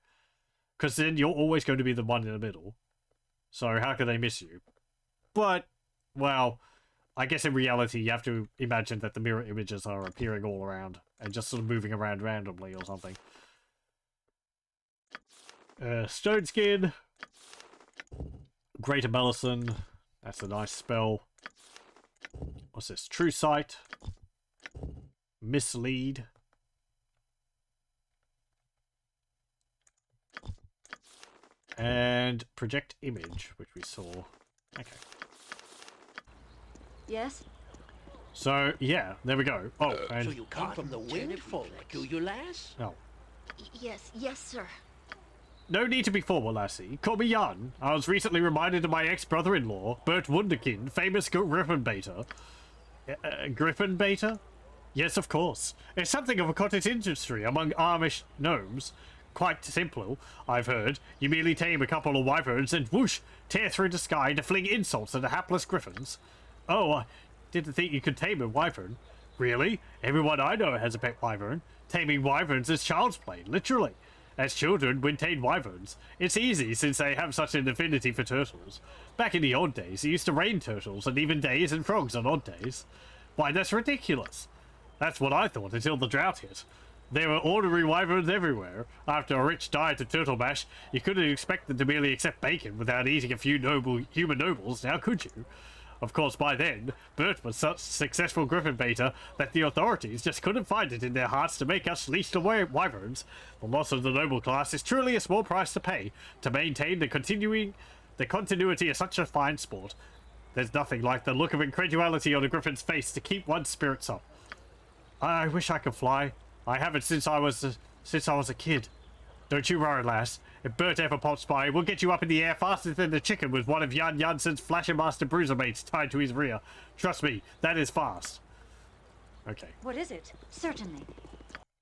Because then you're always going to be the one in the middle. So how can they miss you? But, well, I guess in reality, you have to imagine that the mirror images are appearing all around and just sort of moving around randomly or something. Stone Skin. Greater Medicine. That's a nice spell. What's this? True Sight. Mislead. And Project Image, which we saw. Okay. Yes? So, yeah, there we go. Oh, and... So you come from the wind folk, do you, lass? No. Yes, sir. No need to be formal, lassie. Call me Jan. I was recently reminded of my ex-brother-in-law, Bert Wunderkind, famous Griffin Baiter. Griffin Baiter? Yes, of course. It's something of a cottage industry among Amish gnomes. Quite simple, I've heard. You merely tame a couple of wyverns and whoosh, tear through the sky to fling insults at the hapless griffins. Oh, I didn't think you could tame a wyvern. Really? Everyone I know has a pet wyvern. Taming wyverns is child's play, literally. As children, we tame wyverns. It's easy since they have such an affinity for turtles. Back in the old days, it used to rain turtles and even days and frogs on odd days. Why, that's ridiculous. That's what I thought until the drought hit. There were ordinary wyverns everywhere. After a rich diet of turtle mash, you couldn't expect them to merely accept bacon without eating a few human nobles, now could you? Of course, by then, Bert was such successful griffin baiter that the authorities just couldn't find it in their hearts to make us leash away wyverns. The loss of the noble class is truly a small price to pay to maintain the continuity of such a fine sport. There's nothing like the look of incredulity on a griffin's face to keep one's spirits up. I wish I could fly. I haven't since I was a kid. Don't you worry, lass. If Bert ever pops by, we'll get you up in the air faster than the chicken with one of Jan Jansen's Flasher Master Bruiser mates tied to his rear. Trust me, that is fast. Okay. What is it? Certainly.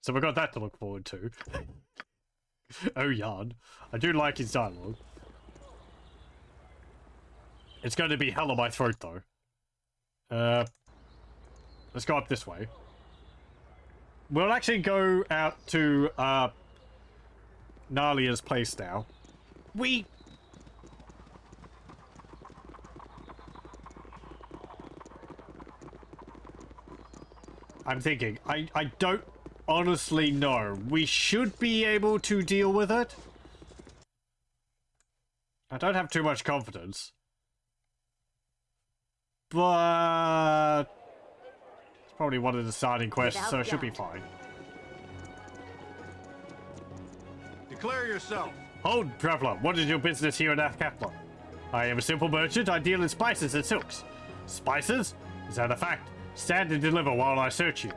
So we got that to look forward to. Oh, Jan. I do like his dialogue. It's going to be hell on my throat, though. Let's go up this way. We'll actually go out to, Nalia's place now. I'm thinking, I don't honestly know. We should be able to deal with it. I don't have too much confidence. But it's probably one of the starting quests, so it should be fine. Declare yourself. Hold, traveler. What is your business here at Athkapla? I am a simple merchant. I deal in spices and silks. Spices? Is that a fact? Stand and deliver while I search you.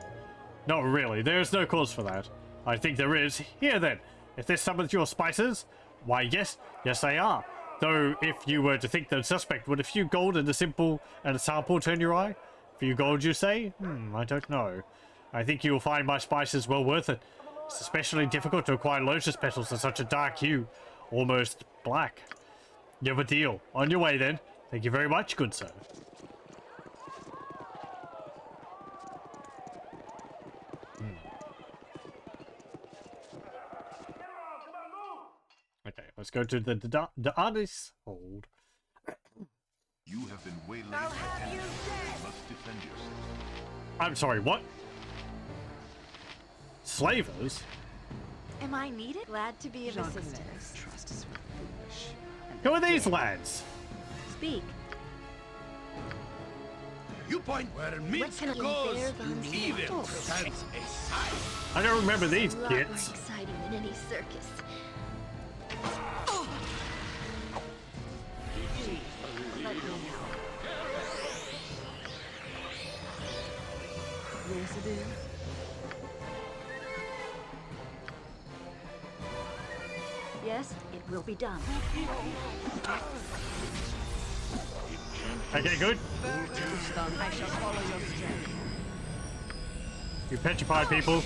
No, really. There is no cause for that. I think there is. Here then. If this summons your spices? Why, yes. Yes, they are. Though, if you were to think them suspect, would a few gold and a sample turn your eye? A few gold, you say? I don't know. I think you will find my spices well worth it. It's especially difficult to acquire lotus petals in such a dark hue, almost black. You have a deal. On your way then. Thank you very much, good sir. Okay, let's go to the artist's hold. You have been waylaid by enemies. You must defend yourself. I'm sorry, what? Slavers? Am I needed? Glad to be of assistance. Trust is foolish. Who are these lads? Speak. You point where Minsk goes, evil stands aside. I don't remember these More kids. exciting than any circus. Yes, it is. Yes, it will be done. Okay, good. I shall follow your strength. You petrified people.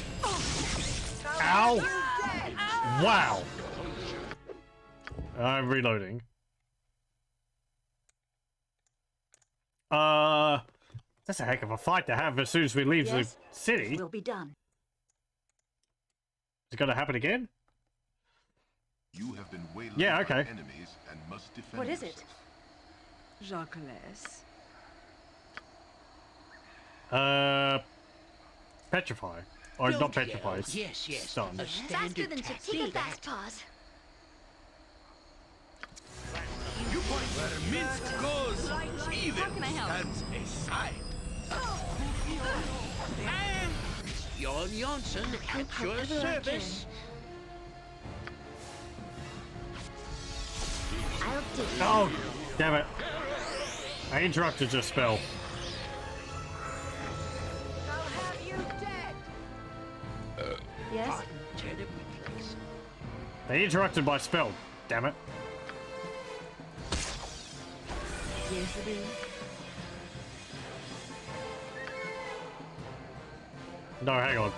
Ow! Wow! I'm reloading. That's a heck of a fight to have as soon as we leave the city. Will be done. Is it gonna happen again? You have been waylaid Yeah, okay. by enemies and must defend What is yourself. it? Jacques. Petrify. Or Don't not petrify, yell. it's Yes, yes. stunned. A Faster than task. to take a fast pause. You point where Minsk goes, evil How can I help? stands aside. Jon Jansen at your service. I'll do it. Oh, damn it. I interrupted your spell. I'll have you dead. Yes? Turnip reflex. They interrupted my spell. Damn it. Yes, it is. No, hang on.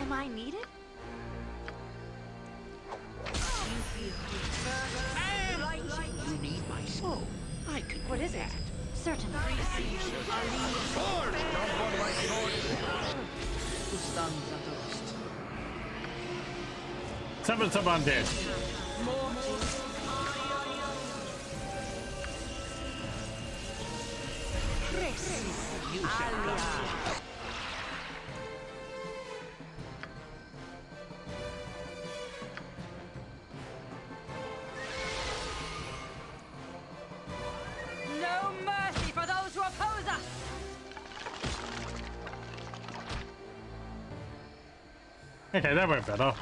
Am I needed? You need my soul. I can. What is it? Certainly. Summon some undead. No mercy for those who oppose us! Okay, that went better.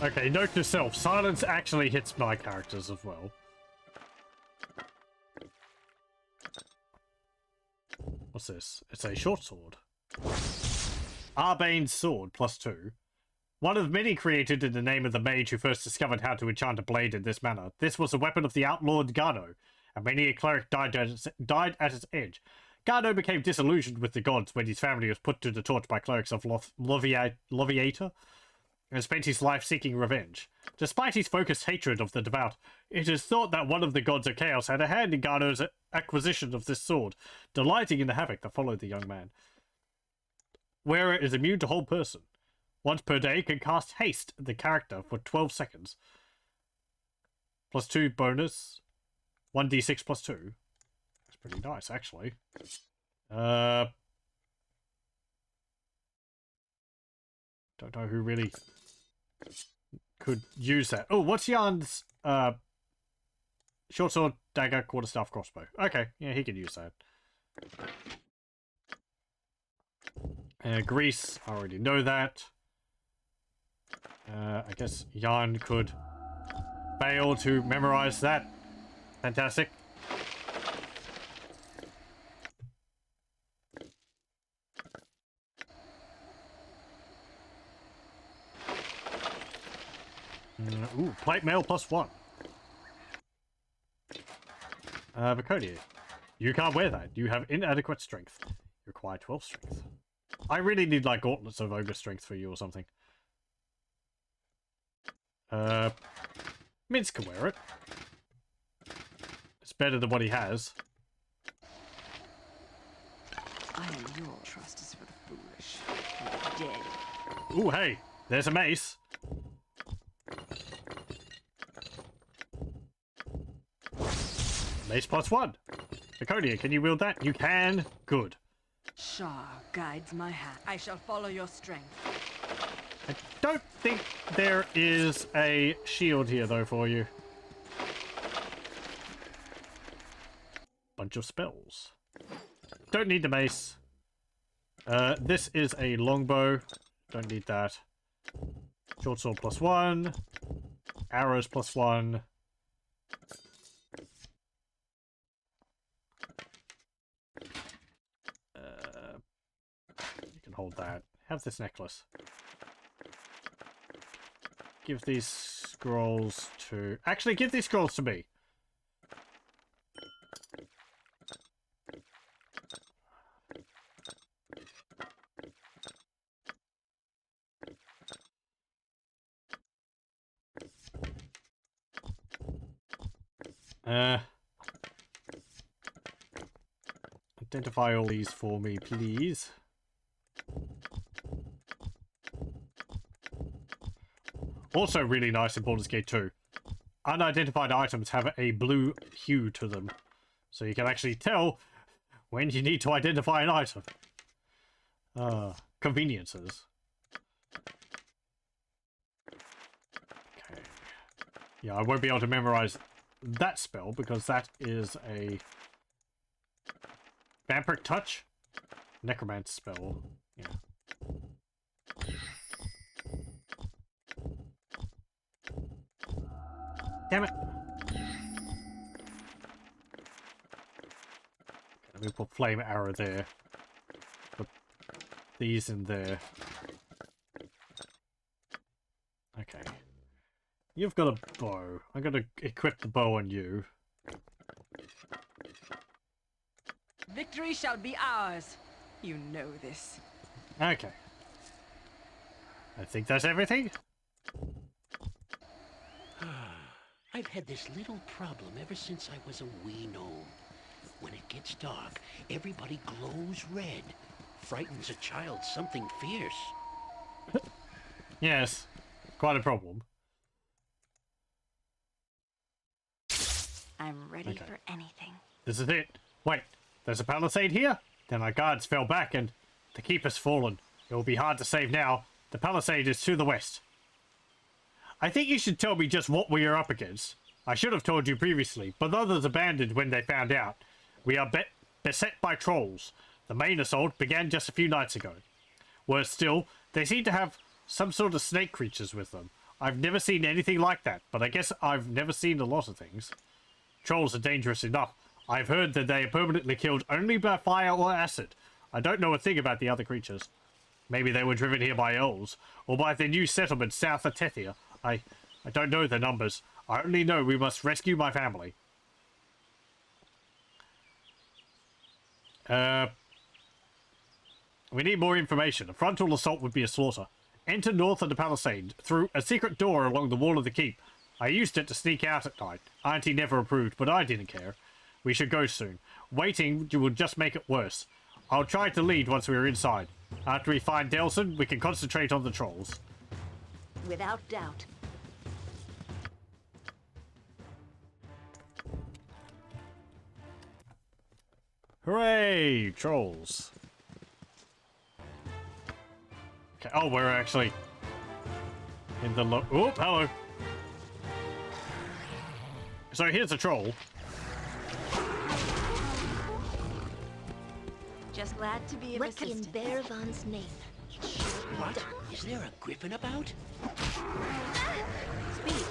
Okay, note to self, silence actually hits my characters as well. What's this? It's a short sword. Arbane's sword, +2. One of many created in the name of the mage who first discovered how to enchant a blade in this manner. This was a weapon of the outlawed Gardo, and many a cleric died at its edge. Gardo became disillusioned with the gods when his family was put to the torch by clerics of Loviator, and spent his life seeking revenge. Despite his focused hatred of the devout, it is thought that one of the gods of chaos had a hand in Gardo's acquisition of this sword, delighting in the havoc that followed the young man. Wearer is immune to hold person. Once per day can cast haste the character for 12 seconds. +2 bonus. 1d6 +2. That's pretty nice, actually. Don't know who really could use that. Oh, what's Jan's short sword, dagger, quarterstaff, crossbow? Okay, yeah, he can use that. Grease, I already know that. I guess Jan could fail to memorize that. Fantastic. Ooh, plate mail +1. Viconia, you can't wear that. You have inadequate strength. You require 12 strength. I really need, like, gauntlets of ogre strength for you or something. Mince can wear it. It's better than what he has. I am your trust is for the foolish and the dead. Ooh, hey, there's a mace. Mace +1. Viconia, can you wield that? You can. Good. Shah guides my hand. I shall follow your strength. I don't think there is a shield here, though, for you. Bunch of spells. Don't need the mace. This is a longbow. Don't need that. Short sword +1. Arrows +1. You can hold that. Have this necklace. Give these scrolls to... Actually, give these scrolls to me. Identify all these for me, please. Also really nice in Baldur's Gate 2. Unidentified items have a blue hue to them. So you can actually tell when you need to identify an item. Conveniences. Okay. Yeah, I won't be able to memorize that spell because that is a Vampiric Touch? Necromancer spell. Yeah. Damn it. Let me put flame arrow there. Put these in there. Okay. You've got a bow. I'm gonna equip the bow on you. Victory shall be ours. You know this. Okay. I think that's everything. I've had this little problem ever since I was a wee gnome. When it gets dark, everybody glows red. Frightens a child something fierce. Yes. Quite a problem. I'm ready Okay. for anything. This is it. Wait, there's a palisade here? Then our guards fell back and the keep has fallen. It will be hard to save now. The palisade is to the west. I think you should tell me just what we are up against. I should have told you previously, but others abandoned when they found out. We are beset by trolls. The main assault began just a few nights ago. Worse still, they seem to have some sort of snake creatures with them. I've never seen anything like that, but I guess I've never seen a lot of things. Trolls are dangerous enough. I've heard that they are permanently killed only by fire or acid. I don't know a thing about the other creatures. Maybe they were driven here by elves, or by the new settlement south of Tethia. I don't know the numbers. I only know we must rescue my family. We need more information. A frontal assault would be a slaughter. Enter north of the palisade, through a secret door along the wall of the keep. I used it to sneak out at night. Auntie never approved, but I didn't care. We should go soon. Waiting will just make it worse. I'll try to lead once we're inside. After we find Delson, we can concentrate on the trolls. Without doubt. Hooray! Trolls. Okay, oh, we're actually in the oh, hello. So here's a troll. Just glad to be of assistance. What in Bearvan's name? It should be What? done. Is there a griffin about? Speak.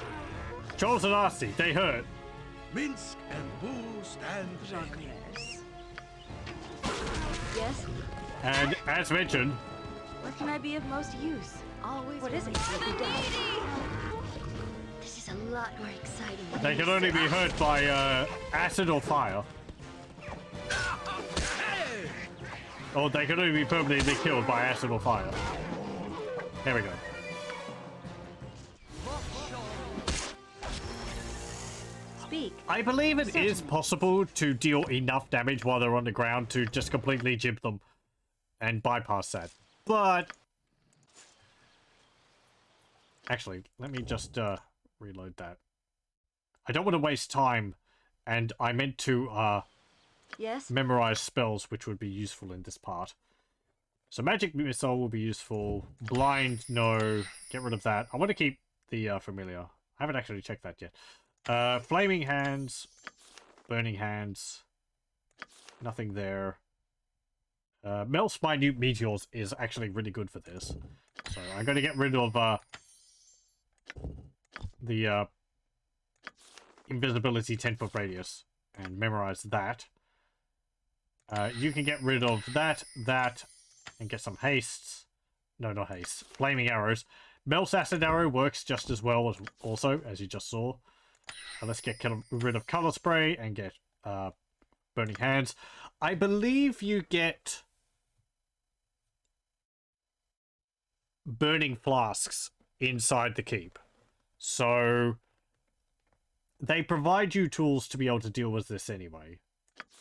Trolls are nasty. They hurt. Minsk and Boo stand ready. Yes? And as mentioned, What can I be of most use? Always. What is it? This is a lot more exciting than they can only be hurt by acid or fire. Or they can only be permanently killed by acid or fire. There we go. Speak. I believe it is possible to deal enough damage while they're on the ground to just completely jib them and bypass that. But actually, let me just reload that. I don't want to waste time, and I meant to Yes? memorize spells which would be useful in this part. So magic missile will be useful. Blind, no. Get rid of that. I want to keep the familiar. I haven't actually checked that yet. Flaming hands, burning hands, nothing there. Melts minute meteors is actually really good for this. So I'm going to get rid of the invisibility 10-foot radius and memorize that. You can get rid of that, and get some hastes. No, not haste. Flaming arrows. Melts acid arrow works just as well as also, as you just saw. Let's get rid of color spray and get burning hands. I believe you get burning flasks inside the keep. So they provide you tools to be able to deal with this anyway.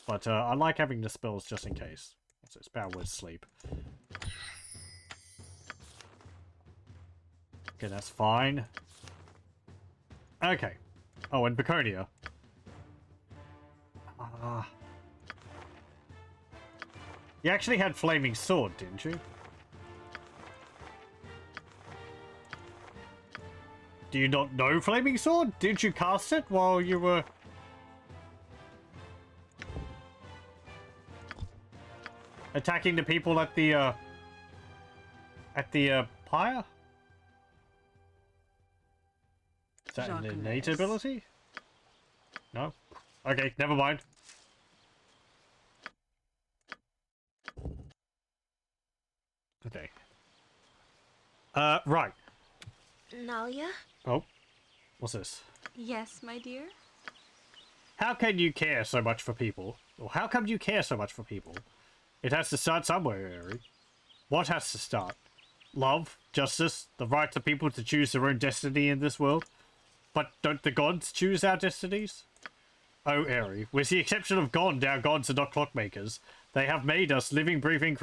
But I like having the spells just in case. So it's bad with sleep. Okay, that's fine. Okay. Oh, and Baconia. You actually had Flaming Sword, didn't you? Do you not know Flaming Sword? Didn't you cast it while you were... attacking the people at the pyre? Is that an innate ability? No? Okay, never mind. Right. Nalia? Oh, what's this? Yes, my dear? How can you care so much for people? Or how come you care so much for people? It has to start somewhere, Eri. What has to start? Love? Justice? The right of people to choose their own destiny in this world? But don't the gods choose our destinies? Oh, Eri, with the exception of God, our gods are not clockmakers. They have made us living, breathing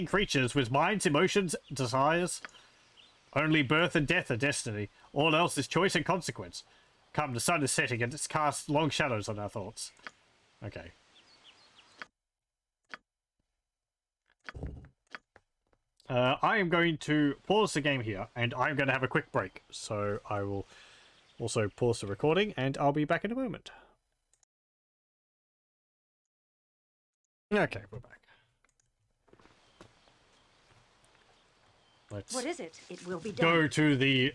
creatures with minds, emotions, desires. Only birth and death are destiny. All else is choice and consequence. Come, the sun is setting and it's cast long shadows on our thoughts. Okay. I am going to pause the game here, and I'm going to have a quick break. So I will also pause the recording, and I'll be back in a moment. Okay, we're back. Let's What is it? It will be done. go to the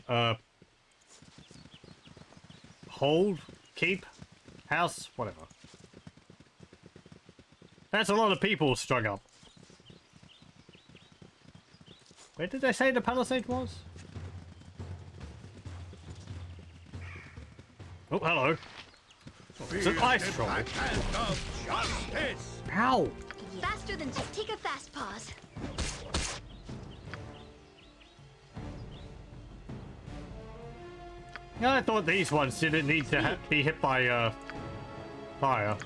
hold, keep, house, whatever. That's a lot of people strung up. Where did they say the palisade was? Oh, hello. Oh, it's an ice troll. Ow! Faster than take a fast pause. Yeah, I thought these ones didn't need to be hit by fire.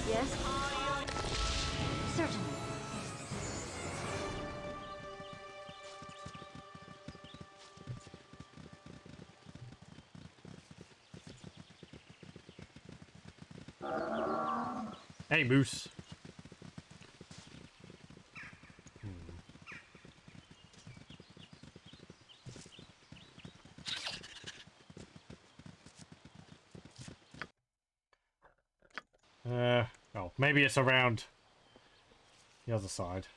Yes? Certainly. Hey, Moose. Oh, maybe it's around the other side.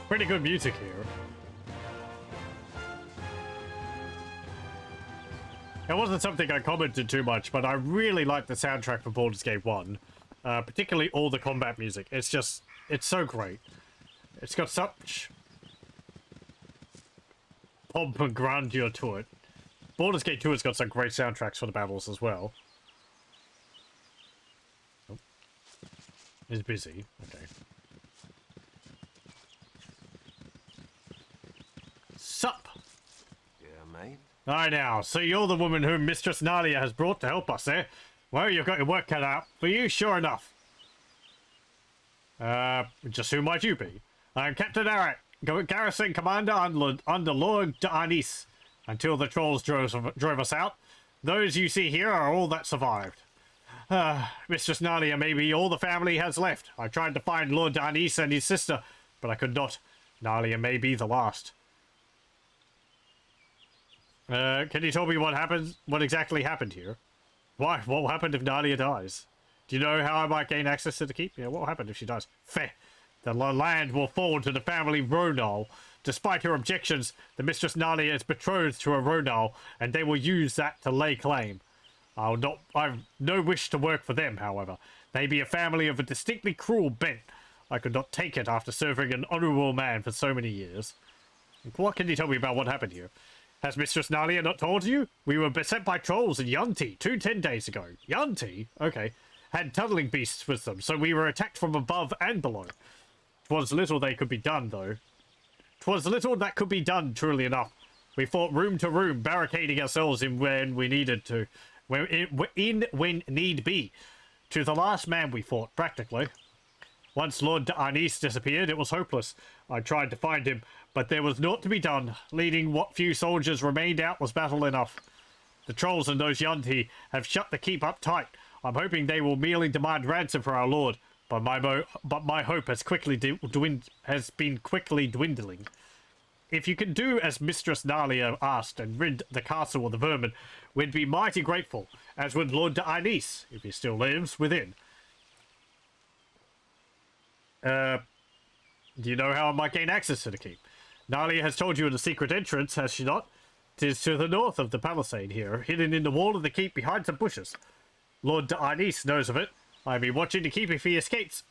Pretty good music here. It wasn't something I commented too much, but I really like the soundtrack for Baldur's Gate 1. Particularly all the combat music. It's so great. It's got such pomp and grandeur to it. Baldur's Gate 2 has got some great soundtracks for the battles as well. Oh. It's busy. Okay. Sup? Yeah, mate. Aye now, so you're the woman whom Mistress Nadia has brought to help us, eh? Well, you've got your work cut out for you, sure enough. Just who might you be? I'm Captain Arak, garrison commander under Lord D'Anis, until the trolls drove us out. Those you see here are all that survived. Mistress Nadia may be all the family has left. I tried to find Lord D'Anis and his sister, but I could not. Nadia may be the last. Can you tell me what exactly happened here? Why? What will happen if Nadia dies? Do you know how I might gain access to the keep? Yeah, what will happen if she dies? Fair. The land will fall to the family Ronal. Despite your objections, the Mistress Nadia is betrothed to a Ronal, and they will use that to lay claim. I've no wish to work for them, however. They be a family of a distinctly cruel bent. I could not take it after serving an honourable man for so many years. What can you tell me about what happened here? Has Mistress Nalia not told you? We were beset by trolls in Yunti 10 days ago. Yunti? Okay. Had tunneling beasts with them, so we were attacked from above and below. 'Twas little they could be done, though. 'Twas little that could be done, truly enough. We fought room to room, barricading ourselves in when we needed to. When need be. To the last man we fought, practically. Once Lord D'Anis disappeared, it was hopeless. I tried to find him, but there was naught to be done. Leading what few soldiers remained out was battle enough. The trolls and those Yunti have shut the keep up tight. I'm hoping they will merely demand ransom for our lord, but my hope has been quickly dwindling. if you can do as Mistress Nalia asked and rid the castle of the vermin, we'd be mighty grateful, as would Lord D'Anis, if he still lives within. Do you know how I might gain access to the keep? Nalia has told you of the secret entrance, has she not? 'Tis to the north of the palisade here, hidden in the wall of the keep behind some bushes. Lord D'Anis knows of it. I've been watching to keep if he escapes.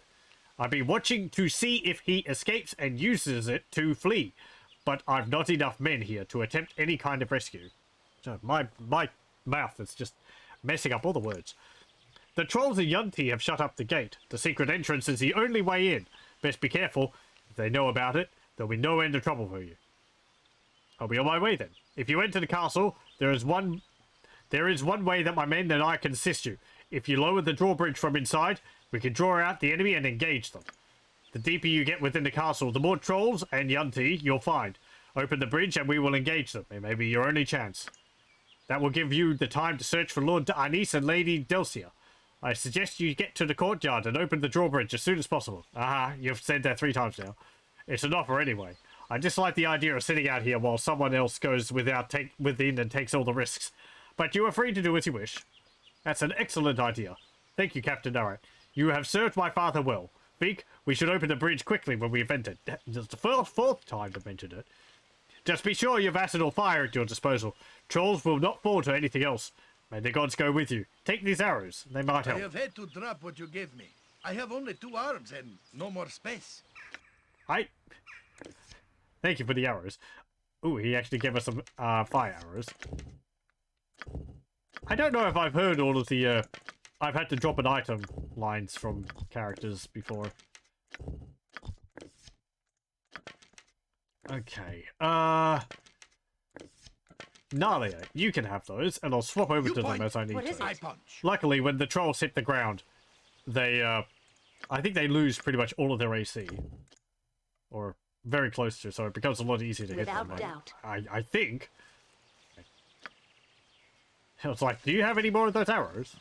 I've been watching to see if he escapes and uses it to flee, but I've not enough men here to attempt any kind of rescue. My mouth is just messing up all the words. The trolls in Yunti have shut up the gate. The secret entrance is the only way in. Best be careful. If they know about it, there'll be no end of trouble for you. I'll be on my way then. If you enter the castle, there is one way that my men and I can assist you. If you lower the drawbridge from inside, we can draw out the enemy and engage them. The deeper you get within the castle, the more trolls and Yunti you'll find. Open the bridge and we will engage them. It may be your only chance. That will give you the time to search for Lord D'Anis and Lady Delcia. I suggest you get to the courtyard and open the drawbridge as soon as possible. Aha, you've said that 3 times now. It's an offer anyway. I dislike the idea of sitting out here while someone else goes within and takes all the risks. But you are free to do as you wish. That's an excellent idea. Thank you, Captain Narrat. You have served my father well. Think we should open the bridge quickly when we've entered. It's the fourth time I've mentioned it. Just be sure you have acid or fire at your disposal. Trolls will not fall to anything else. May the gods go with you. Take these arrows. They might help. I have had to drop what you gave me. I have only 2 arms and no more space. Thank you for the arrows. Ooh, he actually gave us some fire arrows. I don't know if I've heard all of the I've had to drop an item lines from characters before. Okay. Nalia, you can have those, and I'll swap over to them as I need to. I punch. Luckily, when the trolls hit the ground, they, I think they lose pretty much all of their AC. Or very close to, so it becomes a lot easier to hit them. Without doubt. I think. It's like, do you have any more of those arrows?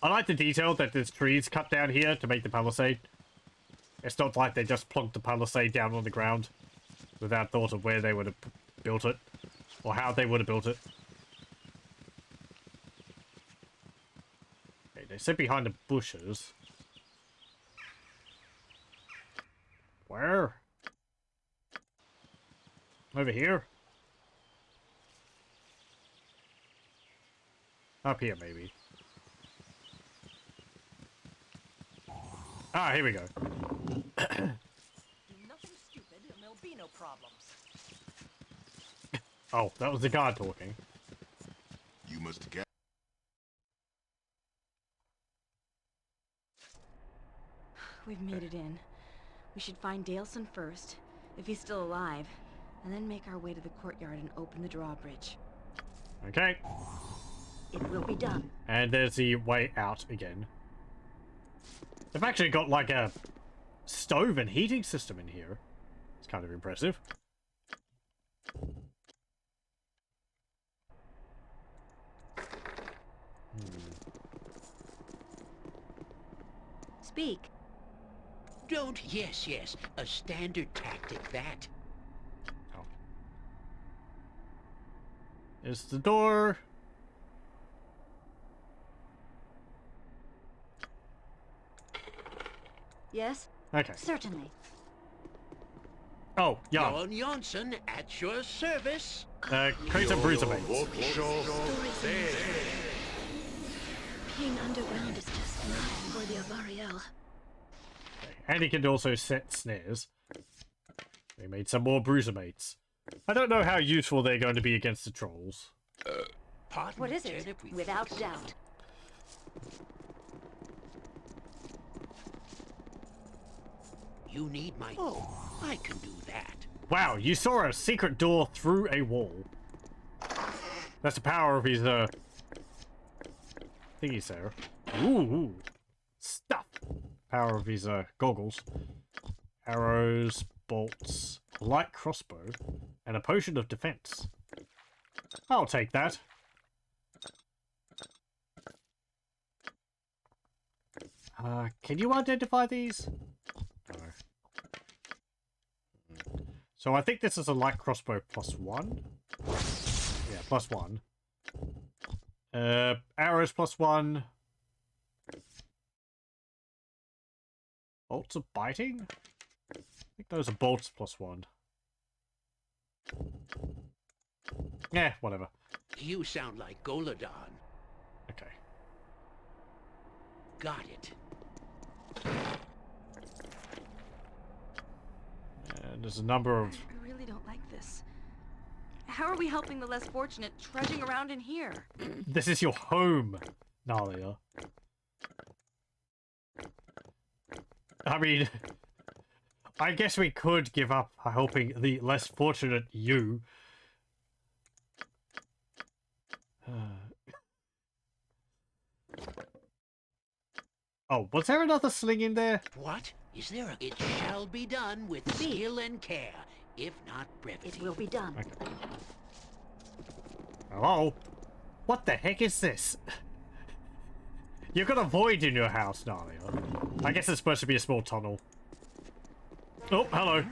I like the detail that there's trees cut down here to make the palisade. It's not like they just plonked the palisade down on the ground without thought of where they would have built it or how they would have built it. Okay, they sit behind the bushes. Where? Over here? Up here, maybe. Ah, here we go. Do nothing stupid and there'll be no problems. Oh, that was the guard talking. You must get. We've made it in. We should find Daleson first, if he's still alive, and then make our way to the courtyard and open the drawbridge. Okay. It will be done. And there's the way out again. They've actually got like a stove and heating system in here. It's kind of impressive. Speak. Don't, yes, a standard tactic, that. Oh. Is the door. Yes? Okay. Certainly. Oh, yeah. Jon Jonsson at your service. Create some bruisermates. Pain underground is just not worthy of Ariel. And he can also set snares. They made some more bruisermates. I don't know how useful they're going to be against the trolls. What is it? Without doubt. You need my... Oh, I can do that. Wow, you saw a secret door through a wall. That's the power of his, thingy, sir. Ooh. Stuff. Power of his, goggles. Arrows, bolts, a light crossbow, and a potion of defense. I'll take Can you identify these? No. So I think this is a light crossbow +1. Yeah, +1. Arrows +1. Bolts of biting? I think those are bolts +1. Yeah, whatever. You sound like Goladon. Okay. Got it. And there's a number of... I really don't like this. How are we helping the less fortunate trudging around in here? This is your home, Nalia. I mean, I guess we could give up helping the less fortunate you. Oh, was there another sling in there? What? Is there a... It shall be done with skill and care, if not brevity. It will be done. Okay. Hello? What the heck is this? You've got a void in your house, Nalia. I guess it's supposed to be a small tunnel. Oh, hello.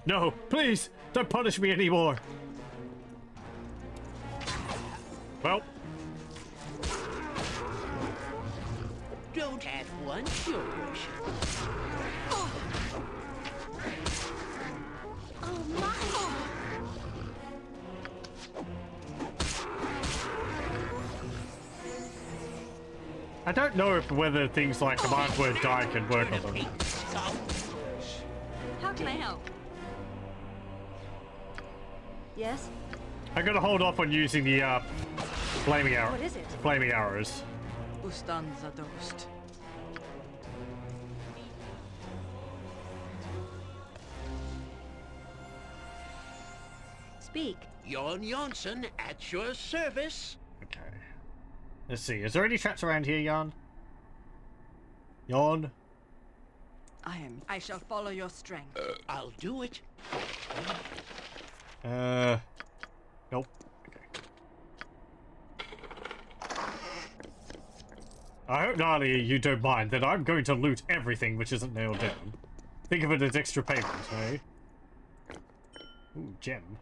No, please, don't punish me anymore. Well. Don't have one, George. Oh my! I don't know if whether things like command word die can work on them. How can I help? Yes? I'm gonna hold off on using the flaming arrow. What is it? Flaming arrows. Ustanza dost. Speak. Jon Jonsson at your service. Okay. Let's see. Is there any traps around here, Jan? Jan? I shall follow your strength. I'll do it. Nope. Okay. I hope, Nalia, you don't mind that I'm going to loot everything which isn't nailed down. Think of it as extra payment, eh? Ooh, gem.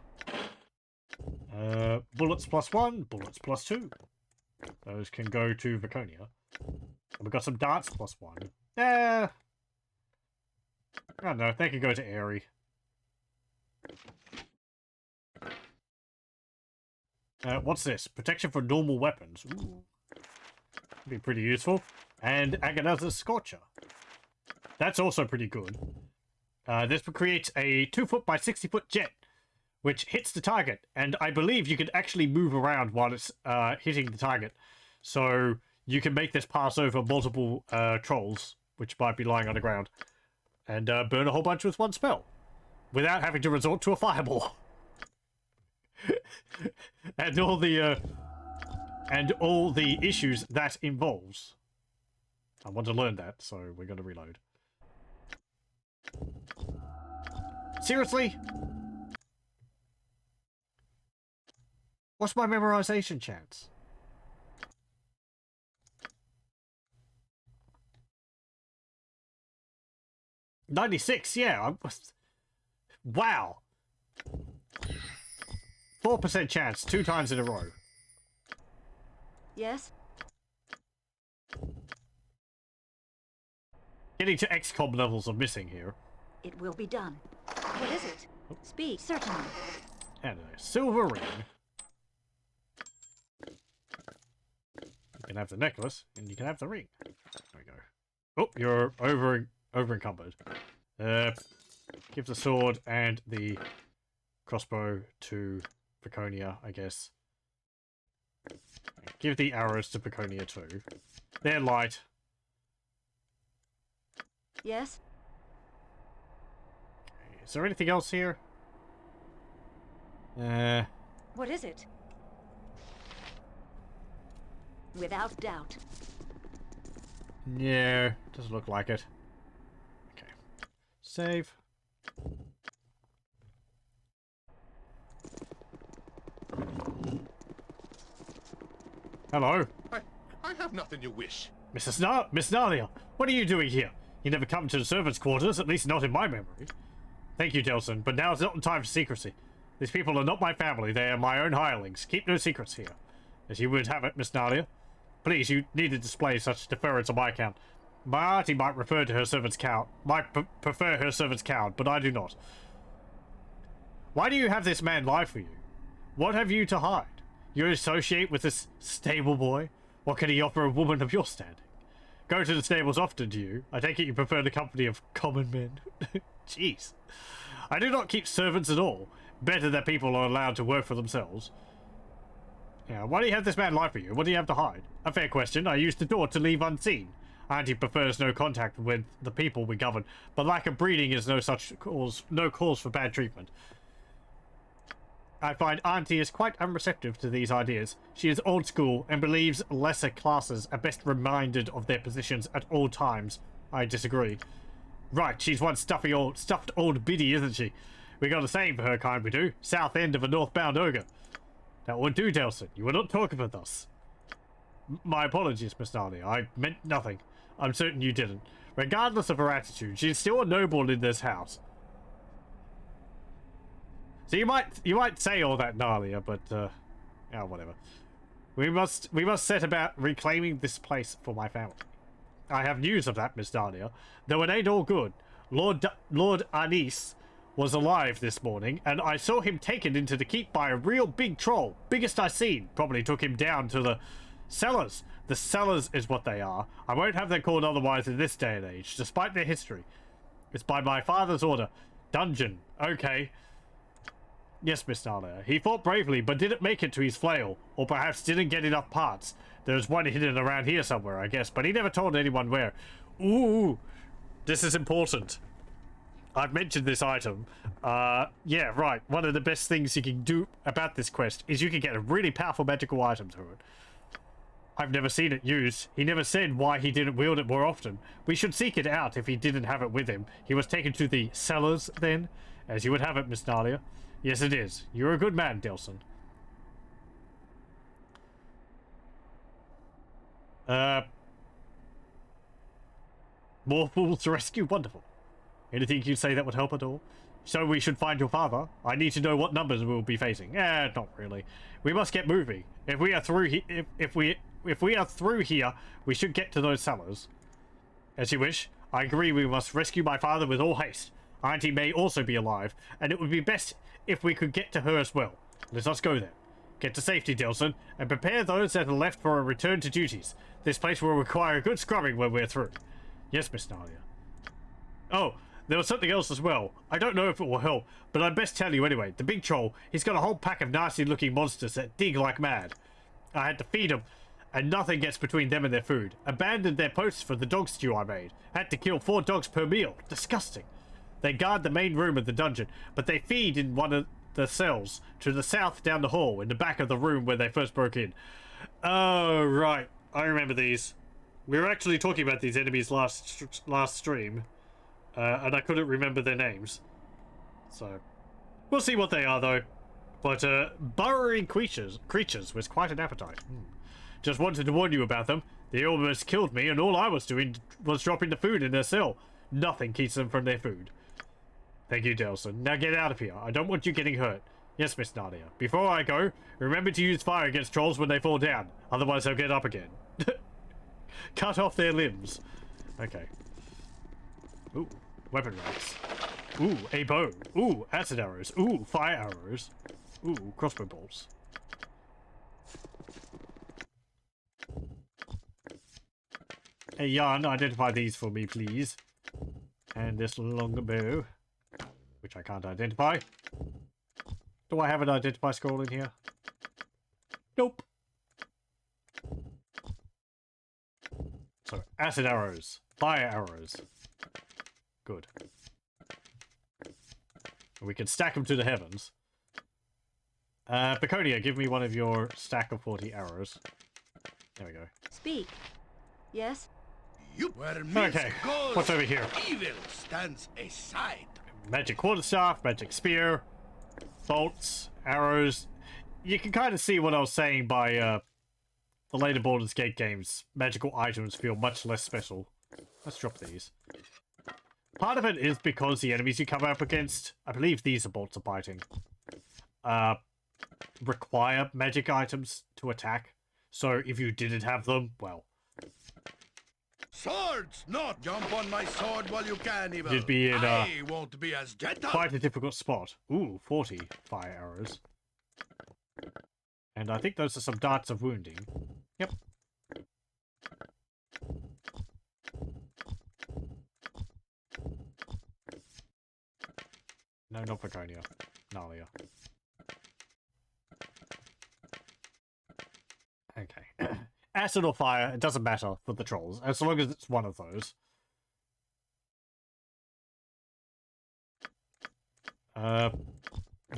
Bullets +1, bullets +2. Those can go to Viconia. And we've got some darts +1. I don't know, they can go to Aerie. What's this? Protection for normal weapons. Ooh. Be pretty useful. And Agonizer's Scorcher. That's also pretty good. This creates a 2-foot by 60-foot jet, which hits the target. And I believe you can actually move around while it's hitting the target. So you can make this pass over multiple trolls, which might be lying on the ground, and burn a whole bunch with one spell, without having to resort to a fireball. and all the issues that involves. I want to learn that, so we're going to reload. Seriously? What's my memorization chance? $96, yeah. Wow. 4% chance, 2 times in a row. Yes? Getting to XCOM levels of missing here. It will be done. What is it? Speak. Certainly. And a silver ring. You can have the necklace, and you can have the ring. There we go. Oh, you're over encumbered. Give the sword and the crossbow to Viconia, I guess. Give the arrows to Viconia too. They're light. Yes? Okay, is there anything else here? What is it? Without doubt. Yeah, doesn't look like it. Okay. Save. Hello. I have nothing you wish. Miss Nalia, what are you doing here? You never come to the servants' quarters, at least not in my memory. Thank you, Delson, but now is not the time for secrecy. These people are not my family, they are my own hirelings. Keep no secrets here. As you would have it, Miss Nalia. Please, you need to display such deference on my account. My auntie might refer to her servant's count, prefer her servant's count, but I do not. Why do you have this man lie for you? What have you to hide? You associate with this stable boy? What can he offer a woman of your standing? Go to the stables often, do you? I take it you prefer the company of common men. Jeez. I do not keep servants at all. Better that people are allowed to work for themselves. Yeah, why do you have this man lie for you? What do you have to hide? A fair question. I used the door to leave unseen. Auntie prefers no contact with the people we govern, but lack of breeding is no cause for bad treatment. I find Auntie is quite unreceptive to these ideas. She is old school and believes lesser classes are best reminded of their positions at all times. I disagree. Right, she's one stuffed old biddy, isn't she? We got a saying for her kind, we do. South end of a northbound ogre. That would do, Delson. You were not talking with us. My apologies, Miss Nalia. I meant nothing. I'm certain you didn't. Regardless of her attitude, she's still a noble in this house. So you might say all that, Nalia, but yeah, whatever. We must set about reclaiming this place for my family. I have news of that, Miss Nalia, though it ain't all good. Lord Anis was alive this morning, and I saw him taken into the keep by a real big troll, biggest I seen. Probably took him down to the cellars. The cellars is what they are. I won't have them called otherwise in this day and age, despite their history. It's by my father's order. Dungeon. Okay. Yes, Miss Nalia. He fought bravely, but didn't make it to his flail, or perhaps didn't get enough parts. There's one hidden around here somewhere, I guess, but he never told anyone where. Ooh, this is important. I've mentioned this item. Yeah, right. One of the best things you can do about this quest is you can get a really powerful magical item through it. I've never seen it used. He never said why he didn't wield it more often. We should seek it out if he didn't have it with him. He was taken to the cellars then, as you would have it, Miss Nalia. Yes, it is. You're a good man, Delson. More fools to rescue? Wonderful. Anything you'd say that would help at all? So we should find your father. I need to know what numbers we'll be facing. Not really. We must get moving. If we are through if we are through here, we should get to those cellars. As you wish. I agree we must rescue my father with all haste. Auntie may also be alive, and it would be best if we could get to her as well. Let us go then. Get to safety, Delson, and prepare those that are left for a return to duties. This place will require a good scrubbing when we're through. Yes, Miss Nalia. Oh, there was something else as well. I don't know if it will help, but I'd best tell you anyway. The big troll, he's got a whole pack of nasty-looking monsters that dig like mad. I had to feed them, and nothing gets between them and their food. Abandoned their posts for the dog stew I made. Had to kill 4 dogs per meal. Disgusting. They guard the main room of the dungeon, but they feed in one of the cells to the south down the hall, in the back of the room where they first broke in. Oh, right. I remember these. We were actually talking about these enemies last stream, and I couldn't remember their names. So, we'll see what they are, though. But, burrowing creatures was quite an appetite. Just wanted to warn you about them. They almost killed me, and all I was doing was dropping the food in their cell. Nothing keeps them from their food. Thank you, Delson. Now get out of here. I don't want you getting hurt. Yes, Miss Nadia. Before I go, remember to use fire against trolls when they fall down. Otherwise, they'll get up again. Cut off their limbs. Okay. Ooh, weapon racks. Ooh, a bow. Ooh, acid arrows. Ooh, fire arrows. Ooh, crossbow bolts. Hey, Jan, identify these for me, please. And this long bow, which I can't identify. Do I have an identify scroll in here? Nope. So, acid arrows. Fire arrows. Good. We can stack them to the heavens. Baconia, give me one of your stack of 40 arrows. There we go. Speak. Yes? Okay, what's over here? Evil stands aside. Magic quarterstaff, magic spear, bolts, arrows. You can kind of see what I was saying by the later Baldur's Gate games, magical items feel much less special. Let's drop these. Part of it is because the enemies you come up against, I believe these are bolts of biting, require magic items to attack. So if you didn't have them, well... Swords! Not jump on my sword while you can, evil. You'd be in I won't be as gentle. quite a difficult spot. Ooh, 40 fire arrows. And I think those are some darts of wounding. Yep. No, not Draconia. Nalia. Okay. Acid or fire, it doesn't matter for the trolls, as long as it's one of those.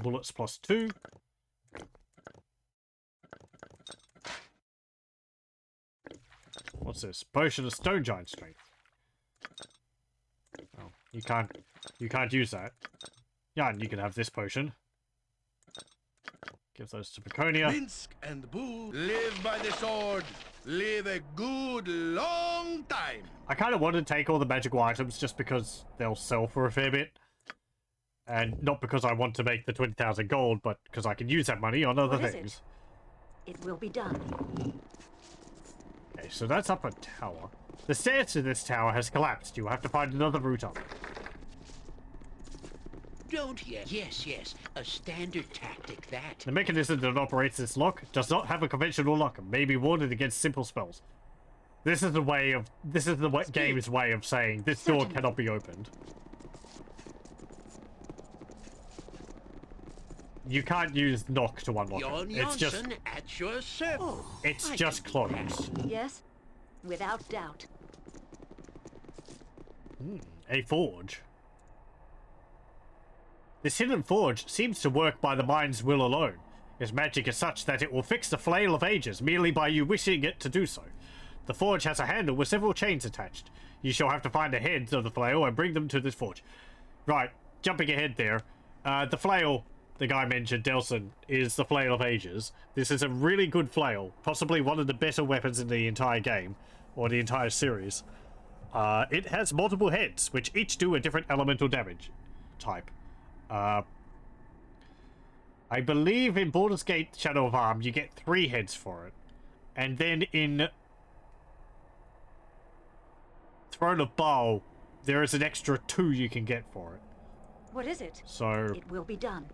Bullets plus 2. What's this? Potion of Stone Giant Strength. Oh, you can't use that. Yeah, and you can have this potion. Give those to Draconia. Minsk and Boo live by the sword. Live a good long time. I kind of want to take all the magical items just because they'll sell for a fair bit. And not because I want to make the 20,000 gold, but because I can use that money on other things. It will be done. Okay, so that's up a tower. The stairs to this tower has collapsed. You have to find another route up. Don't you? Yes, yes. A standard tactic, that. The mechanism that operates this lock does not have a conventional lock and may be warded against simple spells. This is the game's way of saying this door cannot be opened. You can't use knock to unlock it. It's just at your service. It's just closed. Yes, without doubt. A forge. This hidden forge seems to work by the mind's will alone. Its magic is such that it will fix the flail of ages merely by you wishing it to do so. The forge has a handle with several chains attached. You shall have to find the heads of the flail and bring them to this forge. Right, jumping ahead there. The flail, the guy mentioned, Delson, is the flail of ages. This is a really good flail, possibly one of the better weapons in the entire game, or the entire series. It has multiple heads, which each do a different elemental damage type. I believe in Baldur's Gate Shadow of Arm, you get 3 heads for it. And then in Throne of Baal, there is an extra 2 you can get for it. What is it? So it will be done.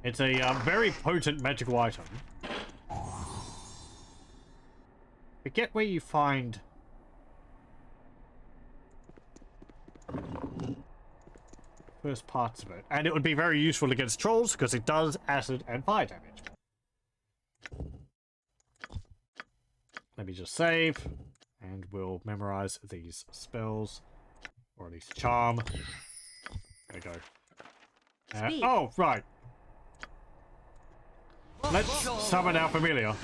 It's a very potent magical item. Forget where you find first parts of it, and it would be very useful against trolls because it does acid and fire damage. Let me just save, and we'll memorize these spells, or at least charm. There we go. Oh, right. Let's summon our familiar.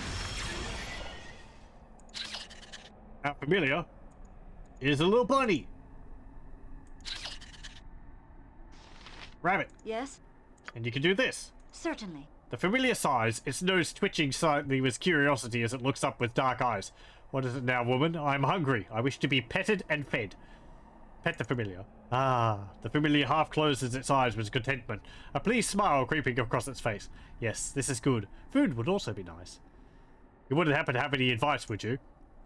Our familiar is a little bunny. Rabbit. Yes? And you can do this. Certainly. The familiar sighs, its nose twitching slightly with curiosity as it looks up with dark eyes. What is it now, woman? I'm hungry. I wish to be petted and fed. Pet the familiar. Ah, the familiar half closes its eyes with contentment, a pleased smile creeping across its face. Yes, this is good. Food would also be nice. You wouldn't happen to have any advice, would you?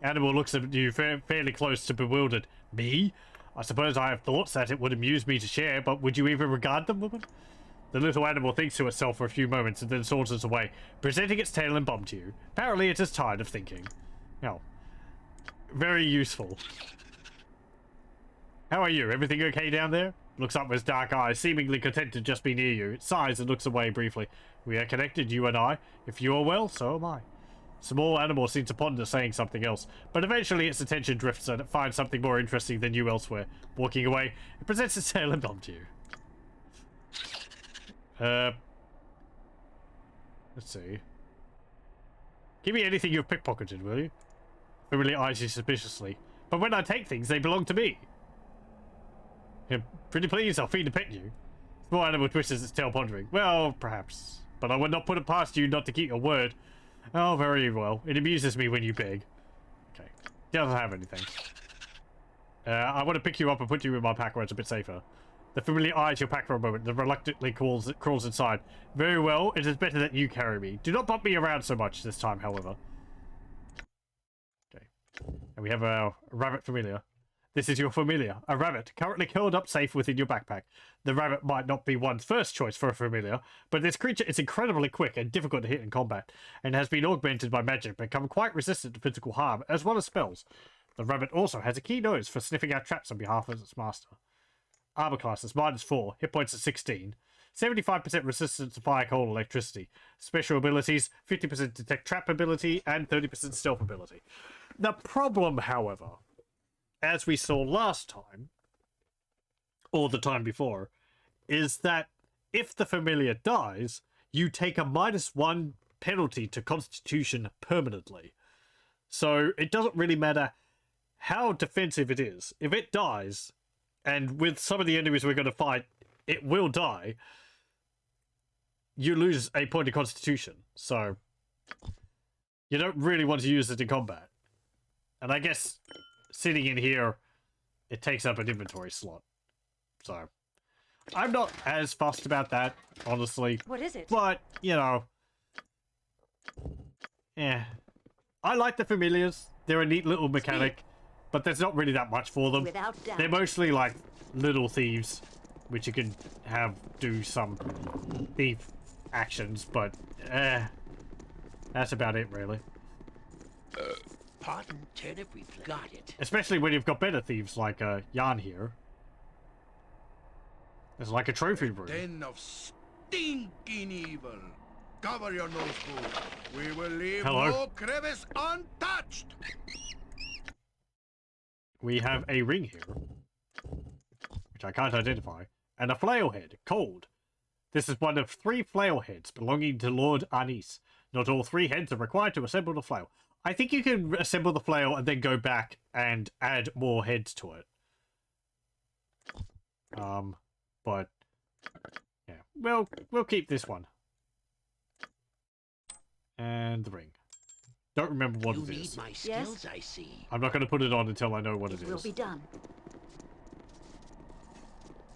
Animal looks at you fairly close to bewildered. Me? I suppose I have thoughts that it would amuse me to share, but would you even regard them, woman? The little animal thinks to itself for a few moments and then saunters away, presenting its tail and bum to you. Apparently it is tired of thinking. Oh. Very useful. How are you? Everything okay down there? Looks up with dark eyes, seemingly content to just be near you. It sighs and looks away briefly. We are connected, you and I. If you are well, so am I. Small animal seems to ponder saying something else, but eventually its attention drifts and it finds something more interesting than you elsewhere. Walking away, it presents its tail and bum to you. Let's see. Give me anything you've pickpocketed, will you? Familiar eyes you suspiciously. But when I take things, they belong to me. You're pretty pleased I'll feed and pet you. Small animal twists its tail, pondering. Well, perhaps. But I would not put it past you not to keep your word. Oh, very well. It amuses me when you beg. Okay. Doesn't have anything. I want to pick you up and put you in my pack where it's a bit safer. The familiar eyes your pack for a moment, then reluctantly crawls inside. Very well, it is better that you carry me. Do not bump me around so much this time, however. Okay. And we have a rabbit familiar. This is your familiar, a rabbit, currently curled up safe within your backpack. The rabbit might not be one's first choice for a familiar, but this creature is incredibly quick and difficult to hit in combat, and has been augmented by magic, become quite resistant to physical harm, as well as spells. The rabbit also has a keen nose for sniffing out traps on behalf of its master. Armor class is -4, hit points is 16, 75% resistance to fire, cold, electricity. Special abilities, 50% detect trap ability, and 30% stealth ability. The problem, however, as we saw last time, or the time before, is that if the familiar dies, you take a -1 penalty to Constitution permanently. So it doesn't really matter how defensive it is. If it dies, and with some of the enemies we're going to fight, it will die, you lose a point of Constitution. So you don't really want to use it in combat. And I guess sitting in here, it takes up an inventory slot. So I'm not as fussed about that, honestly. What is it? But, you know, yeah. I like the familiars. They're a neat little mechanic, but there's not really that much for them. Without doubt. They're mostly like little thieves, which you can have do some thief actions, but that's about it, really. Pardon, turnip, we've got it. Especially when you've got better thieves like Jan here. It's like a trophy room. Den of stinking evil. Cover your nose, fool. We will leave Hello. no crevice untouched. We have a ring here, which I can't identify, and a flail head, cold. This is one of 3 flail heads belonging to Lord Arnis. Not all 3 heads are required to assemble the flail. I think you can assemble the flail and then go back and add more heads to it. But yeah, we'll keep this one. And the ring. Don't remember what it is. My skills, I see. I'm not going to put it on until I know what it It will is. be done.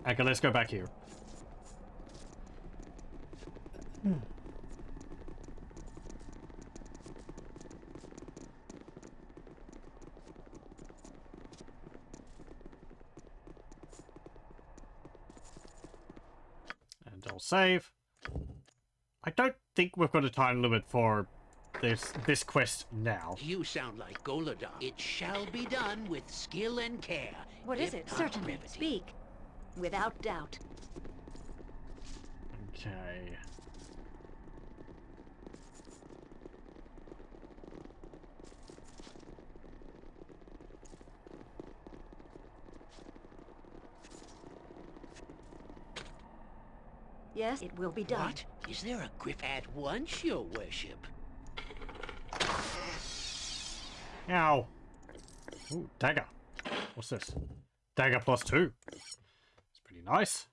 Okay, let's go back here. And I'll save. I don't think we've got a time limit for this quest now. You sound like Golodon. It shall be done with skill and care. What is if it? not Certainly. brevity. Speak. Without doubt. Okay. Yes, it will be done. What? Is there a griff at once, your worship? Ow. Ooh, dagger. What's this? Dagger +2. It's pretty nice.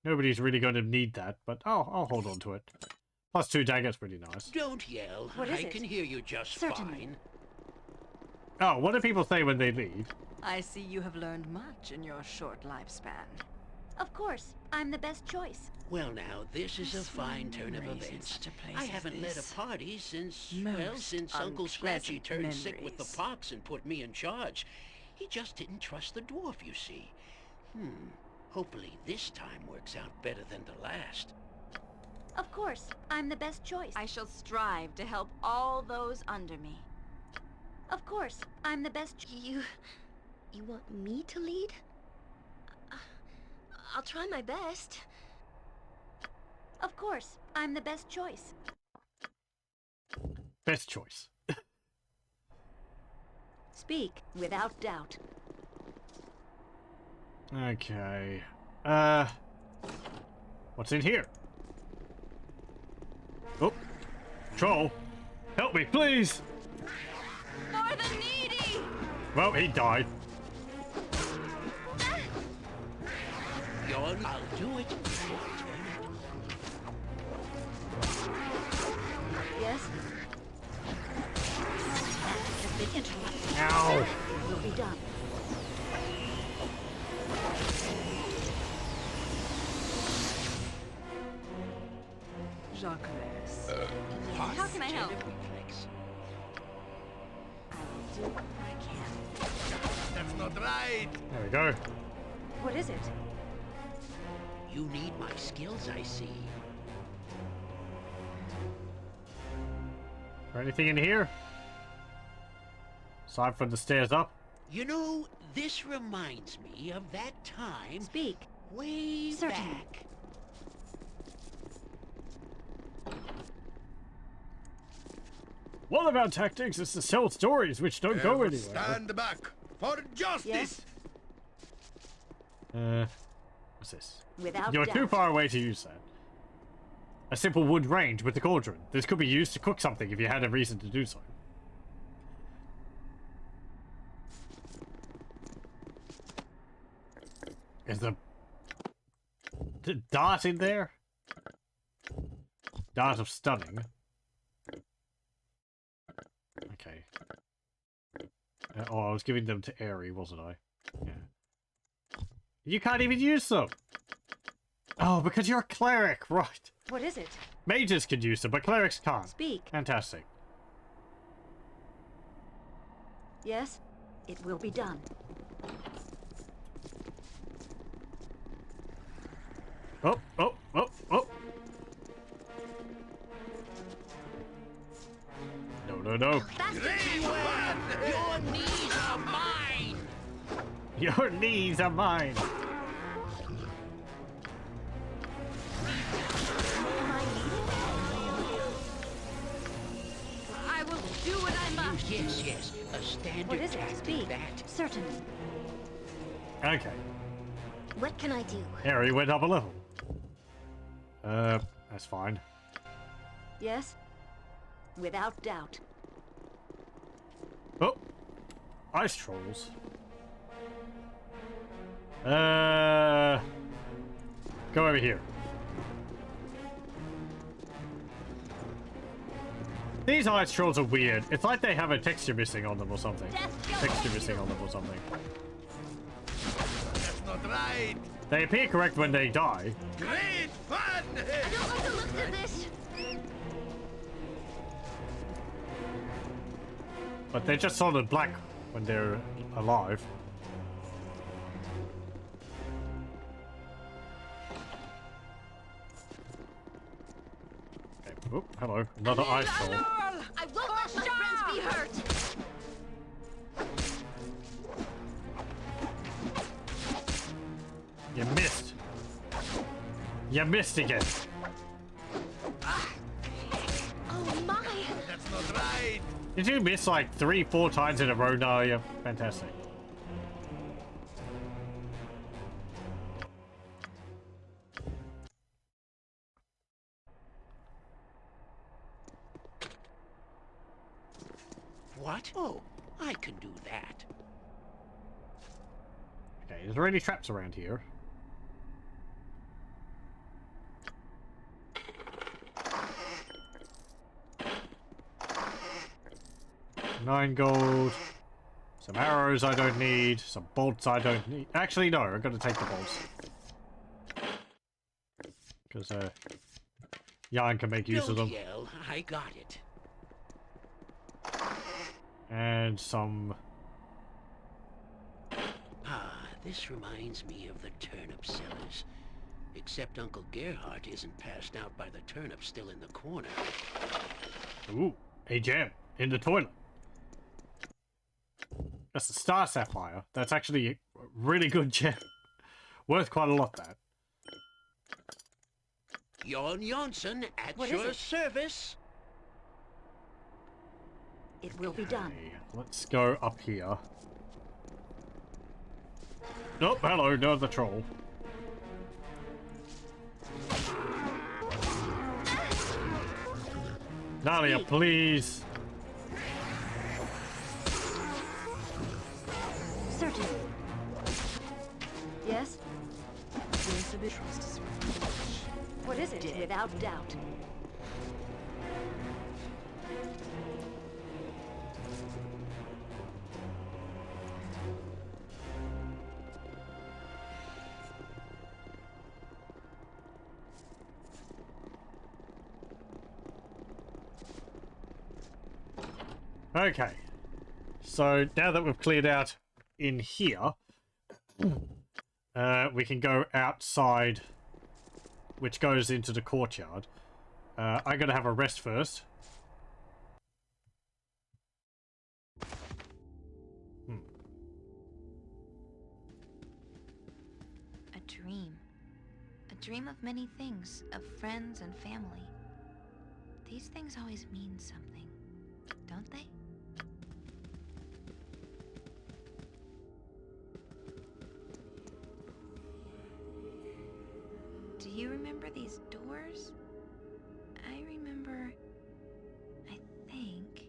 Nobody's really going to need that, but I'll hold on to it. +2 dagger's pretty nice. Don't yell. What is I it? can hear you just Certainly. fine. Oh, what do people say when they leave? I see you have learned much in your short lifespan. Of course, I'm the best choice. Well, now, this is a fine turn of memories in events. such a place I as haven't led this. a party since, Most since Uncle Scratchy unpleasant turned sick with the memories. pox and put me in charge. He just didn't trust the dwarf, you see. Hopefully this time works out better than the last. Of course, I'm the best choice. I shall strive to help all those under me. Of course, I'm the best. You want me to lead? I'll try my best. Of course, I'm the best choice. Best choice. Speak without doubt. Okay. What's in here? Oh. Troll. Help me, please! For the needy! Well, he died. Your I'll do it. Yes? That has been interrupted. Ow! It will be done. Jacques. How can I help? Reflex. I will do what I can. That's not right. There we go. What is it? You need my skills, I see. Is there anything in here? Aside from the stairs up? You know, this reminds me of that time... Speak. Way Certainly. back. One of our tactics is to sell stories which don't go anywhere. Stand back for justice. Yes. What's this? Without You're doubt. too far away to use that. A simple wood range with the cauldron. This could be used to cook something if you had a reason to do so. Is the dart in there? Dart of stunning. Okay. Oh, I was giving them to Airy, wasn't I? Yeah. You can't even use them! Oh, because you're a cleric, right. What is it? Mages can use them, but clerics can't. Speak. Fantastic. Yes? It will be done. Oh, oh, oh, oh. No, no, no. Your knees are mine! Your knees are mine. I will do what I must. Yes, yes. A standard What is it? tactic Speak. that. Certainly. Okay. What can I do? Harry went up a level. That's fine. Yes? Without doubt. Oh. Ice trolls. Go over here. These ice trolls are weird. It's like they have a texture missing on them or something. Texture missing on them or something. That's not right. They appear correct when they die. Great fun. I don't like the looks of this. But they're just solid black when they're alive. Okay. Oh, hello. Another ice troll. I won't let my friends be hurt. You missed. You missed again. Oh my! That's not right. Did you miss like 3-4 times in a row now? You're fantastic. What? Oh, I can do that. Okay, is there any traps around here? $9 gold. Some arrows I don't need. Some bolts I don't need. Actually, no, I'm gonna take the bolts. Because, Jan can make use of them. Don't yell. I got it. And some... Ah, this reminds me of the turnip sellers. Except Uncle Gerhardt isn't passed out by the turnip still in the corner. Ooh, a gem in the toilet. That's a star sapphire. That's actually a really good gem. Worth quite a lot, that. Jon Jonsson at What is your it? service. It will be done. Okay, let's go up here. Nope, hello, no, the troll. Nalia, please. Certainly. Yes? Yes, What is it? Without doubt. Okay, so now that we've cleared out in here, we can go outside, which goes into the courtyard. I'm gonna have a rest first. A dream. A dream of many things, of friends and family. These things always mean something, don't they? Do you remember these doors? I remember... I think...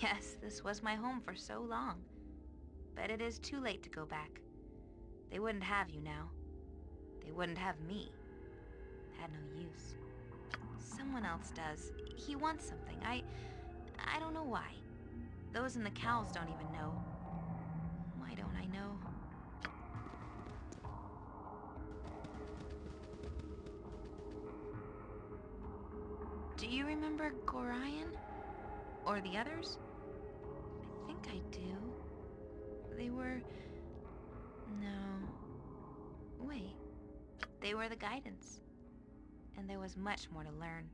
Yes, this was my home for so long. But it is too late to go back. They wouldn't have you now. They wouldn't have me. Had no use. Someone else does. He wants something. I don't know why. Those in the cows don't even know. Why don't I know? Do you remember Gorion? Or the others? I think I do. They were... No. Wait. They were the guidance. And there was much more to learn.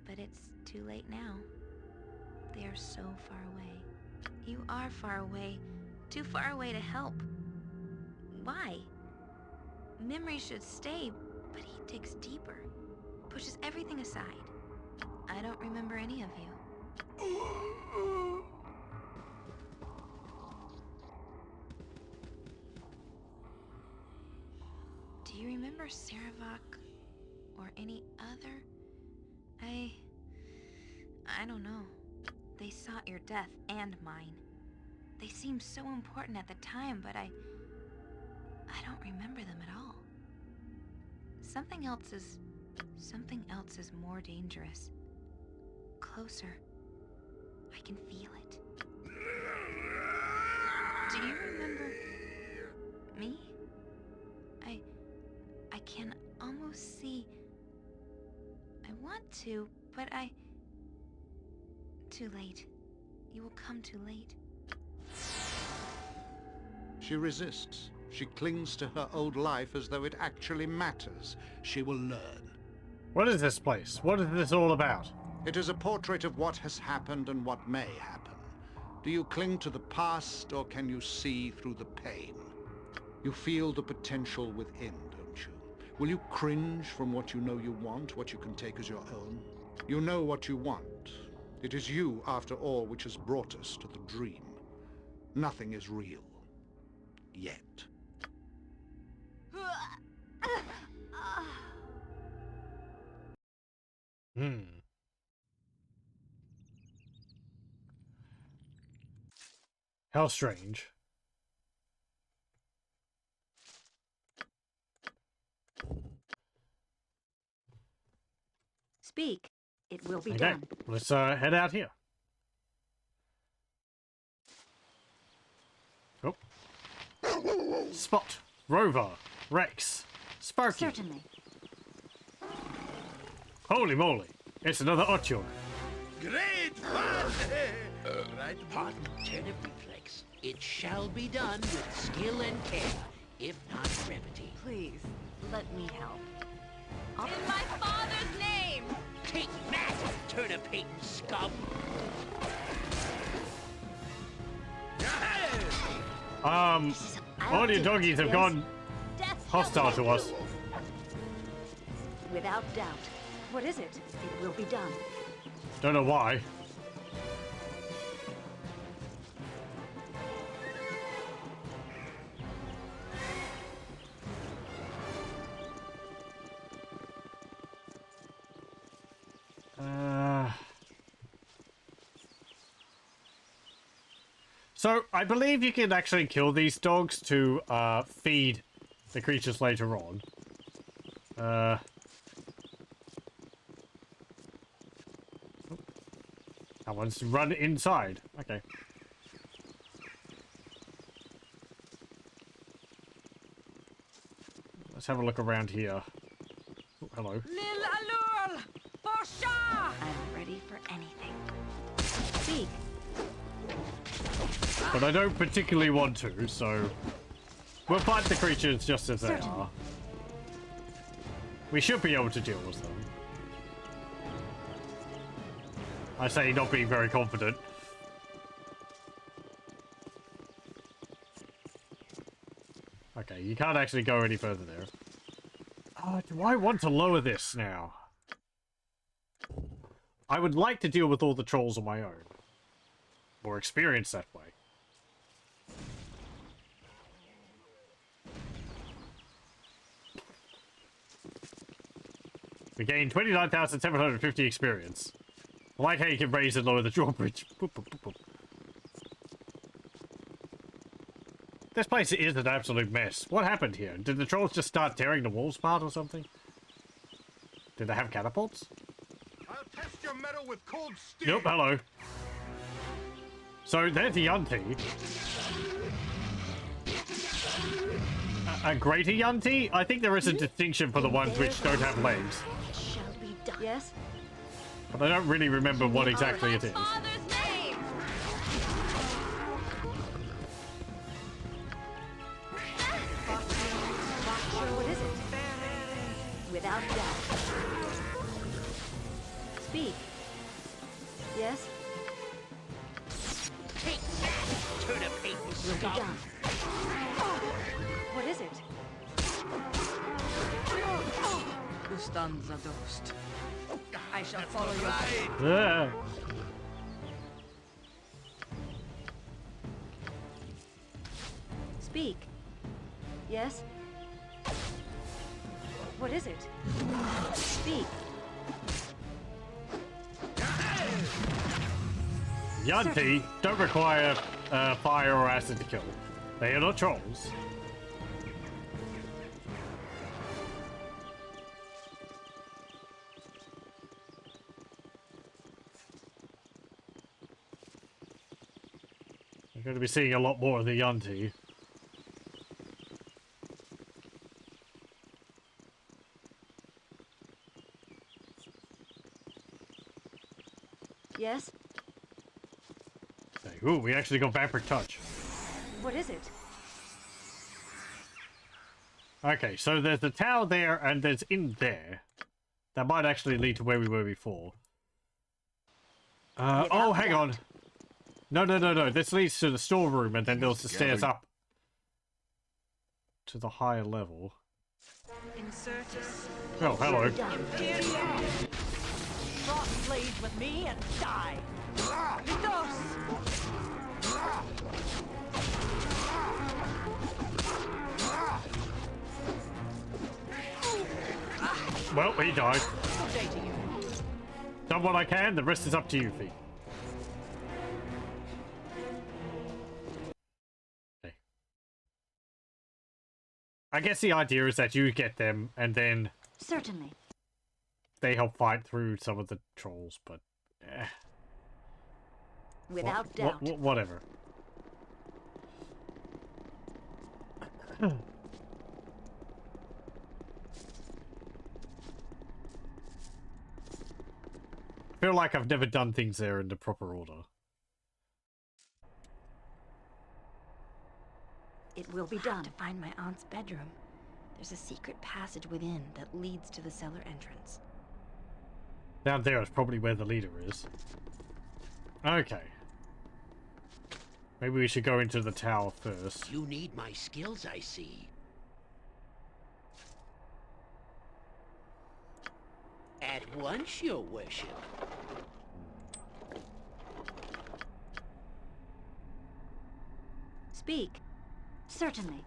But it's too late now. They are so far away. You are far away. Too far away to help. Why? Memory should stay, but he digs deeper. Pushes everything aside. I don't remember any of you. Do you remember Saravak or any other? I don't know. They sought your death and mine. They seemed so important at the time, but I don't remember them at all. Something else is more dangerous. Closer. I can feel it. Do you remember me? I can almost see. I want to, but too late. You will come too late. She resists. She clings to her old life as though it actually matters. She will learn. What is this place? What is this all about? It is a portrait of what has happened and what may happen. Do you cling to the past, or can you see through the pain? You feel the potential within, don't you? Will you cringe from what you know you want, what you can take as your own? You know what you want. It is you, after all, which has brought us to the dream. Nothing is real. Yet. How strange. Speak. It will be Okay, done. let's head out here. Oh. Spot, Rover, Rex, Sparky. Certainly. Holy moly, it's another Otyug. Great fun! Right, pardon, turnip reflex. It shall be done with skill and care, if not brevity. Please, let me help. In my father's name! Take that, turnip-hating scum! All your doggies have gone hostile to us. Without doubt. What is it? It will be done. Don't know why. So, I believe you can actually kill these dogs to feed the creatures later on. That one's run inside. Okay. Let's have a look around here. Oh, hello. Lil Alul! Forsha! I'm ready for anything. Speak. But I don't particularly want to, so we'll fight the creatures just as they are. We should be able to deal with them. I say not being very confident. Okay, you can't actually go any further there. Oh, do I want to lower this now? I would like to deal with all the trolls on my own. More experience that way. We gained 29,750 experience. I like how you can raise and lower the drawbridge. Boop, boop, boop, boop. This place is an absolute mess. What happened here? Did the trolls just start tearing the walls apart or something? Did they have catapults? I'll test your metal with cold steel. Yep, hello. So there's the Yunti. A greater Yunti? I think there is a distinction for the ones which don't have legs. Yes? But I don't really remember what exactly it is. What is it? Without doubt. Speak. Yes? Take that, turnip ape Will be scum. done. What is it? Ustanza Dost. I shall follow your Yeah. Speak. Yes? What is it? Speak. Yunti don't require fire or acid to kill. They are not trolls. We're going to be seeing a lot more of the Yunti. Yes? Ooh, we actually got Vampiric Touch. What is it? Okay, so there's the tower there, and there's in there. That might actually lead to where we were before. Oh, hang on. No. This leads to the storeroom, and then there's the stairs up to the higher level. Insertus. Oh, hello. Imperium. Cross blade with me and die. Mythos. Well, he died. Done what I can, the rest is up to you, Fee. Okay. I guess the idea is that you get them, and then... Certainly. They help fight through some of the trolls, but... Without doubt. Whatever. I feel like I've never done things there in the proper order. It will be done. To find my aunt's bedroom. There's a secret passage within that leads to the cellar entrance. Down there is probably where the leader is. Okay. Maybe we should go into the tower first. You need my skills, I see. At once, your worship. Speak. Certainly.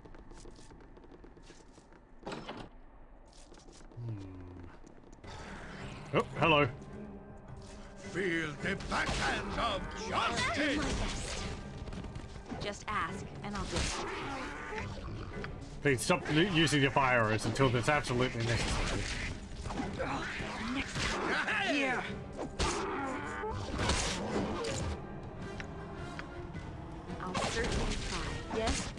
Oh, hello. Feel the backhand of justice! Just ask, and I'll do it. Please stop using your fire arrows until it's absolutely necessary. Next time, here. I'll certainly try. Yes?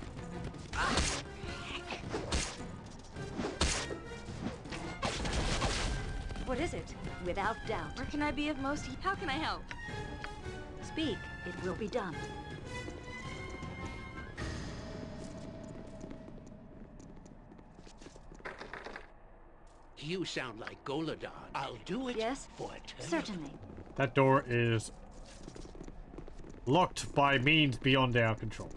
What is it? Without doubt. Where can I be of most use? How can I help? Speak. It will be done. You sound like Goladon. I'll do it. Yes? For eternity. Certainly. That door is locked by means beyond our control.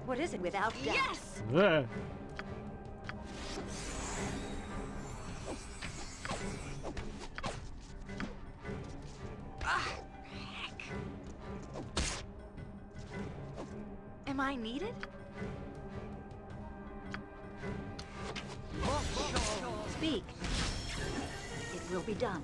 What is it? Without doubt. Yes! Yeah. Am I needed? Speak. It will be done.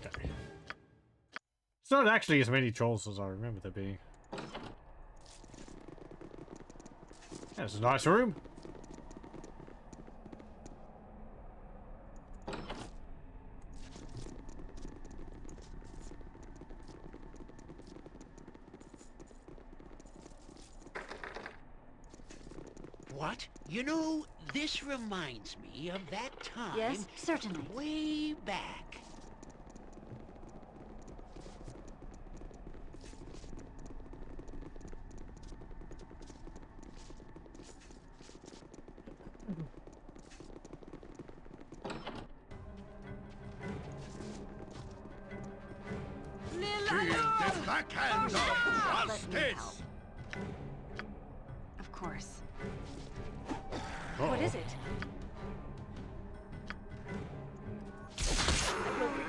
Okay. It's not actually as many trolls as I remember there being. That's a nice room. What? You know, this reminds me of that time. Yes, certainly. Way back. Feel the backhand of justice! Of course. Uh-oh. What is it?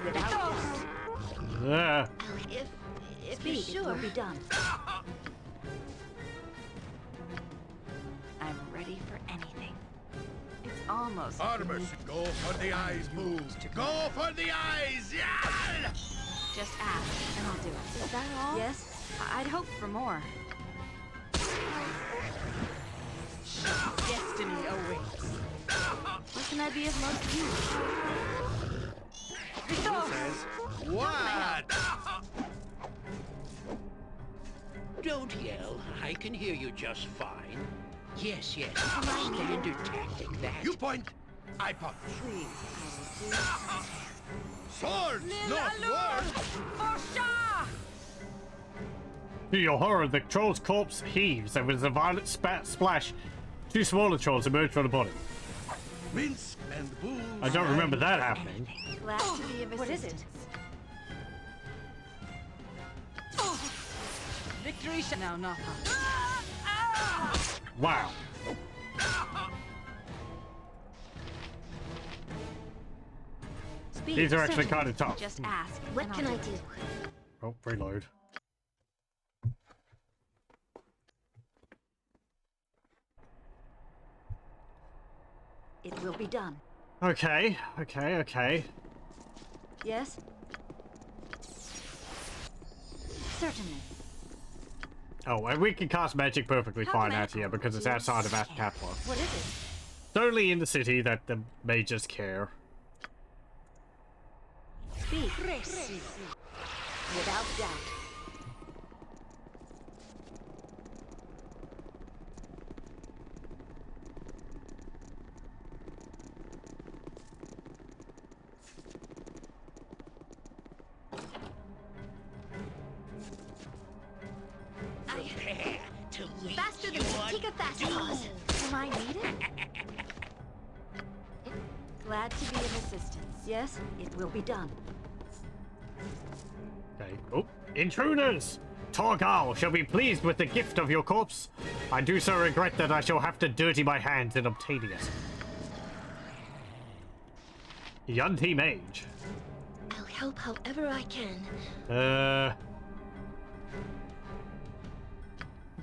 Without doubt. Yeah. If Speak, you're it will sure. be done. I'm ready for anything. It's almost. Artemis, go for the eyes, Boo. Go for the eyes, yeah! Just ask, and I'll do it. Is that all? Yes. I'd hoped for more. Destiny awaits. What can I be of most use? Who says what? Don't yell. I can hear you just fine. Yes, yes. Standard tactic, that. You point, I punch. Please. Swords, not words! To your horror, the troll's corpse heaves, and with a violent splash, two smaller trolls emerge from the body. Minsk and Boo. I don't remember that happening. Glad to be of assistance. What is it? Victory now, not Wow. Speak. These are actually kind of tough. Just ask. What can I do? Oh, reload. It will be done. Okay. Yes? Certainly. Oh, and we can cast magic perfectly How fine can I- out here because it's outside of Azkaban. What is it? It's only in the city that the mages care. Speak. Without doubt. Prepare to meet Faster than your Tika Fast Paws. Am I needed? Glad to be of assistance. Yes, it will be done. Okay. Oh, intruders! Torgal shall be pleased with the gift of your corpse. I do so regret that I shall have to dirty my hands in obtaining it. Yunti Mage. I'll help however I can.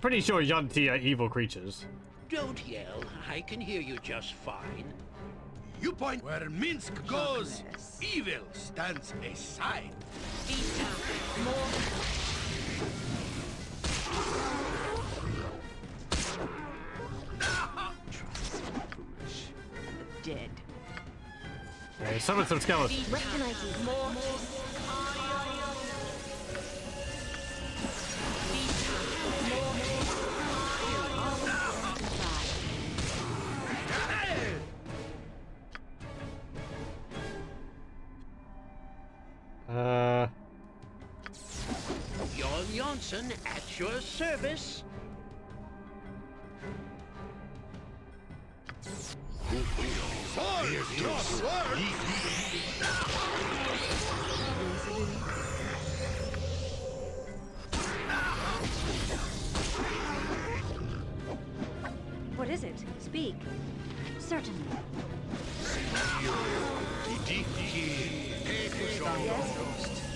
Pretty sure Yunti are evil creatures. Don't yell. I can hear you just fine. You point where Minsk goes, evil stands aside. Dead. Hey, summon some skeletons. What can I do? Jon Johnson at your service. What is it? Speak. Certainly. Yes?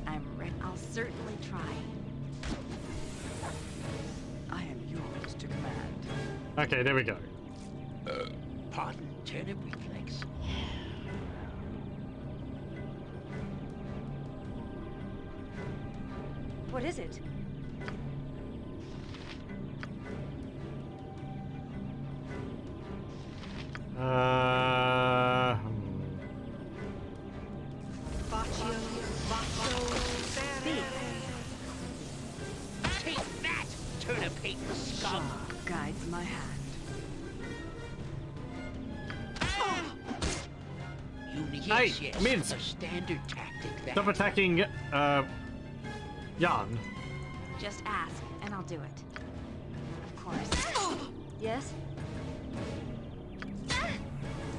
I'm ready. I'll certainly try. I am yours to command. Okay, there we go. Pardon, turnip reflex. What is it? Take that, turnip hating scum. Guides my hand. Yes, Hey, yes, Minsk. a standard tactic that. Stop attacking, Jan. Just ask, and I'll do it. Of course. Yes?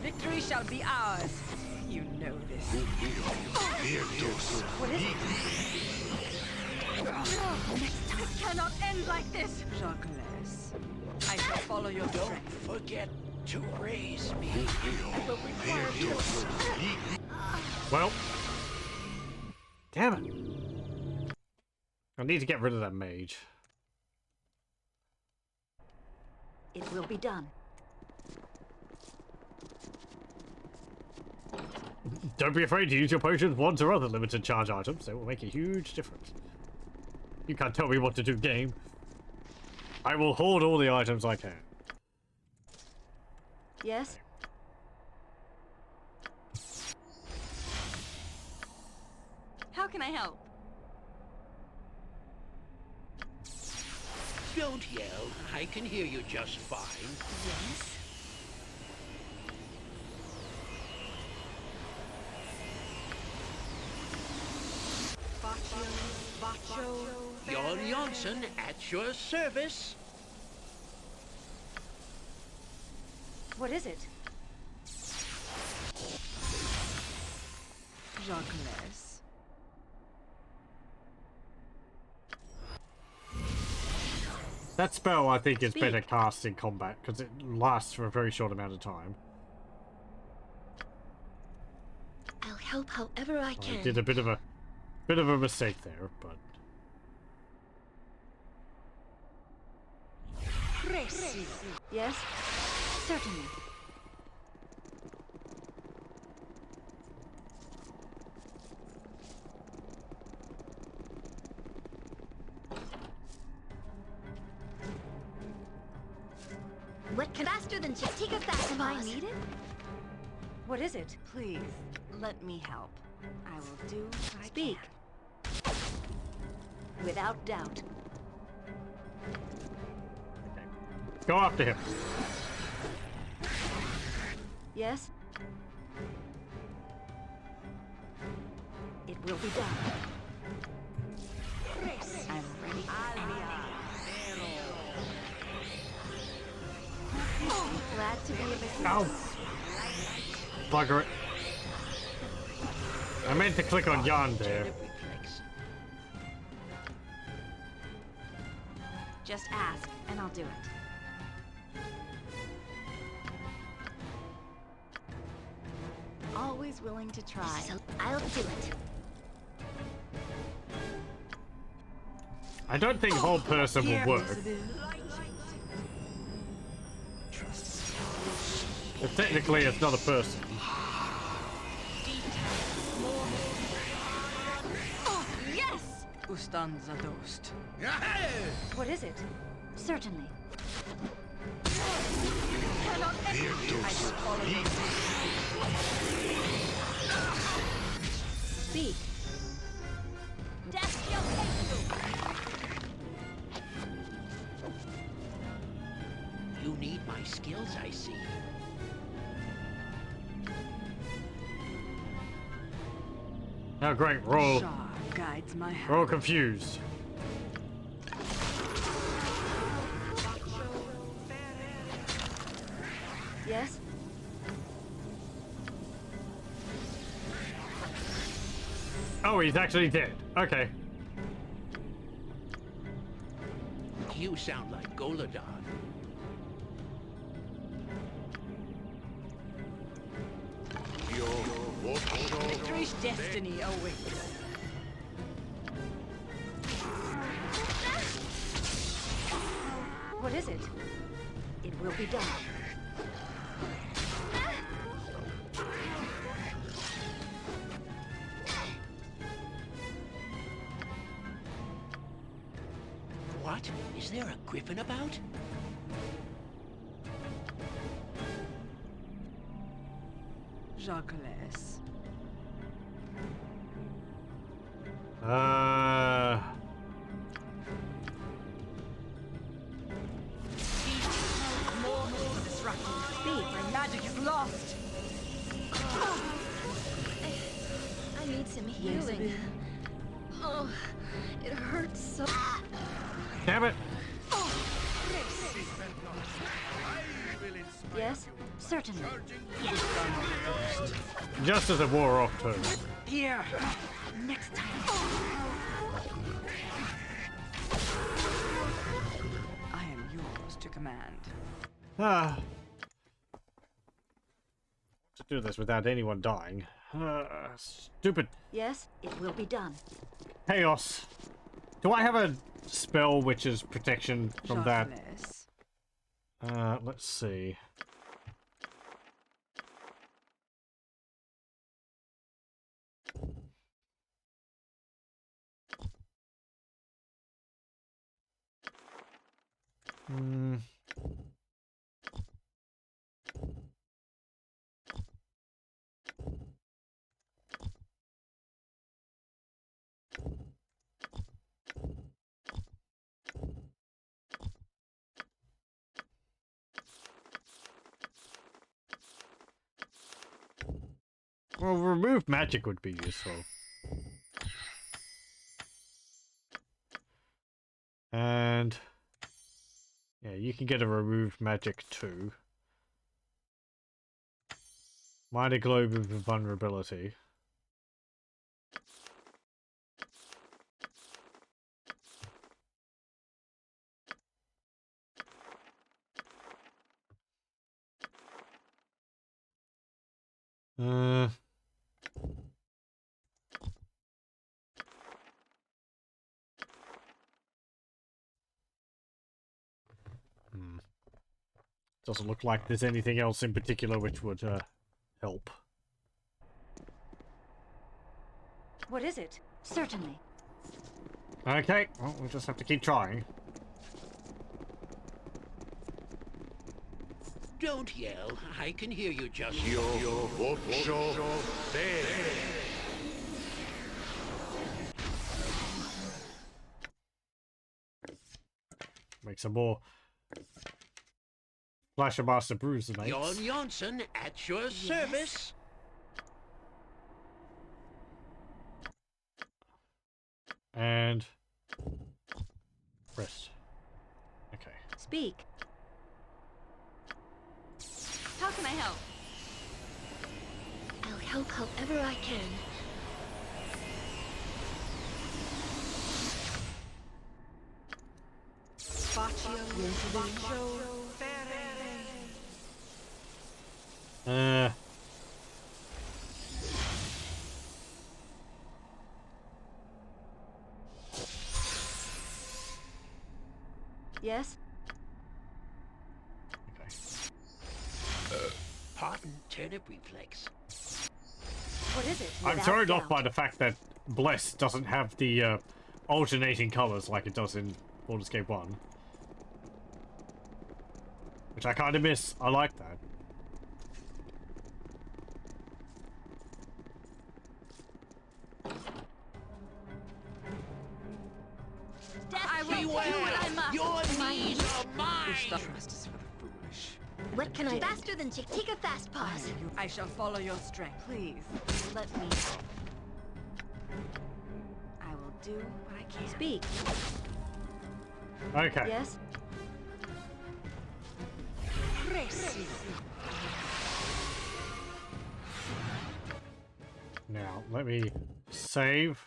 Victory shall be ours. You know this. What is it? Next time. It cannot end like this. Jacques, I shall follow your Don't strength. forget to raise me. It will require Well. Damn it. I need to get rid of that mage. It will be done. Don't be afraid to use your potions once or other limited charge items. They will make a huge difference. You can't tell me what to do, game. I will hoard all the items I can. Yes? How can I help? Don't yell. I can hear you just fine. Yes? Jon Johnson at your service. What is it? Jacques. That spell, I think, is better cast in combat because it lasts for a very short amount of time. I'll help however I can. I did a bit of a mistake there, but Yes? Certainly. What can faster than take us back, Am I boss? needed? What is it? Please, let me help. I will do what Speak. I can. Without doubt. go after him. Yes? It will be done. I'm ready for anything. Glad to be of assistance. Ow! Bugger it. I meant to click on Jan there. Just ask, and I'll do it. always willing to try. So I'll do it. I don't think whole person will work. If technically it's not a person. Oh, yes! Ustanza dost. What is it? Certainly. Cannot Speak. You need my skills, I see. Oh great, we're guides my hand. we're all confused. Yes? Oh, he's actually dead. Okay. You sound like Goladon. Victory's destiny awaits. What is it? It will be done. What? Is there a griffin about? Jacques. My magic is lost. I need some healing. Oh, it hurts so. Damn it. Yes, certainly. Yes. Just as it wore off too. Here. Next time. I am yours to command. Ah. To do this without anyone dying. Stupid. Yes, it will be done. Chaos. Do I have a spell which is protection from that? Let's see. Well, remove magic would be useful. And yeah, you can get a removed magic too. Minor globe of vulnerability. Doesn't look like there's anything else in particular which would help. What is it? Certainly. Okay, well, we'll just have to keep trying. Don't yell. I can hear you just. Make some more Flasher Master Bruiser, mates. Jon Jonsson at your service. And rest. Okay. Speak. How can I help? I'll help however I can. Yes? Pardon, turnip reflex. What is it? I'm Without thrown doubt. off by the fact that Bless doesn't have the alternating colors like it does in Baldur's Gate 1. Which I kind of miss. I like that. I will do what I must. Your knees are mine! Trust is for the foolish. What can I... Faster than Chick. Take a fast pause. I shall follow your strength. Please, let me... I will do what I can. Speak. Okay. Yes? Now, let me save.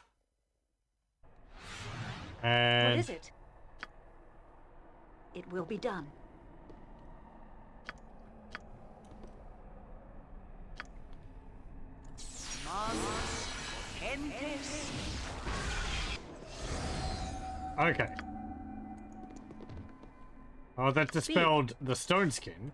And... What is it? It will be done. Okay. Oh, that dispelled the stone skin.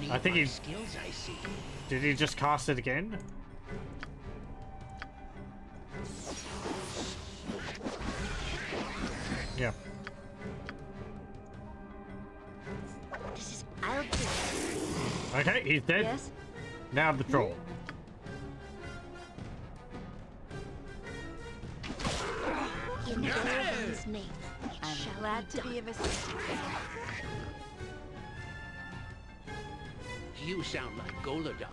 I think he... skills, I see. Did he just cast it again? Yeah. I'll do it. Okay, he's dead. Yes? Now the troll. In Balder's name, it I'm shall glad be to done. be of assistance. You sound like Goladon.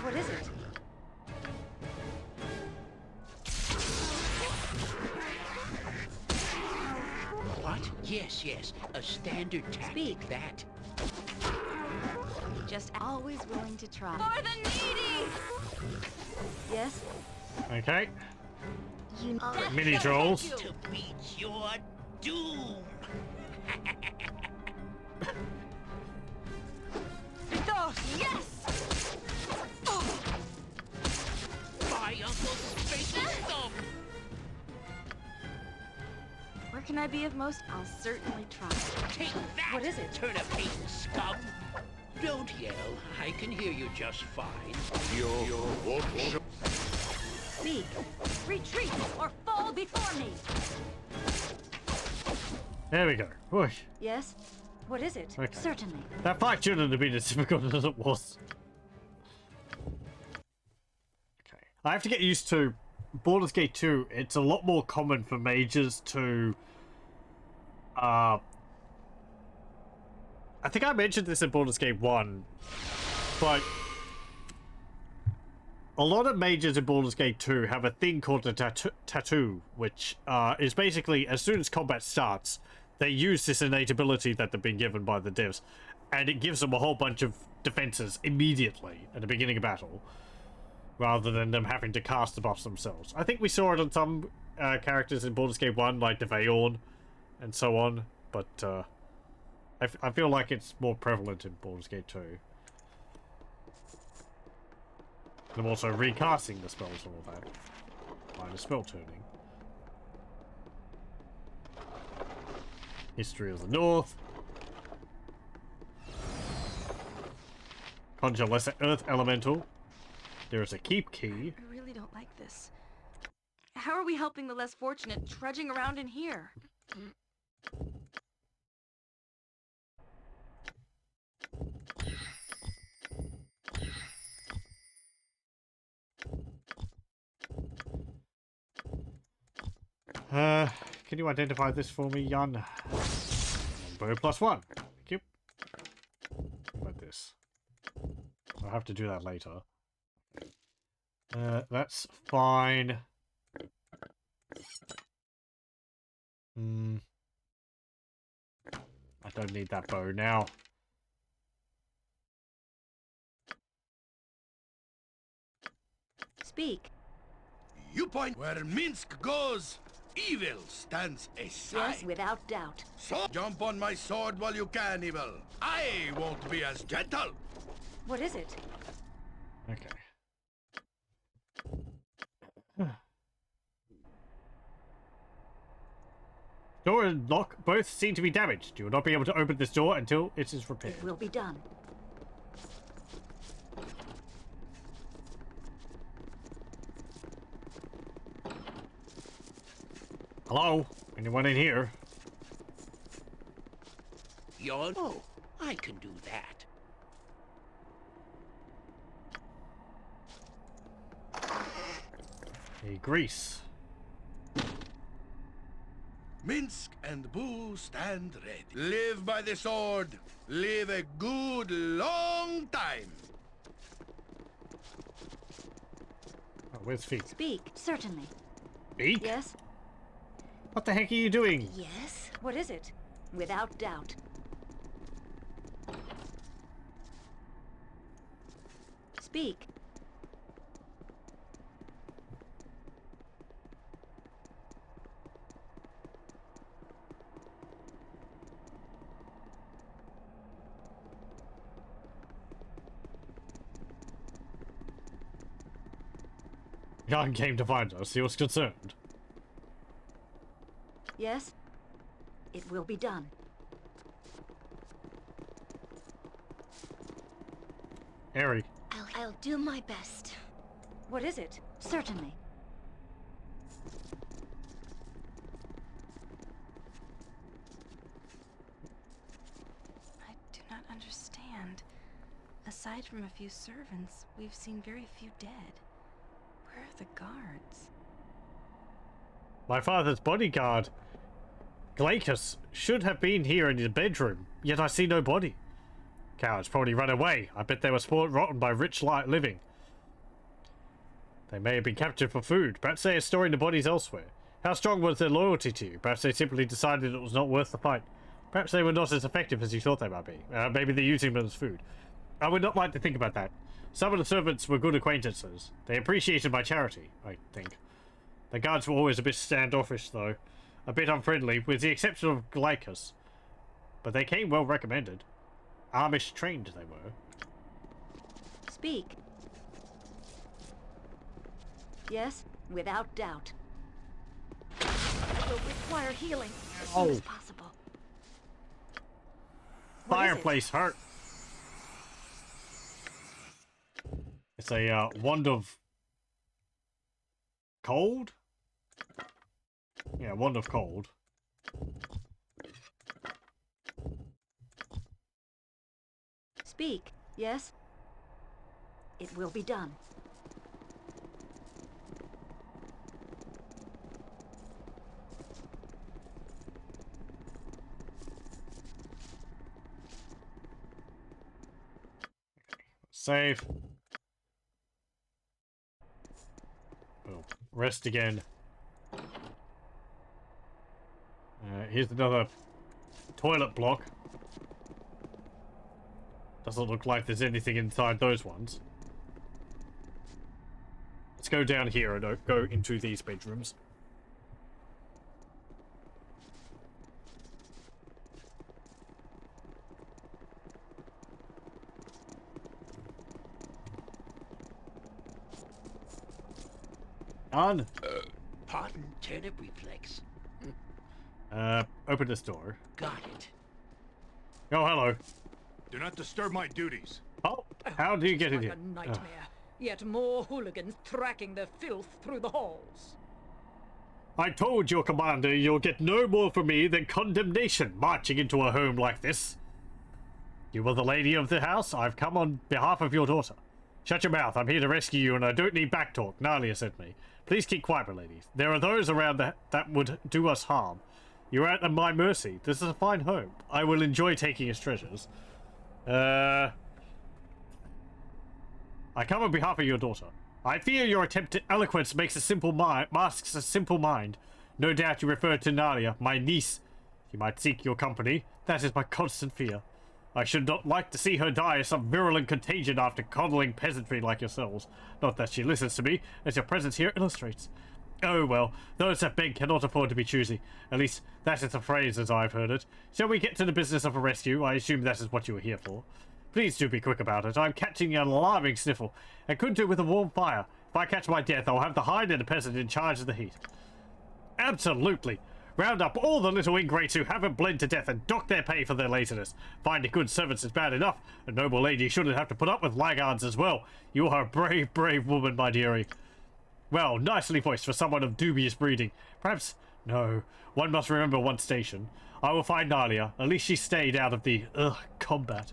What is it? What? Yes, yes. A standard tactic, Speak. that. Just always willing to try. For the needy! Yes? Okay. You Mini trolls. To meet your doom. Yes! My uncle's face is thumb. Where can I be of most? I'll certainly try. Take that! What is it? Turnip-eating scum! Don't yell. I can hear you just fine. Speak. Retreat or fall before me. There we go. Whoosh. Yes? What is it? Okay. Certainly. That fight shouldn't have been as difficult as it was. Okay. I have to get used to Baldur's Gate 2. It's a lot more common for mages to... I think I mentioned this in Baldur's Gate 1, but a lot of mages in Baldur's Gate 2 have a thing called a tattoo, which is basically, as soon as combat starts, they use this innate ability that they've been given by the devs, and it gives them a whole bunch of defenses immediately at the beginning of battle, rather than them having to cast the buffs themselves. I think we saw it on some characters in Baldur's Gate 1, like Devayorn, and so on, but I feel like it's more prevalent in Baldur's Gate 2. I'm also recasting the spells and all that. Minus spell tuning. History of the North. Conjure Lesser Earth Elemental. There is a keep key. I really don't like this. How are we helping the less fortunate trudging around in here? Can you identify this for me, Jan? Number +1. Thank you. What about this? I'll have to do that later. That's fine. I don't need that bow now. Speak. You point where Minsk goes. Evil stands aside. Yes, without doubt. So jump on my sword while you can, Evil. I won't be as gentle. What is it? Okay. Door and lock both seem to be damaged. You will not be able to open this door until it is repaired. It will be done. Hello? Anyone in here? Oh, I can do that. Hey, grease. Minsk and Boo stand ready. Live by the sword. Live a good long time. Oh, where's Feet? Speak, certainly. Speak? Yes? What the heck are you doing? Yes? What is it? Without doubt. Speak. Jan came to find us. He was concerned. Yes? It will be done. Harry. I'll do my best. What is it? Certainly. I do not understand. Aside from a few servants, we've seen very few dead. Where are the guards? My father's bodyguard, Glaucus, should have been here in his bedroom, yet I see no body. Cowards probably run away. I bet they were spoiled rotten by rich light living. They may have been captured for food. Perhaps they are storing the bodies elsewhere. How strong was their loyalty to you? Perhaps they simply decided it was not worth the fight. Perhaps they were not as effective as you thought they might be. Maybe they're using them as food. I would not like to think about that. Some of the servants were good acquaintances. They appreciated my charity, I think. The guards were always a bit standoffish, though. A bit unfriendly, with the exception of Glaucus. But they came well recommended. Amish trained they were. Speak. Yes, without doubt. I will require healing as soon as possible. Fireplace hurt. It's a wand of cold? Yeah, wand of cold. Speak. Yes? It will be done. Save. Oh, rest again. Here's another toilet block. Doesn't look like there's anything inside those ones. Let's go down here and go into these bedrooms. On. Pardon, turnip reflex. Open this door. Got it. Oh, hello. Do not disturb my duties. Oh, how do you get in like here? a nightmare. Yet more hooligans tracking their filth through the halls. I told your commander you'll get no more from me than condemnation marching into a home like this. You are the lady of the house. I've come on behalf of your daughter. Shut your mouth. I'm here to rescue you and I don't need backtalk. Nalia sent me. Please keep quiet, my ladies. There are those around that would do us harm. You're at my mercy. This is a fine home. I will enjoy taking its treasures. I come on behalf of your daughter. I fear your attempt at eloquence masks a simple mind. No doubt you refer to Nalia, my niece. She might seek your company. That is my constant fear. I should not like to see her die of some virulent contagion after coddling peasantry like yourselves. Not that she listens to me, as your presence here illustrates. Oh well, those that beg cannot afford to be choosy. At least, that is the phrase as I've heard it. Shall we get to the business of a rescue? I assume that is what you are here for. Please do be quick about it. I'm catching an alarming sniffle, and could do with a warm fire. If I catch my death, I'll have the hind and the peasant in charge of the heat. Absolutely. Round up all the little ingrates who haven't bled to death and dock their pay for their laziness. Finding good servants is bad enough. A noble lady shouldn't have to put up with laggards as well. You are a brave, brave woman, my dearie. Well, nicely voiced for someone of dubious breeding. Perhaps... No. One must remember one station. I will find Nalia. At least she stayed out of the, combat.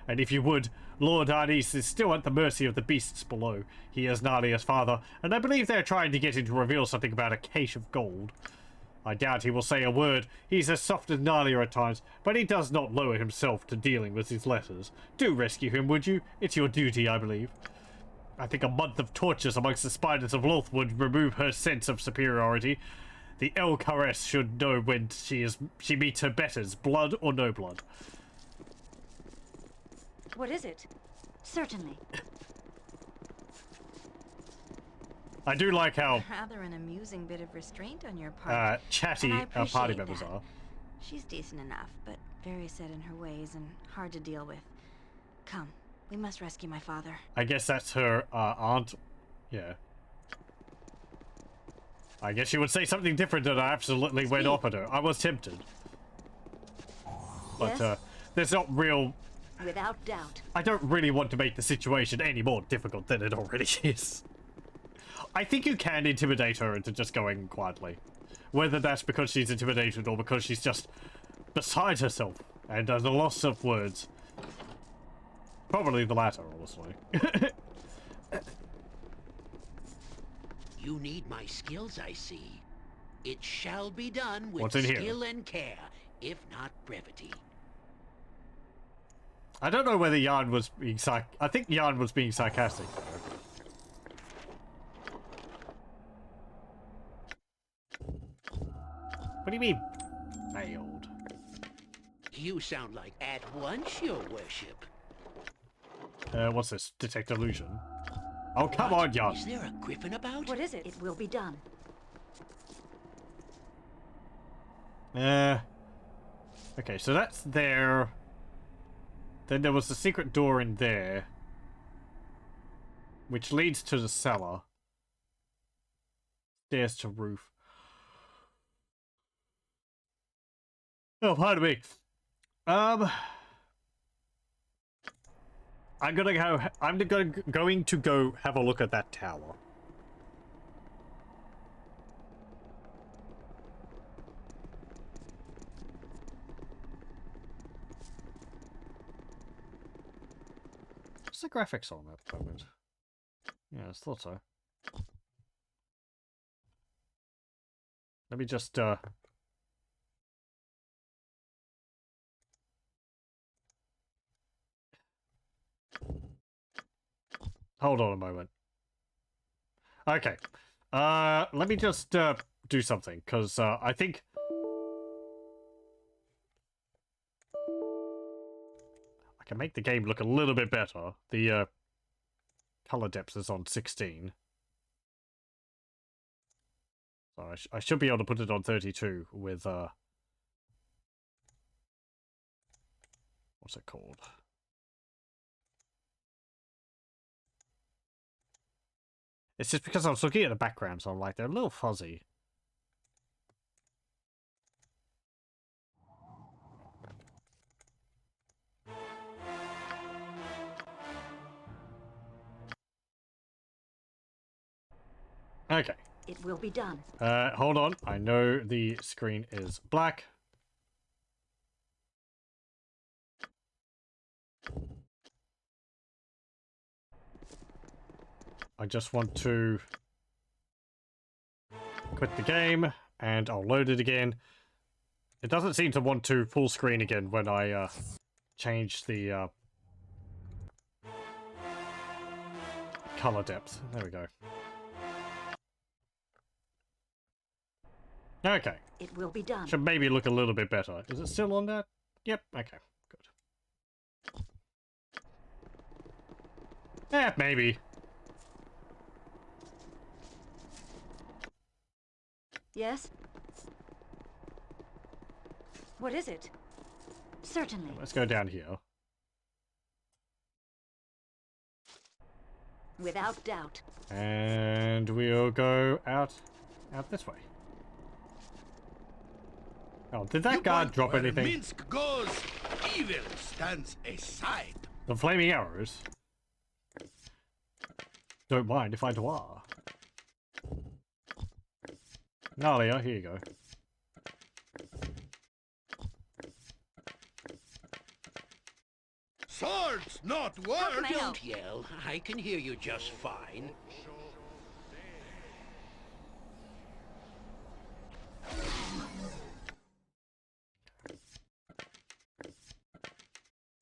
And if you would, Lord Arnis is still at the mercy of the beasts below. He is Nalia's father, and I believe they're trying to get him to reveal something about a cache of gold. I doubt he will say a word. He's as soft as Nalia at times, but he does not lower himself to dealing with his letters. Do rescue him, would you? It's your duty, I believe. I think a month of tortures amongst the spiders of Loth would remove her sense of superiority. The El Caress should know when she meets her betters, blood or no blood. What is it? Certainly. I do like how Rather an amusing bit of restraint on your part. chatty and I our party appreciate members that. are. She's decent enough, but very set in her ways and hard to deal with. Come, we must rescue my father. I guess that's her aunt. Yeah. I guess she would say something different, and I absolutely went off at her. I was tempted. But Yes? there's not real... Without doubt. I don't really want to make the situation any more difficult than it already is. I think you can intimidate her into just going quietly. Whether that's because she's intimidated or because she's just beside herself and at a loss of words. Probably the latter, honestly. You need my skills, I see. It shall be done with What's in here? skill and care, if not brevity. I don't know whether Jan was being I think Jan was being sarcastic. What do you mean, failed? You sound like at once, your worship. What's this? Detect illusion. Oh, come on, Jan. Is there a griffin about? What is it? It will be done. Okay, so that's there. Then there was the secret door in there, which leads to the cellar. Stairs to roof. Oh, pardon me. I'm going to go have a look at that tower. What's the graphics on that moment? Yeah, I thought so. Let me just hold on a moment. Okay. Let me just do something, because I think I can make the game look a little bit better. The color depth is on 16. So I should be able to put it on 32 with what's it called? It's just because I was looking at the background, so I'm like, they're a little fuzzy. Okay. It will be done. Hold on. I know the screen is black. I just want to quit the game, and I'll load it again. It doesn't seem to want to full screen again when I change the color depth. There we go. Okay. It will be done. Should maybe look a little bit better. Is it still on that? Yep. Okay. Good. Yeah, maybe. Yes? What is it? Certainly. Let's go down here. Without doubt. And we'll go out this way. Oh, did that guard drop anything? Minsk goes, evil stands aside. The flaming arrows. Don't mind if I do. Nalia, here you go. Swords, not words! Don't yell. I can hear you just fine.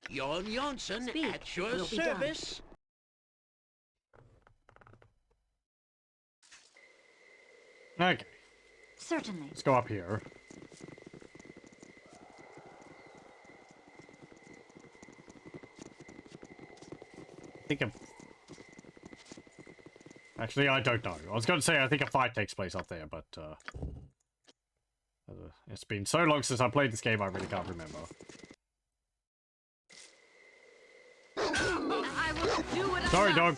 Jon Jonsson at your service. Okay. Certainly. Let's go up here. Actually, I don't know. I was going to say I think a fight takes place up there, but it's been so long since I played this game, I really can't remember. I will do what Sorry, dog.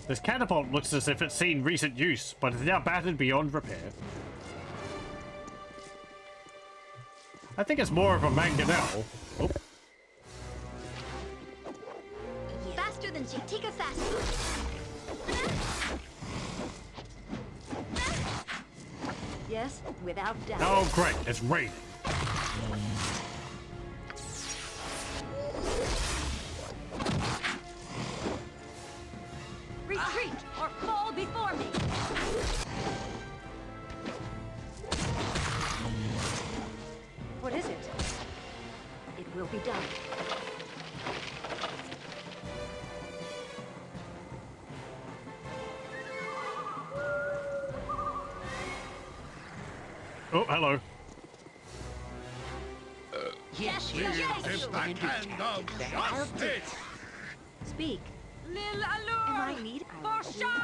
This catapult looks as if it's seen recent use, but is now battered beyond repair. I think it's more of a mangonel. Oh. Faster than Chitika fast food. Yes, without doubt. Oh, great. It's raining. Retreat or fall before me. What is it? It will be done. Oh, hello. Yes, Is the hand of justice! Speak. Lil Am I Allure! need? Forsha!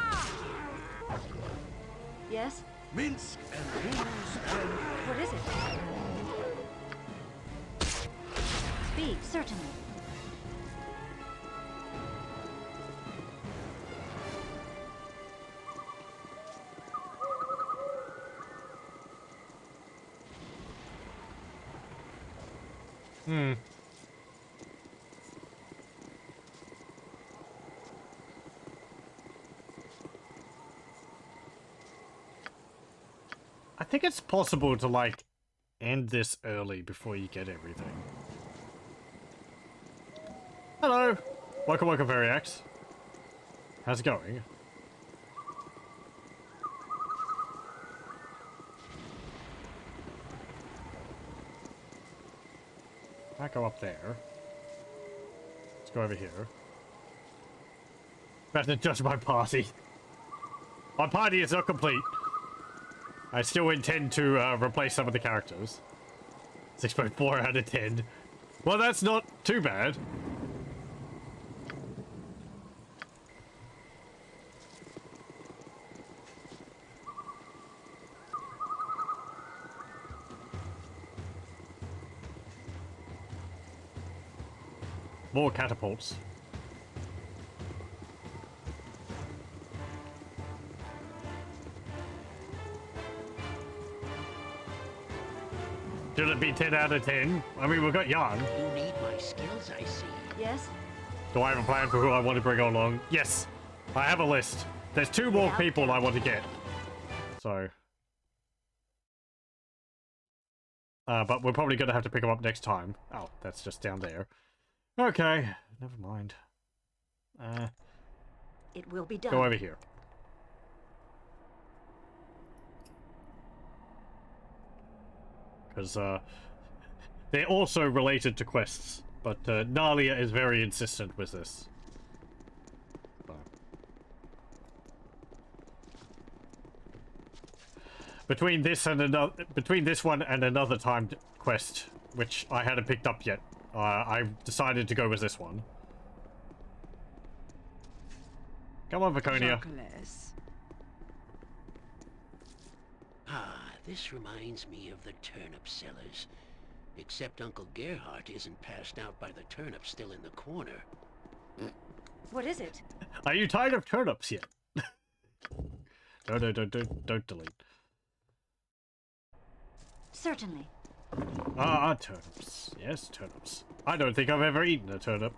Yes? Minsk and rules and... What is it? Speak, certainly. I think it's possible to, like, end this early before you get everything. Hello! Welcome, Variax. How's it going? I go up there. Let's go over here. Better judge my party. My party is not complete. I still intend to replace some of the characters. 6.4 out of 10. Well, that's not too bad. More catapults. Should it be 10 out of 10? I mean, we've got Jan. You need my skills, I see. Yes? Do I have a plan for who I want to bring along? Yes. I have a list. There's 2 more people I want to get. So. But we're probably going to have to pick them up next time. Oh, that's just down there. Okay. Never mind. It will be done. Go over here. Because they're also related to quests, but Nalia is very insistent with this. So. Between this one and another timed quest, which I hadn't picked up yet, I decided to go with this one. Come on, Vaconia. Ah, this reminds me of the turnip sellers. Except Uncle Gerhardt isn't passed out by the turnip still in the corner. What is it? Are you tired of turnips yet? No, don't delete. Certainly. Ah, turnips. Yes, turnips. I don't think I've ever eaten a turnip.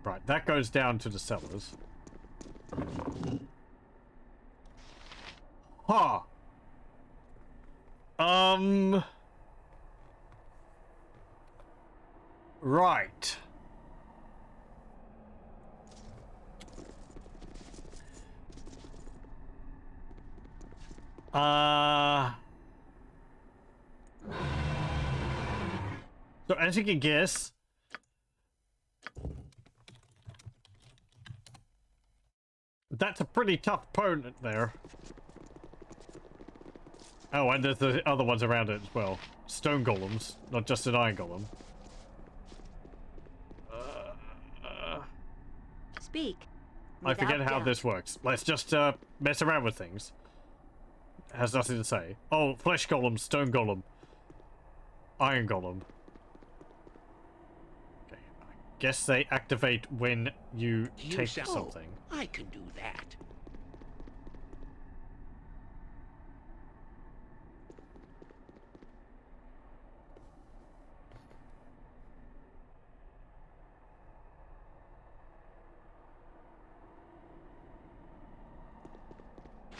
Right, that goes down to the cellars. Huh. Right. So as you can guess, that's a pretty tough opponent there. Oh, and there's the other ones around it as well. Stone golems, not just an iron golem. Speak. I forget Without how doubt. this works. Let's just mess around with things. It has nothing to say. Oh, flesh golem, stone golem, iron golem. Okay, I guess they activate when you take something. I can do that.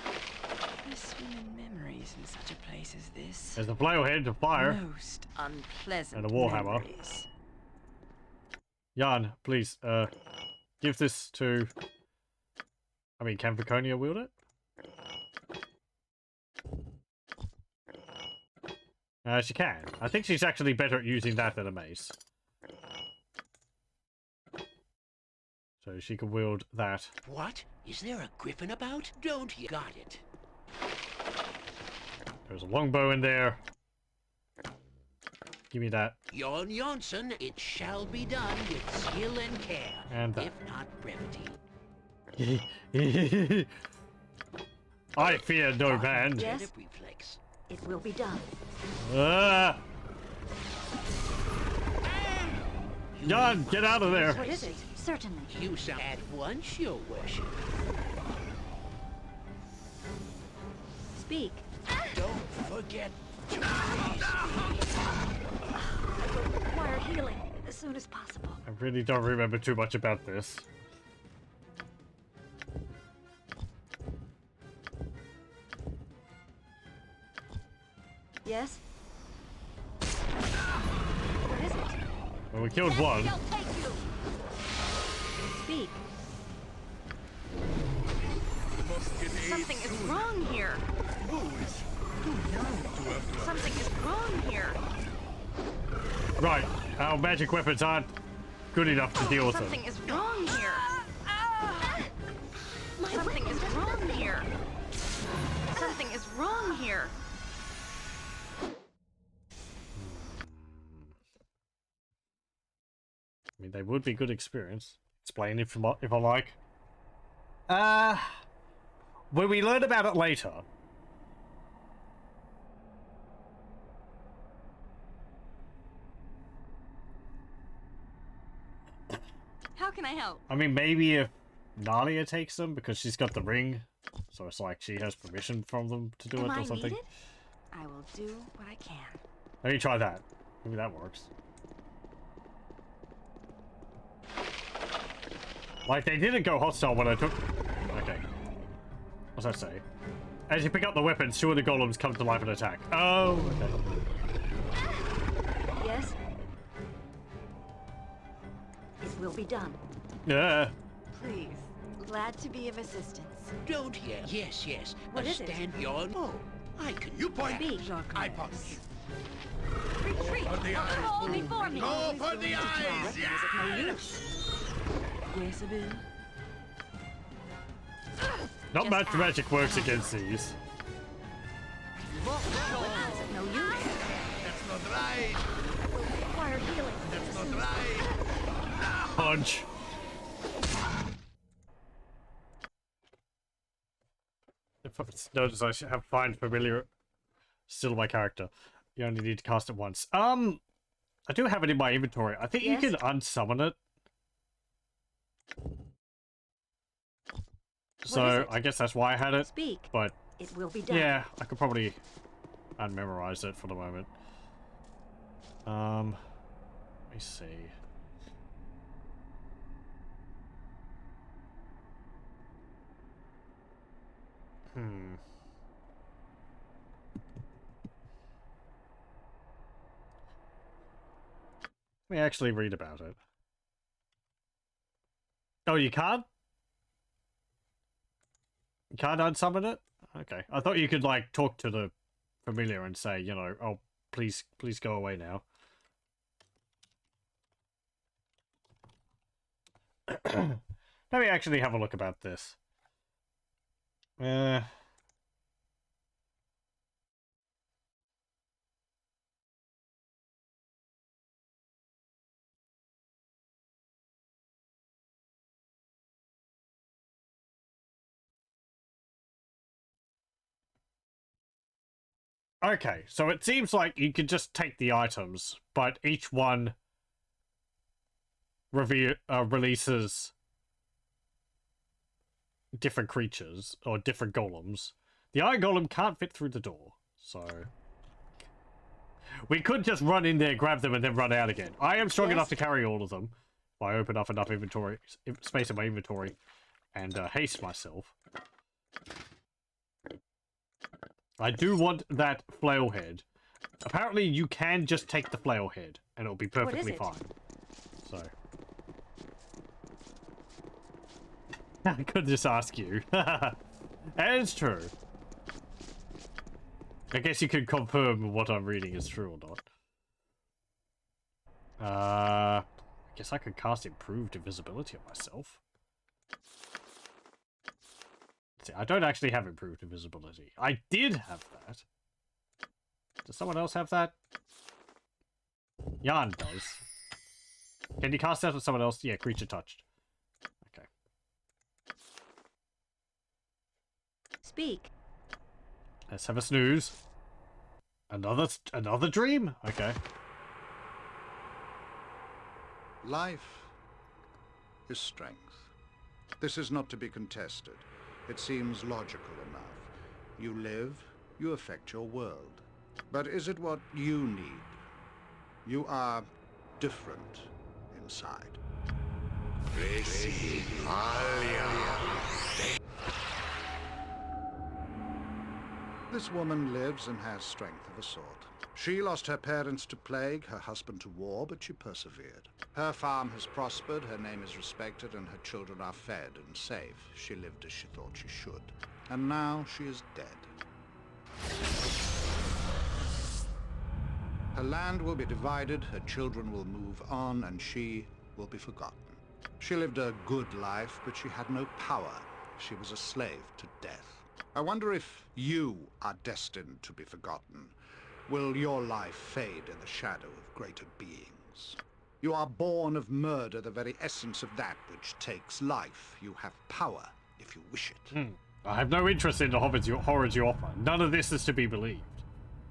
I swim in memories in such a place as this. There's a blowhead, a fire, Most unpleasant and a warhammer. memories. Jan, please, give this to... I mean, can Viconia wield it? She can. I think she's actually better at using that than a mace. So she can wield that. What? Is there a griffin about? Don't you got it? There's a longbow in there. Give me that. Jon Jonsson, it shall be done with skill and care, And that. if not brevity. I fear no man. Yes, Reflex. it will be done. Jan, get out of there. What is it? Certainly. You shall at once, your worship. Speak. Don't forget to I will require healing as soon as possible. I really don't remember too much about this. Yes? What is it? Well, we killed one. Speak. Something is wrong here. Something is wrong here. Right, our magic weapons aren't good enough to deal with them. Something is wrong here. Something is wrong here. Something is wrong here. I mean, they would be good experience. Explain if I like. When we learn about it later. How can I help? I mean, maybe if Nalia takes them because she's got the ring, so it's like she has permission from them to do it or something. Needed? I will do what I can. Let me try that. Maybe that works. Like, they didn't go hostile when I took... Okay. What's that say? As you pick up the weapons, two of the golems come to life and attack. Oh, okay. Yes? It will be done. Yeah. Please. Glad to be of assistance. Don't yell. Yes, yes. What is it? Stand Jon. Oh, I can. You point. Speak. I punch. Retreat! For the eyes. All before me! Go for the eyes! Is it no use? Yes, Abel. Not Just much act. magic works against these. Is it no use? That's not right. Will require healing. That's not right. Punch. If I notice I have find familiar still my character. You only need to cast it once. I do have it in my inventory. I think Yes? you can unsummon it. So I guess that's why I had it. Speak. But It will be done. yeah, I could probably unmemorize it for the moment. Let me see. Let me actually read about it. Oh, you can't? You can't unsummon it? Okay. I thought you could, like, talk to the familiar and say, you know, oh, please go away now. Let me actually have a look about this. Okay, so it seems like you could just take the items, but each one releases different creatures or different golems. The iron golem can't fit through the door, so we could just run in there, grab them, and then run out again. I am strong enough to carry all of them if I open up enough inventory space in my inventory and haste myself. I do want that flail head. Apparently, you can just take the flail head, and it'll be perfectly fine. So I could just ask you. It's true. I guess you could confirm what I'm reading is true or not. I guess I could cast improved invisibility on myself. See, I don't actually have improved invisibility. I did have that. Does someone else have that? Jan does. Can you cast that on someone else? Yeah, creature touched. Okay. Speak. Let's have a snooze. Another dream? Okay. Life is strength. This is not to be contested. It seems logical enough. You live, you affect your world. But is it what you need? You are different inside. This woman lives and has strength of a sort. She lost her parents to plague, her husband to war, but she persevered. Her farm has prospered, her name is respected, and her children are fed and safe. She lived as she thought she should. And now she is dead. Her land will be divided, her children will move on, and she will be forgotten. She lived a good life, but she had no power. She was a slave to death. I wonder if you are destined to be forgotten. Will your life fade in the shadow of greater beings? You are born of murder, the very essence of that which takes life. You have power, if you wish it. I have no interest in the horrors you offer. None of this is to be believed.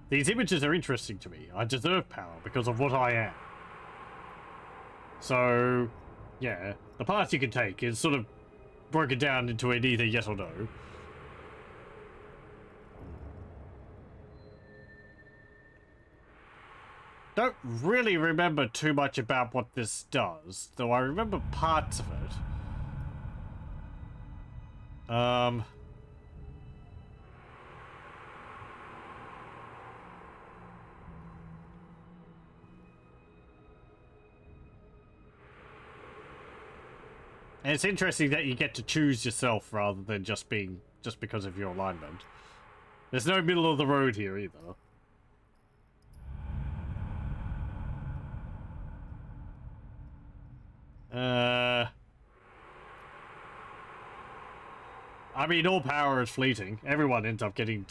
These images are interesting to me. I deserve power because of what I am. So, yeah, the path you can take is sort of broken down into an either yes or no. Don't really remember too much about what this does, though I remember parts of it. And it's interesting that you get to choose yourself rather than just because of your alignment. There's no middle of the road here either. I mean, all power is fleeting. Everyone ends up getting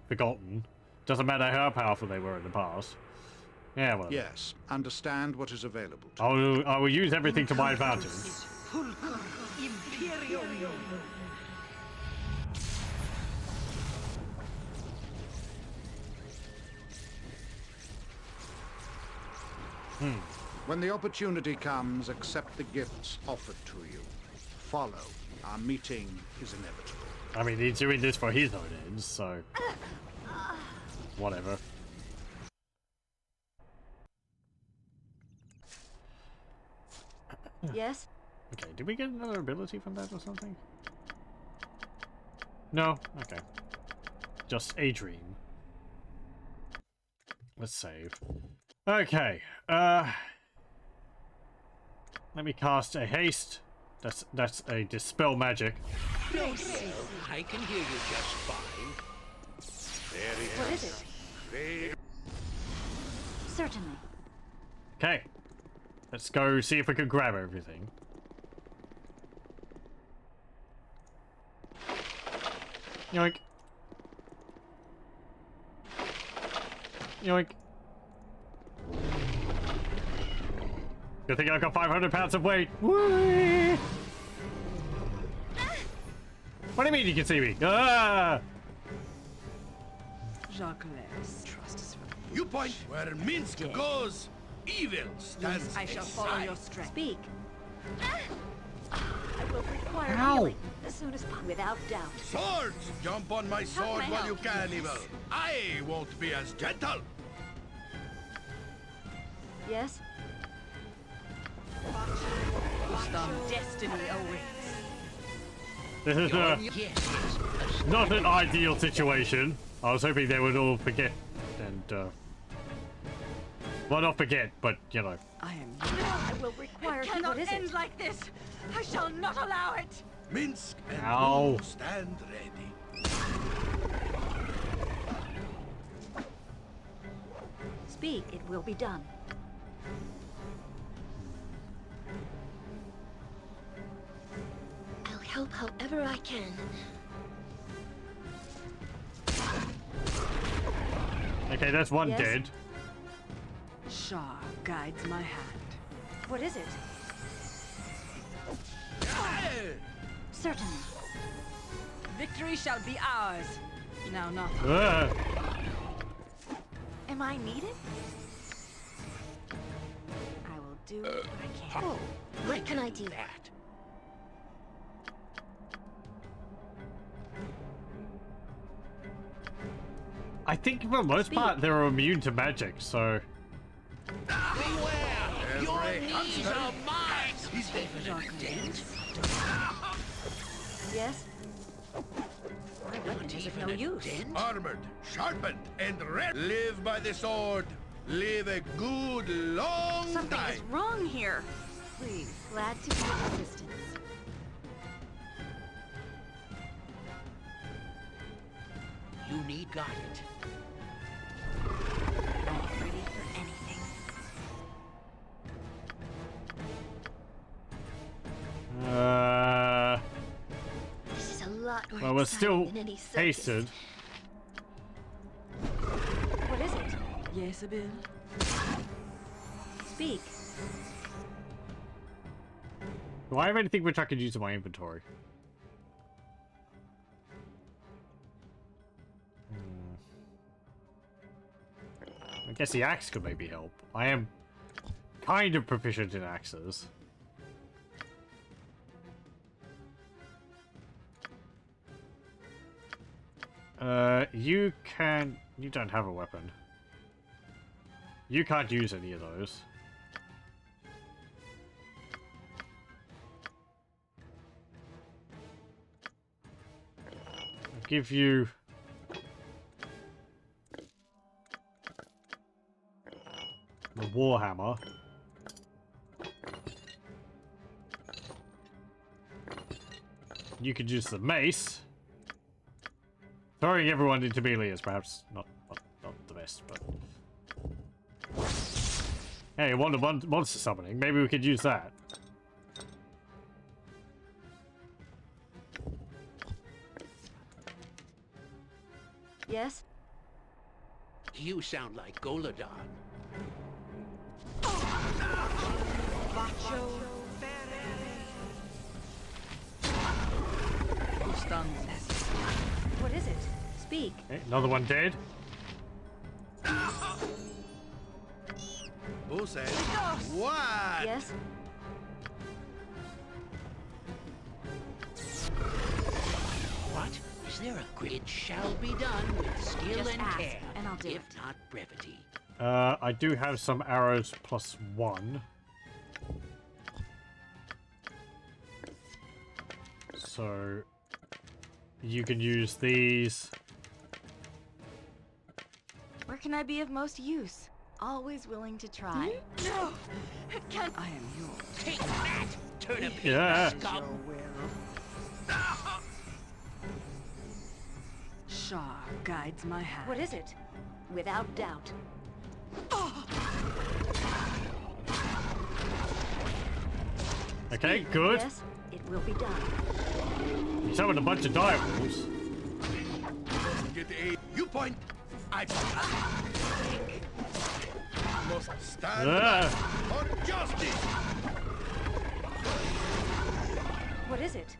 forgotten. Doesn't matter how powerful they were in the past. Yeah, well. Yes, understand what is available to I will use everything to my advantage. When the opportunity comes, accept the gifts offered to you. Follow. Our meeting is inevitable. I mean, he's doing this for his own ends, so... whatever. Yes? Okay, did we get another ability from that or something? No? Okay. Just a dream. Let's save. Okay, let me cast a haste. That's a dispel magic. I can hear you just fine. What is it? Certainly. Okay. Let's go see if we can grab everything. Yoink. Yoink. Good thing I got 500 pounds of weight. Whee! What do you mean you can see me? Ah! Jacques, trust is from You point where Minsk goes, evil stands. Yes, I shall follow your strength. Speak. I will require Ow. healing as soon as possible, without doubt. Swords! Jump on my sword can I while you help? can, evil. I won't be as gentle. Yes? Destiny awaits. This is not an ideal situation. I was hoping they would all forget and, well, not forget, but, you know. I am. I will require. It cannot What is end it? like this. I shall not allow it. Minsk and Ow. Boo stand ready. Speak, it will be done. I'll help however I can. Okay, that's one Yes? dead. Shah guides my hand. What is it? Certainly. Victory shall be ours. Now not. Am I needed? I will do what I can. Oh, what can I do? That. I think for the most part they're immune to magic, so... Beware! Your knees are mine! He's Yes? My weapon is of no use. armored, sharpened, and ready. Live by the sword. Live a good long Something time. is wrong here. Please, glad to be of assistance. You need guidance. I'm ready for anything. This is a lot more Well, we're still exciting than any circus. hasted. What is it? Yes, Abil. Speak. Do I have anything which I could use in my inventory? I guess the axe could maybe help. I am kind of proficient in axes. You don't have a weapon. You can't use any of those. I'll give you... the Warhammer. You could use the mace. Throwing everyone into melee is perhaps not the best, but... Hey, monster summoning. Maybe we could use that. Yes? You sound like Goladon. What is it? Speak. Okay, another one dead. Boo said, what? Yes? What? Is there a grid? It shall be done with skill Just and ask, care, and I'll do if it. not brevity. I do have some arrows +1. So you can use these. Where can I be of most use? Always willing to try. No! I am yours. Take that! Turn a pig, Yeah. scum! Shar guides my hand. What is it? Without doubt. Okay, good. Yes, it will be done. You summoned a bunch of dire wolves. Get a viewpoint. I must stand for justice. What is it?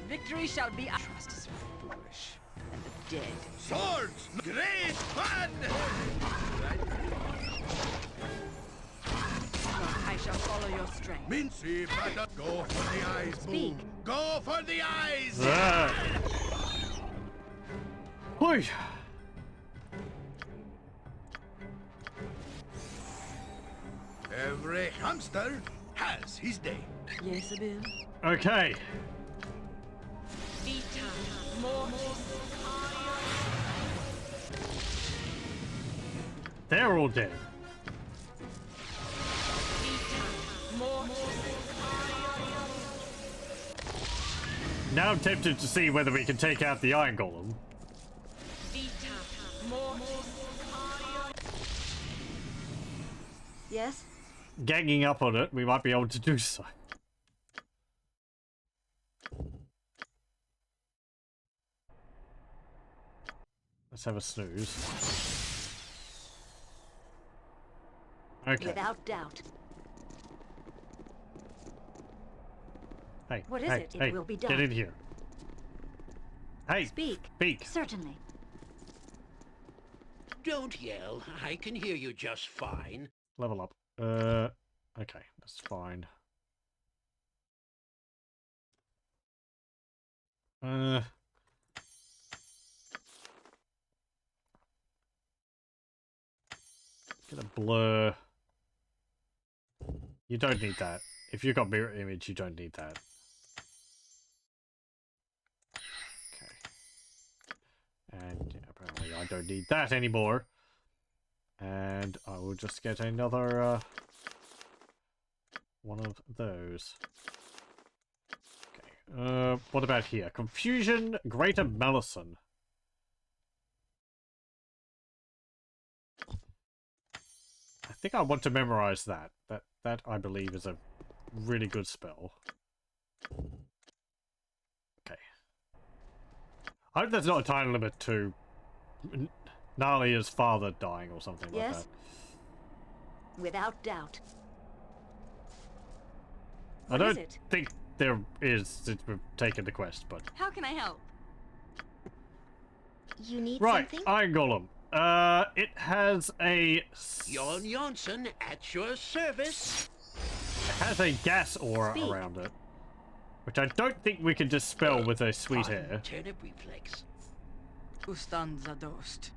Victory shall be ours. Trust is foolish. And the dead. Swords, great fun. I shall follow your strength. Mincy, but go for the eyes, Speak. Boo. Go for the eyes. Oi. Every hamster has his day. Yes, Abil. Okay. They're all dead. Now I'm tempted to see whether we can take out the Iron Golem. Yes? Ganging up on it, we might be able to do so. Let's have a snooze. Okay. Without doubt. Hey, What is hey, it? It hey, will be done. get in here. Hey, Speak. speak. Certainly. Don't yell. I can hear you just fine. Level up. Okay, that's fine. Get a blur. You don't need that. If you've got mirror image, you don't need that. Okay. And apparently I don't need that anymore. And I will just get another one of those. Okay. What about here? Confusion, Greater Malison. I think I want to memorize that. That I believe is a really good spell. Okay. I hope there's not a time limit to Nalia's father dying or something like that. Without doubt. I What don't is it? think there is since we've taken the quest, but... How can I help? You need Right, something? Iron Golem. It has a... Jon Jonsson at your service. It has a gas aura Speak. around it, which I don't think we can dispel with a sweet hair. Turnip reflex. Ustanza dost.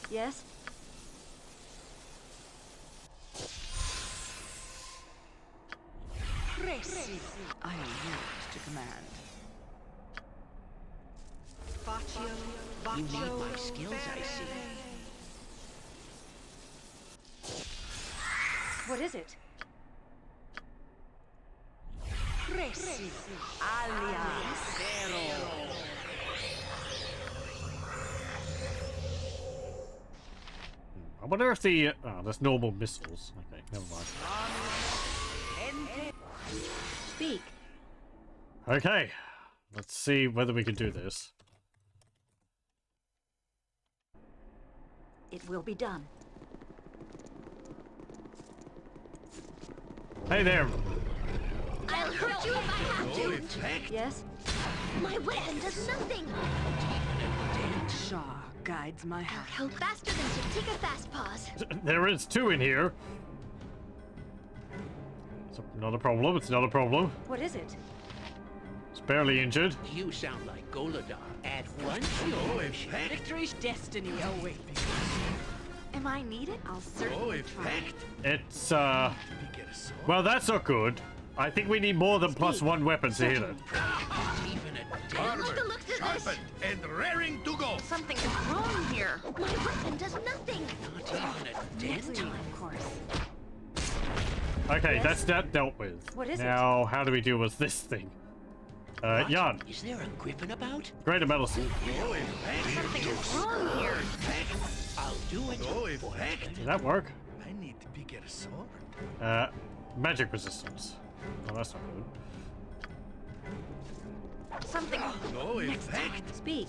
Yes? I am yours to command. You need my skills, I see. What is it? I wonder if the... Oh, that's normal missiles. Okay, never mind. Speak. Okay, let's see whether we can do this. It will be done. Hey there! I'll hurt you if I have to. Yes? My weapon does nothing. Shaw guides my I'll hand. help faster than to take a fast pause. There is 2 in here. It's not a problem. It's not a problem. What is it? It's barely injured. You sound like Goladar. At once, No effect. Victory's destiny awaits. Am I needed? I'll No certainly try. effect. It's Get a sword. well, that's not good. I think we need more than +1 weapon to hit it. even a I like the looks of this. Sharpened and raring to go. Something is wrong here. My weapon does nothing. not even a Next dent. time, of course. Okay, Yes? that's that dealt with. What is it? Now, how do we deal with this thing? Jan, Is there a griffin about? greater metal suit. No effect. Something is wrong here. I'll do it. No effect. Did that work? I need to get a sword. Magic resistance. Well, that's not good. Something. No Next time, effect. speak.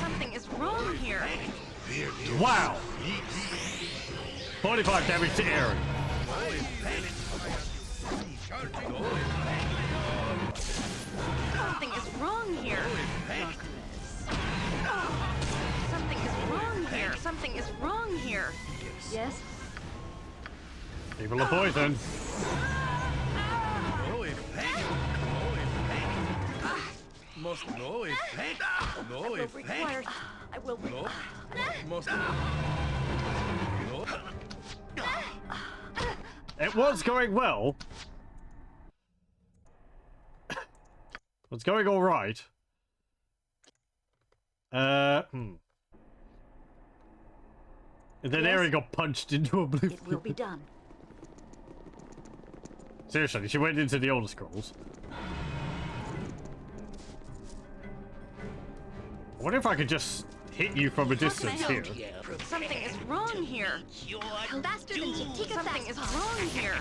Something is wrong here. Wow! 45 damage to Aaron. No effect. No effect. Something is wrong here. Something is wrong here. Something is wrong here. Yes? People are poisoned. No effect. No effect. Must no effect. No Will effect. require. I will. No. Must. No. It was going well. It's going all right. And then Yes? Aaron got punched into oblivion. It will be done. Seriously, she went into the Elder Scrolls. I wonder if I could just hit you from a distance here. Something is wrong here. Faster than to take a Something fast is pause. wrong here.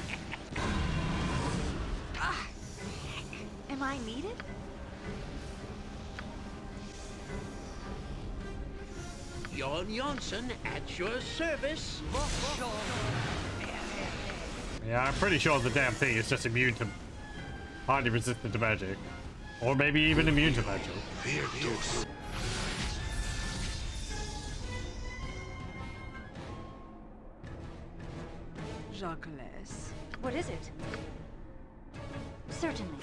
Am I needed? Jon Jonsson at your service. Yeah, I'm pretty sure the damn thing is just immune to... highly resistant to magic. Or maybe even immune to magic. Jacques. What is it? Certainly.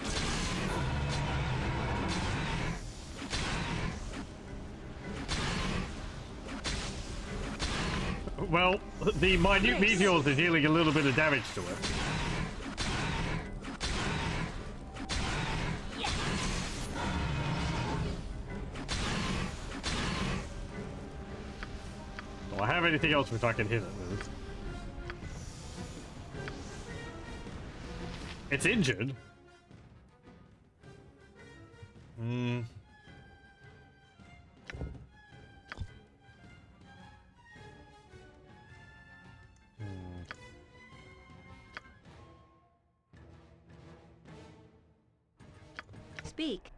Well, the minute meteors are dealing a little bit of damage to it. Do I have anything else which I can hit it with? It's injured. Hmm. Speak.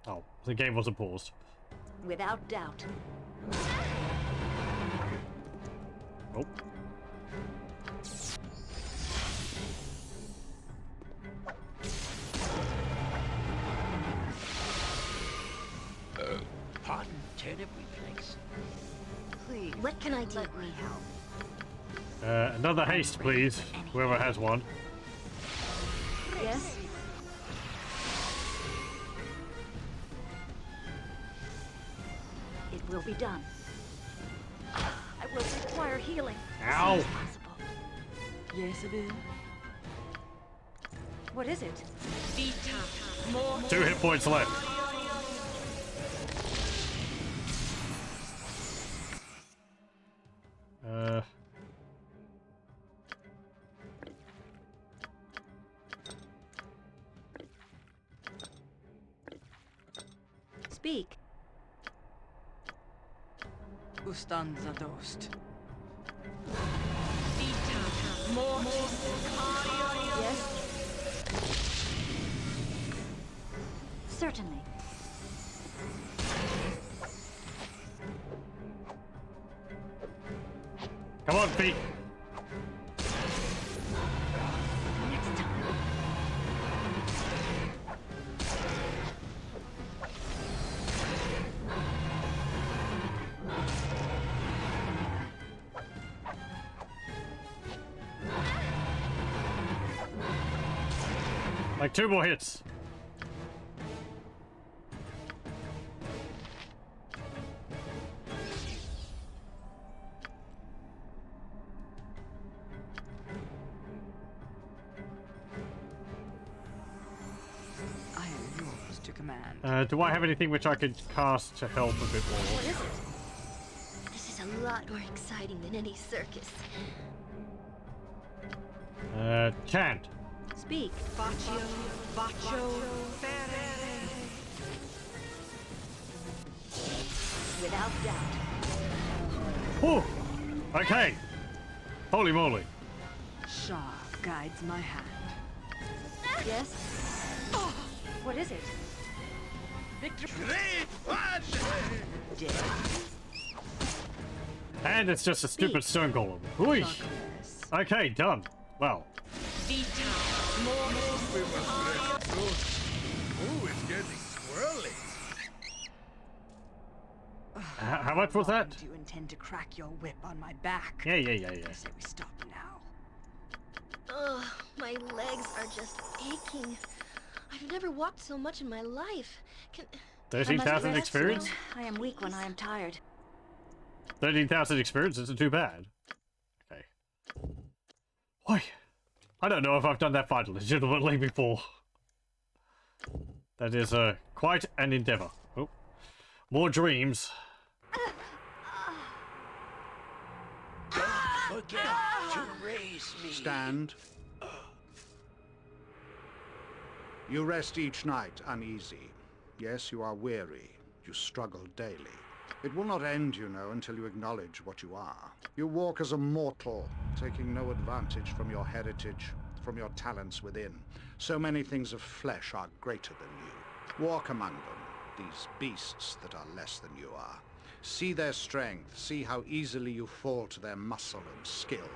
Oh, the game wasn't paused. Without doubt. Oh. Pardon, turnip reflex. Please. What can I do? Let me help. Another haste, please. Whoever has one. Yes? It will be done. I will require healing. Ow! As soon as possible. Yes, Abu. What is it? 2 hit points left. Speak. Ustanza dost. Yes? Certainly. Come on, feet. Next time. Like 2 more hits. I am yours to command. Do I have anything which I could cast to help a bit more? What is it? This is a lot more exciting than any circus. Chant. Speak. Baccio, baccio, without doubt. Oh! Okay. Holy moly. Sharp guides my hand. Yes? What is it? Victory. And it's just a stupid stone golem. Whoosh. Okay, done. Well. Oh, it's getting swirly. How much was that? Do you intend to crack your whip on my back? Yeah. I say we stop now. Ugh, my legs are just aching. I've never walked so much in my life. 13,000 experience? I am weak when I am tired. 13,000 experience isn't too bad. Okay. Why? I don't know if I've done that fight legitimately before. That is quite an endeavor. Oh, more dreams. Don't forget to raise me. Stand. You rest each night uneasy. Yes, you are weary. You struggle daily. It will not end, you know, until you acknowledge what you are. You walk as a mortal, taking no advantage from your heritage, from your talents within. So many things of flesh are greater than you. Walk among them, these beasts that are less than you are. See their strength, see how easily you fall to their muscle and skill.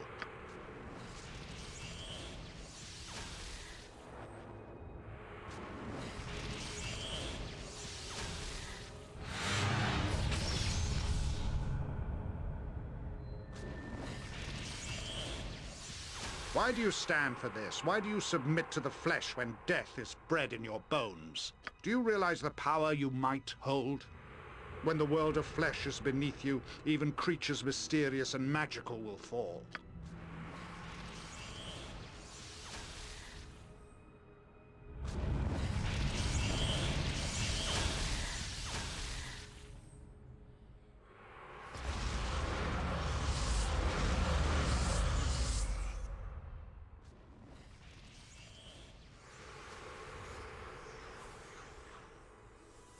Why do you stand for this? Why do you submit to the flesh when death is bred in your bones? Do you realize the power you might hold? When the world of flesh is beneath you, even creatures mysterious and magical will fall.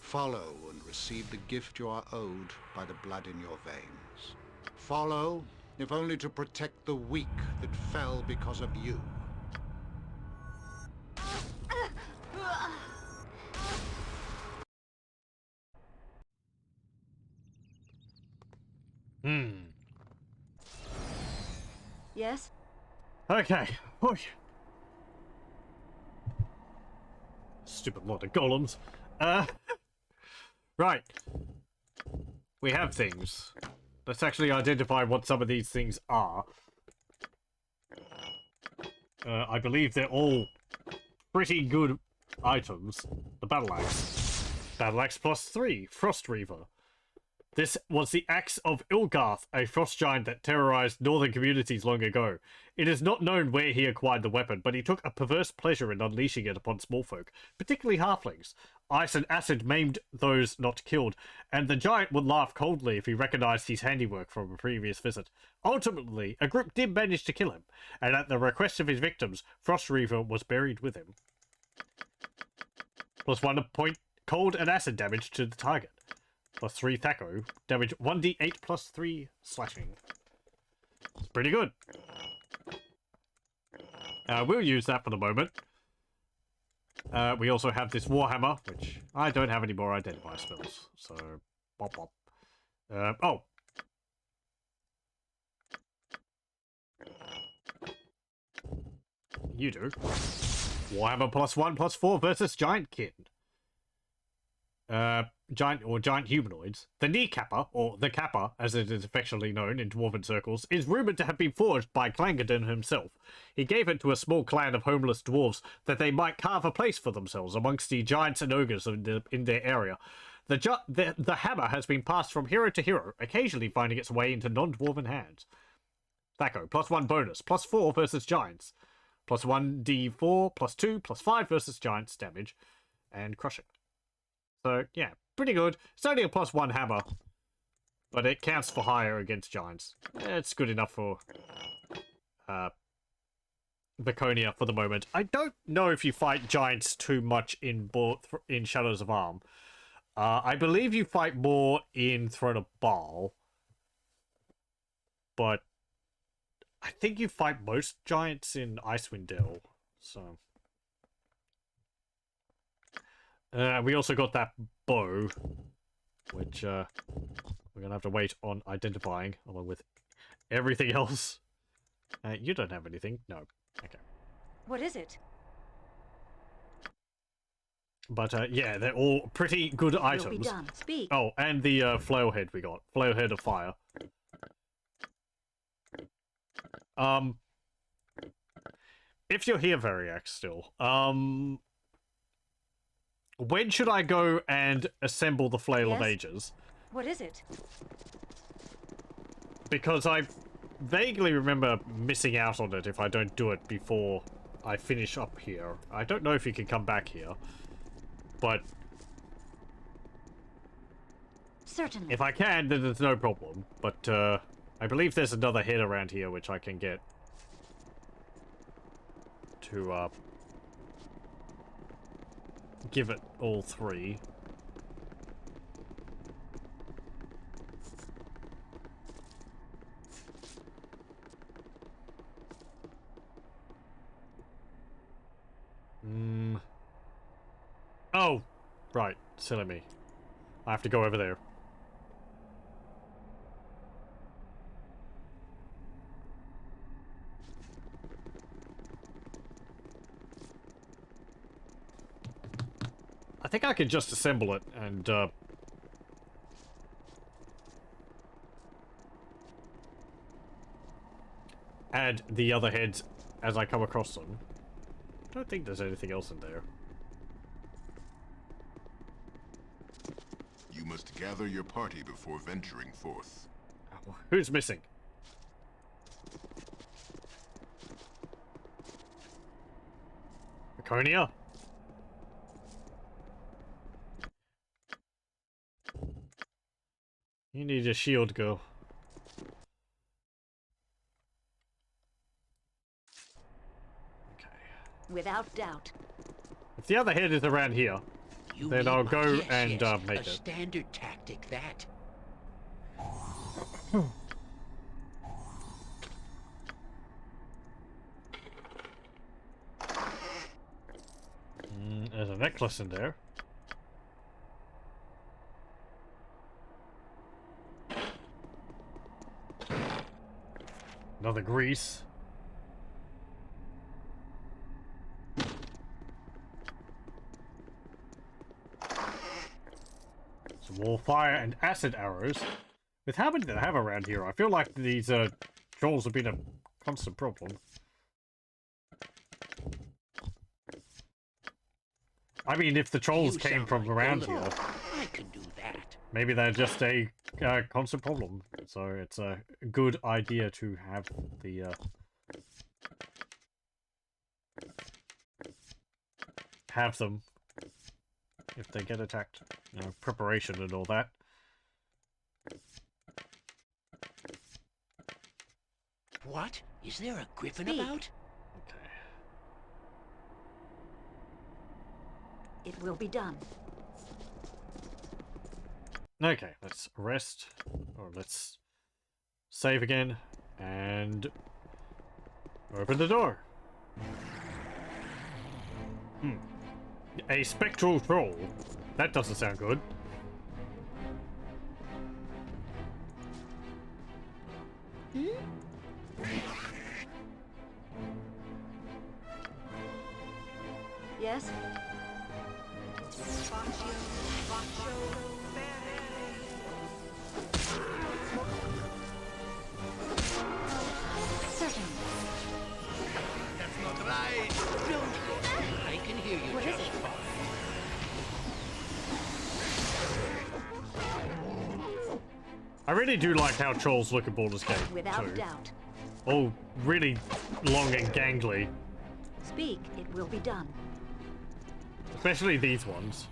Follow and receive the gift you are owed by the blood in your veins. Follow, if only to protect the weak that fell because of you. Yes? Okay. Oy. Stupid lot of golems. Right. We have things. Let's actually identify what some of these things are. I believe they're all pretty good items. The battle axe. Battle axe +3. Frost Reaver. This was the axe of Ilgarth, a frost giant that terrorized northern communities long ago. It is not known where he acquired the weapon, but he took a perverse pleasure in unleashing it upon small folk, particularly halflings. Ice and acid maimed those not killed, and the giant would laugh coldly if he recognized his handiwork from a previous visit. Ultimately, a group did manage to kill him, and at the request of his victims, Frost Reaver was buried with him. +1 point cold and acid damage to the target. +3 Thaco. Damage 1d8 +3 slashing. It's pretty good. We'll use that for the moment. We also have this Warhammer, which I don't have any more identify spells. So, bop bop. Oh. You do. Warhammer +1 +4 versus Giant Kid. giant humanoids. The kneecapper, or the kappa, as it is affectionately known in dwarven circles, is rumored to have been forged by Clangadon himself. He gave it to a small clan of homeless dwarves that they might carve a place for themselves amongst the giants and ogres in their area. The hammer has been passed from hero to hero, occasionally finding its way into non-dwarven hands. Thaco, +1 bonus, +4 versus giants, +1 d4, +2, +5 versus giants damage, and crushing. So, yeah, pretty good. It's only a +1 hammer, but it counts for higher against giants. It's good enough for Viconia for the moment. I don't know if you fight giants too much in Shadows of Arm. I believe you fight more in Throne of Baal, but I think you fight most giants in Icewind Dale, so... we also got that bow, which we're gonna have to wait on identifying, along with everything else. You don't have anything? No. Okay. What is it? But yeah, they're all pretty good items. Will be done. Speak. Oh, and the flailhead we got. Flailhead of fire. If you're here, Variax, still, when should I go and assemble the Flail of Ages? What is it? Because I vaguely remember missing out on it if I don't do it before I finish up here. I don't know if you can come back here, but... Certainly. If I can, then there's no problem. But, I believe there's another head around here which I can get to, give it all 3. Oh, right. Silly me. I have to go over there. I think I can just assemble it and, add the other heads as I come across them. I don't think there's anything else in there. You must gather your party before venturing forth. Who's missing? Laconia? You need a shield, girl. Okay. Without doubt. If the other head is around here, then I'll go and make a it. Standard tactic, that. There's a necklace in there. Another grease. Some more fire and acid arrows. With how many do they have around here? I feel like these trolls have been a constant problem. I mean, if the trolls came from around here, I can do that. maybe they're just a constant problem. So it's a good idea to have the have them if they get attacked. You know, preparation and all that. What? Is there a griffin about? It will be done. Okay, let's rest, or let's save again, and open the door. A spectral troll. That doesn't sound good. Yes? Certainly. That's not right. Don't. I can hear you just fine. I really do like how trolls look at Baldur's Gate Without too. doubt. All really long and gangly. Speak, it will be done. Especially these ones.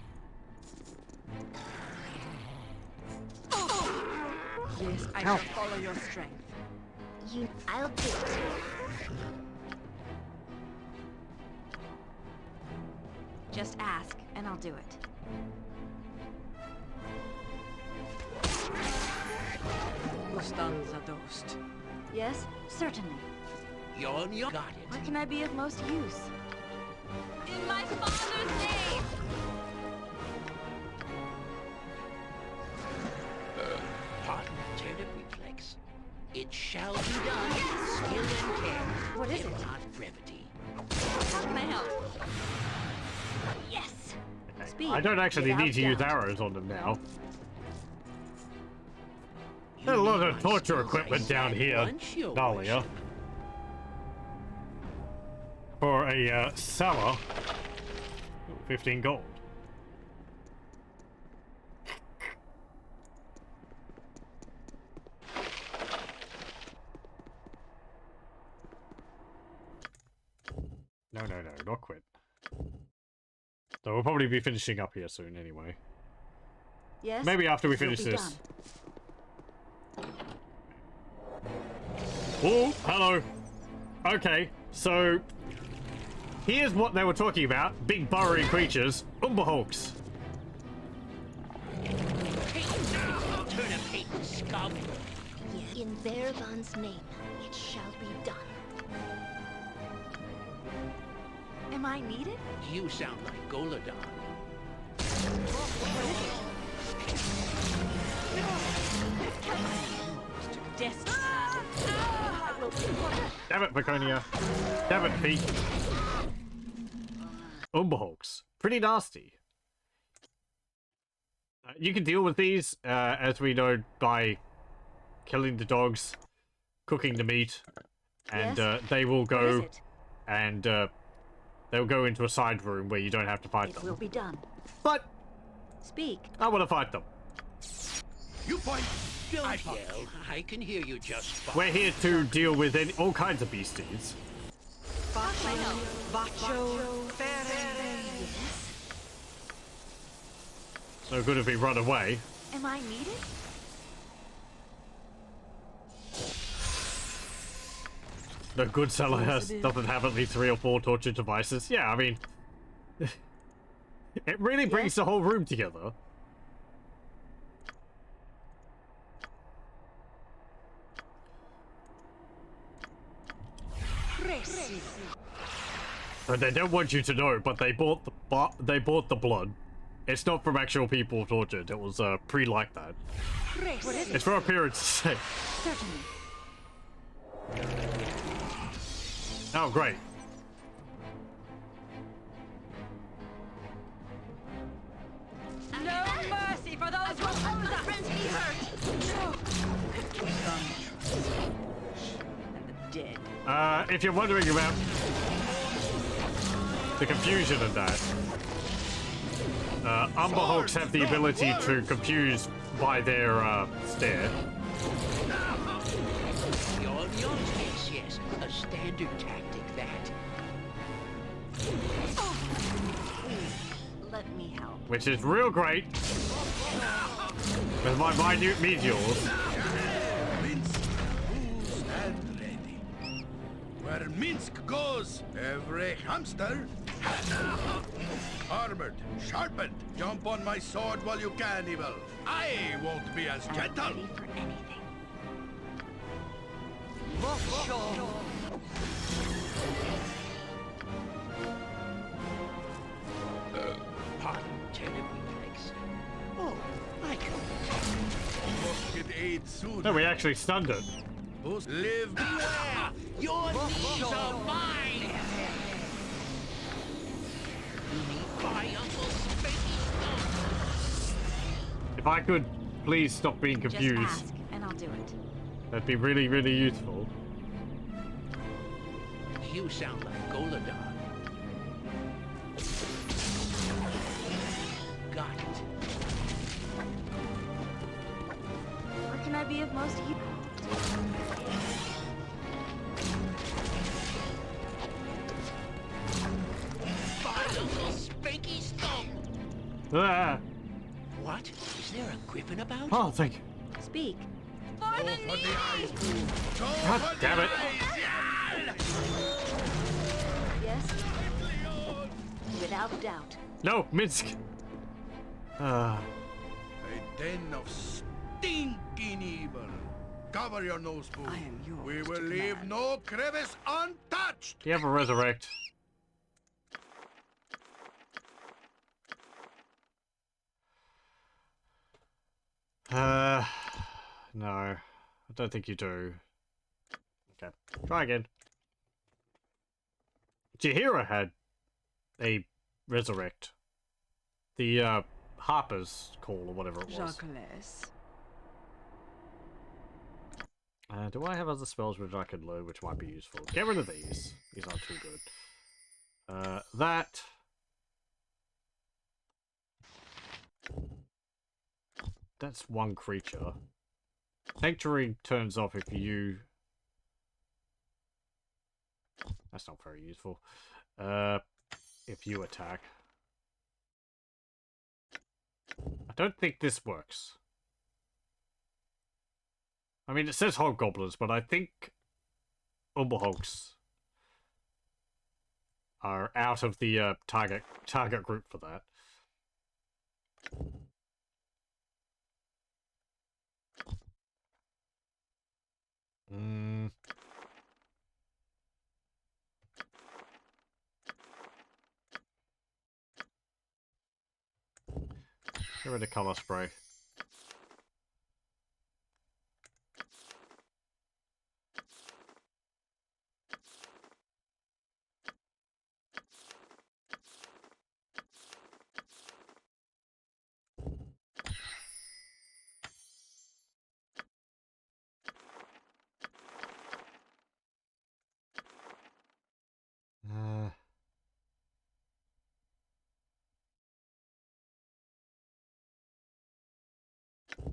Yes, I shall follow your strength. I'll do it. Just ask, and I'll do it. Ustanza Yes, certainly. You got it. Where can I be of most use? In my father's name! Pardon, turnip reflex. It shall be done with skill and care. What is if it? not brevity. How can I help? Yes! Speak. I don't actually without need to use doubt. arrows on them now. There's a lot of torture equipment down here, Dahlia. For a cellar, 15 gold. No, not quit. So we'll probably be finishing up here soon anyway. Yes. Maybe after we it will finish be this. done. Oh, hello. Okay, so here's what they were talking about. Big burrowing creatures, Umberhawks. Turnip hating scum. In Bearvan's name, it shall be done. Am I needed? You sound like Goladon. Damn it, Viconia. Damn it, Pete. Umberhawks. Pretty nasty. You can deal with these, as we know, by killing the dogs, cooking the meat, and Yes? they will What go is it? and they'll go into a side room where you don't have to fight It them. will be done. But Speak. I want to fight them. You point. Don't yell. I can hear you just fine. We're here to deal with all kinds of beasties. No good if we run away. Am I needed? The good seller doesn't have at least 3 or 4 torture devices. Yeah, I mean, it really brings the whole room together. But they don't want you to know, but they bought the blood. It's not from actual people tortured. It was pre-like that. What is It's for appearance's sake. Certainly. Oh, great. No mercy for those who oppose us! Friends be hurt. And the dead. If you're wondering about the confusion of that, Umberhawks have the ability to confuse by their stare. Yes, yes. A standard tactic, that. Let me help. Which is real great. With my minute meteors. Minsk, stand ready. Where Minsk goes, every hamster armored, sharpened. Jump on my sword while you can, evil. I won't be as gentle. Ready for anything. Pardon, turnip reflex. Oh, I can. Get aid soon. No, we actually stunned it. Live. Beware! Your knees are mine! You need my Uncle Spanky. If I could please stop being Just confused. ask, and I'll do it. That'd be really, really useful. You sound like Goladar. Got it. Where can I be of most use? Uncle Spanky Stomp! Ah! What? Is there a griffin about? Oh, thank you. Speak. Go for the eyes, Boo! Go God for damn the it. eyes! Yes? Without doubt. No, Minsk! A den of stinking evil. Cover your nose, Boo. I am yours We to will leave command. no crevice untouched. Do you have a resurrect? No. I don't think you do. Okay. Try again. Jahira had a resurrect. The, Harper's call or whatever it was. Jacques. Do I have other spells which I could learn which might be useful? Get rid of these. These aren't too good. That. That's one creature. Sanctuary turns off if you... That's not very useful. If you attack. I don't think this works. I mean, it says hobgoblins, but I think Umberhogs are out of the target group for that. Get rid of color spray.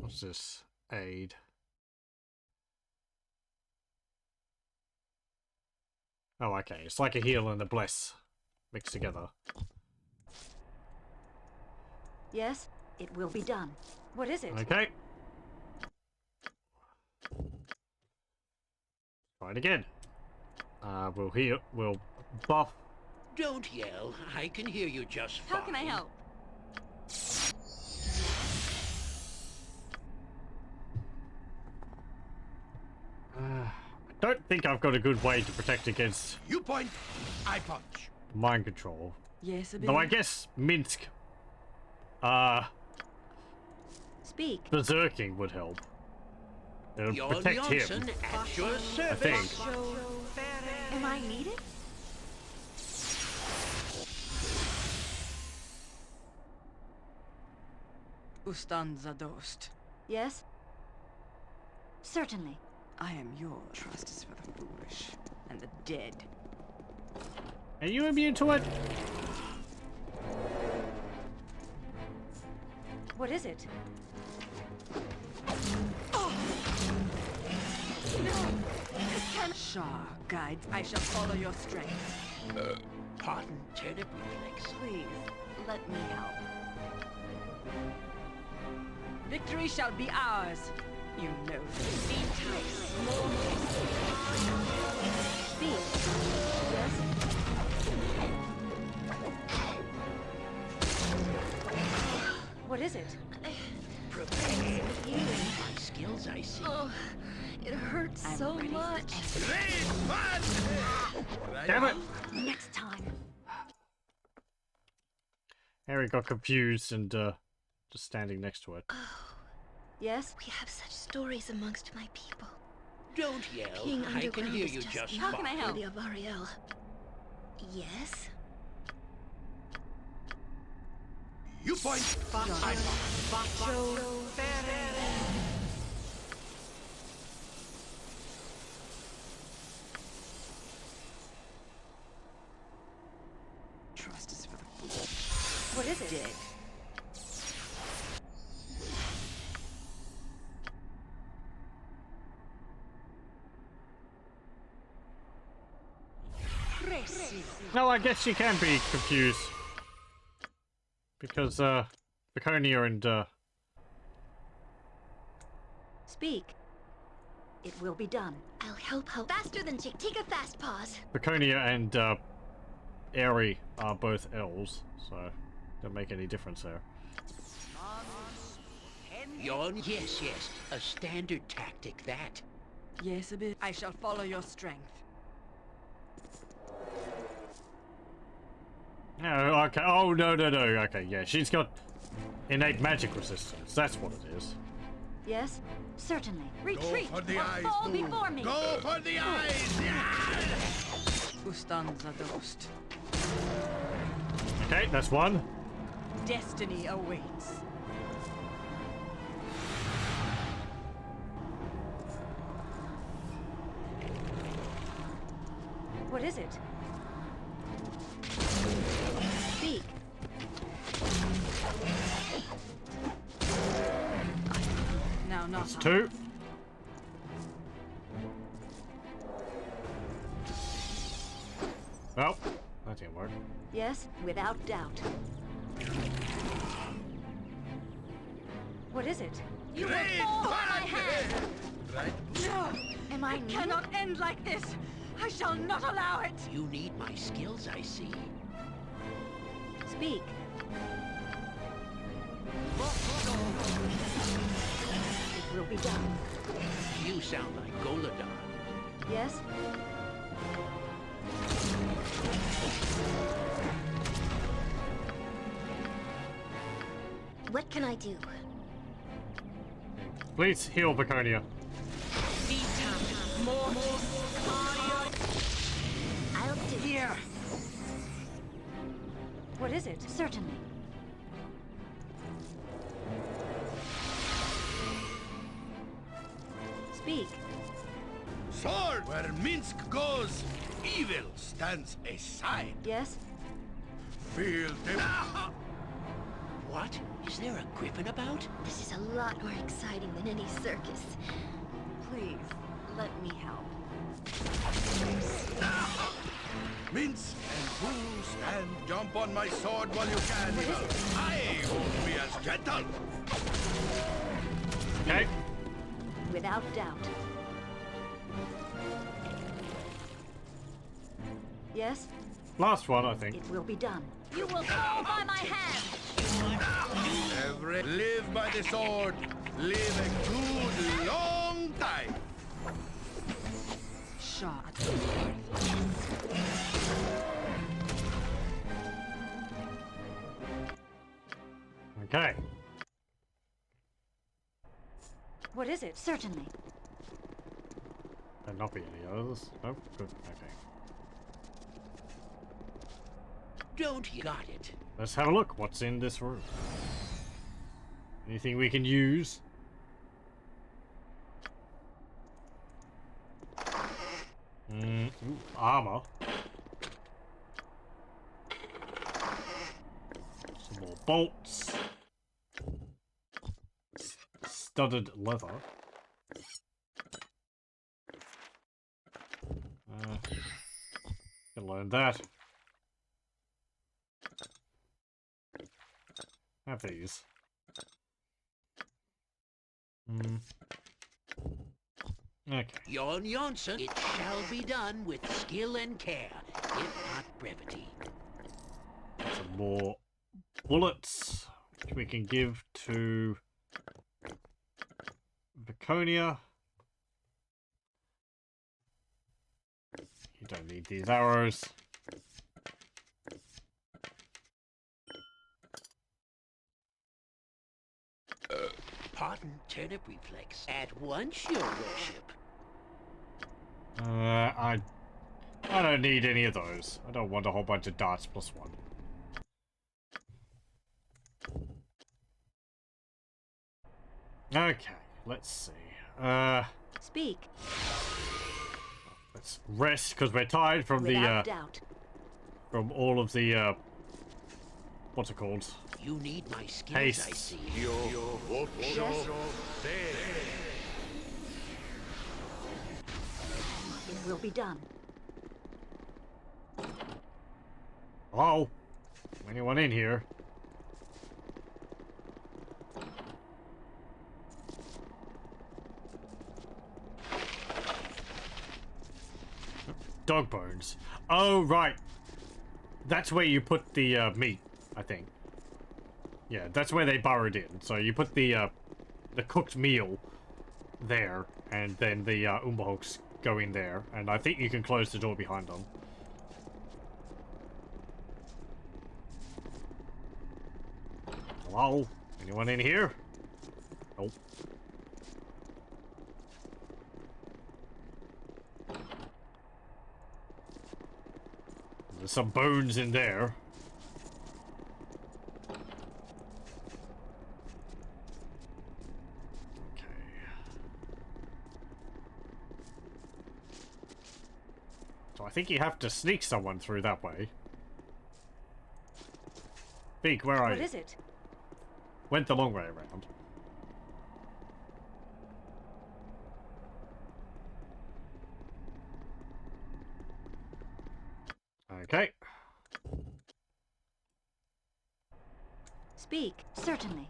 What's this? Aid. Oh, okay. It's like a heal and a bless mixed together. Yes, it will be done. What is it? Okay. Try it again. We'll heal. We'll buff. Don't yell. I can hear you just fine. How can I help? I don't think I've got a good way to protect against You point, I punch. mind control. Yes, Though I guess Minsk, Speak. berserking would help. It would protect him. At your I service. think. Am I needed? Ustanza dost. Yes? Certainly. I am your trust is for the foolish and the dead. Are you immune to it? What is it? Shah guides. I shall follow your strength. Pardon, turnip reflex. Please, let me help. Victory shall be ours. You know this. Speak. Yes? What is it? My skills, I see. Oh, it hurts I'm so ready for much. Damn it! Next time. Harry got confused and just standing next to it. Yes? We have such stories amongst my people. Don't yell. Being I can underground hear is you just just How fine. can I help? the of Ariel. Yes? You point, I punch. What is it? Dead. No, I guess you can be confused. Because, Viconia and, Speak. It will be done. I'll help how faster than Jake. Take a fast pause. Viconia and, Aerie are both elves, so don't make any difference there. Yawn? Yes, yes. A standard tactic, that. Yes, a bit. I shall follow your strength. No, okay. Oh, no. Okay, yeah, she's got innate magic resistance. That's what it is. Yes? Certainly. Retreat! Go for the eyes, fall Boo. before me! Go for the eyes! Ustanza dost. Okay, that's one. Destiny awaits. What is it? Speak. Now, not That's two. Well, that didn't work. Yes, without doubt. What is it? You will fall by my hand! Right? No! Am I It cannot end like this! I shall not allow it! You need my skills, I see. Speak. It will be done. You sound like Golodon. Yes? What can I do? Please heal Viconia. I'll do Here! What is it? Certainly. Speak. Sword! Where Minsk goes, evil stands aside. Yes? Feel the... What? Is there a griffin about? This is a lot more exciting than any circus. Please, let me help. Minsk and Boo stand, jump on my sword while you can. I won't be as gentle. Okay. Without doubt. Yes? Last one, I think. It will be done. You will fall by my hand! Live by the sword. Live a good long time. Shot. Okay. What is it? Certainly. There not be any others. Nope. Good. Okay. Don't you got it? Let's have a look. What's in this room? Anything we can use? Ooh, armor. Some more bolts. Studded leather. Can learn that. Have these. Okay. Jon Jonsson, it shall be done with skill and care, if not brevity. Some more bullets, which we can give to Viconia. You don't need these arrows. Pardon, turnip reflex. At once, your worship. I don't need any of those. I don't want a whole bunch of darts plus one. Okay, let's see. Speak. Let's rest because we're tired from Without the doubt. from all of the what's it called? You need my skills, Haste. I see. Yes. It will be done. Hello? Anyone in here? Dog bones. Oh, right. That's where you put the meat, I think. Yeah, that's where they burrowed in. So you put the cooked meal there, and then the Umberhawks go in there, and I think you can close the door behind them. Hello? Anyone in here? Nope. There's some bones in there. Okay. So I think you have to sneak someone through that way. Beak, where are you? What is it? Went the long way around. Okay. Speak, certainly.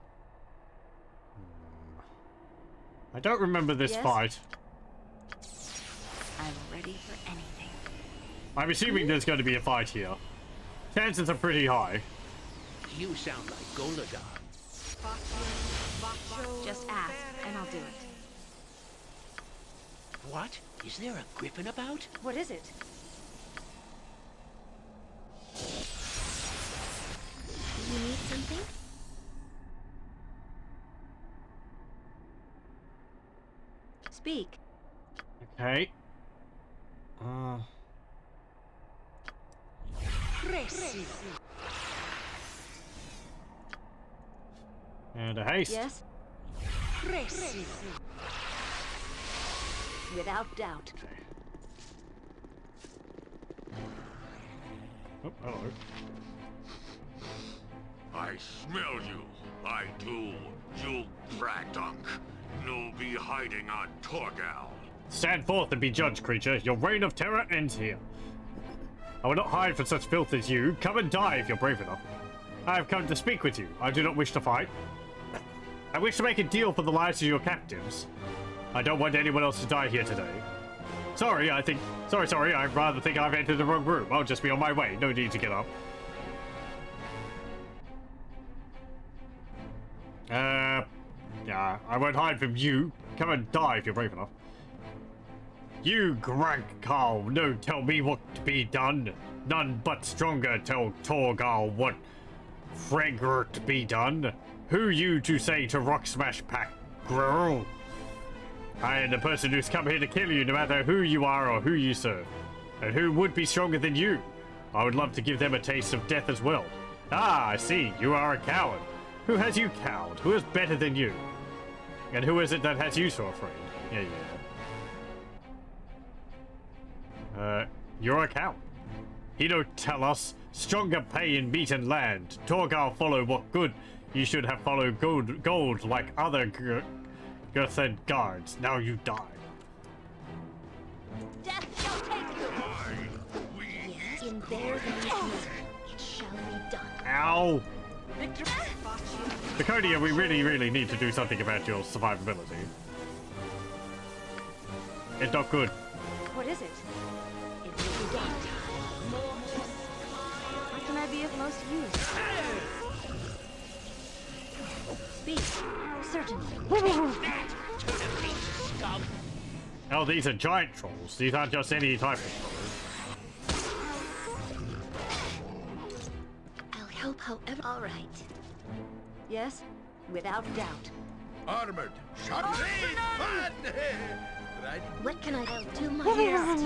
I don't remember this Yes? fight. I'm ready for anything. I'm assuming there's going to be a fight here. Chances are pretty high. You sound like Golodar. Just ask, and I'll do it. What? Is there a griffin about? What is it? You need something? Speak. Okay. And a haste. Yes? Without doubt. Oh, hello. I smell you. I do. You Braddock. No be hiding on Torgal. Stand forth and be judged, creature. Your reign of terror ends here. I will not hide from such filth as you. Come and die if you're brave enough. I have come to speak with you. I do not wish to fight. I wish to make a deal for the lives of your captives. I don't want anyone else to die here today. Sorry, I rather think I've entered the wrong room. I'll just be on my way. No need to get up. Yeah, I won't hide from you. Come and die if you're brave enough. You Greg Carl, no tell me what to be done. None but stronger tell Torgal what fragrant to be done. Who you to say to rock smash pack, girl? I am the person who's come here to kill you, no matter who you are or who you serve. And who would be stronger than you? I would love to give them a taste of death as well. Ah, I see, you are a coward. Who has you cowed? Who is better than you? And who is it that has you so afraid? Yeah. You're a coward. He don't tell us. Stronger pay in meat and land. Torgal follow what good. You should have followed gold like other Gurthed guards. Now you die. Death shall take you! Yes, in their hands, it shall be done. Ow! Victor! Dakonia, we really need to do something about your survivability. It's not good. What is it? It will be done. How can I be of most use? Speak, certainly. Oh, these are giant trolls. These aren't just any type of trolls. I'll help however. All right. Yes, without doubt. Armored. Shot. Fun! Right? What can I do my best?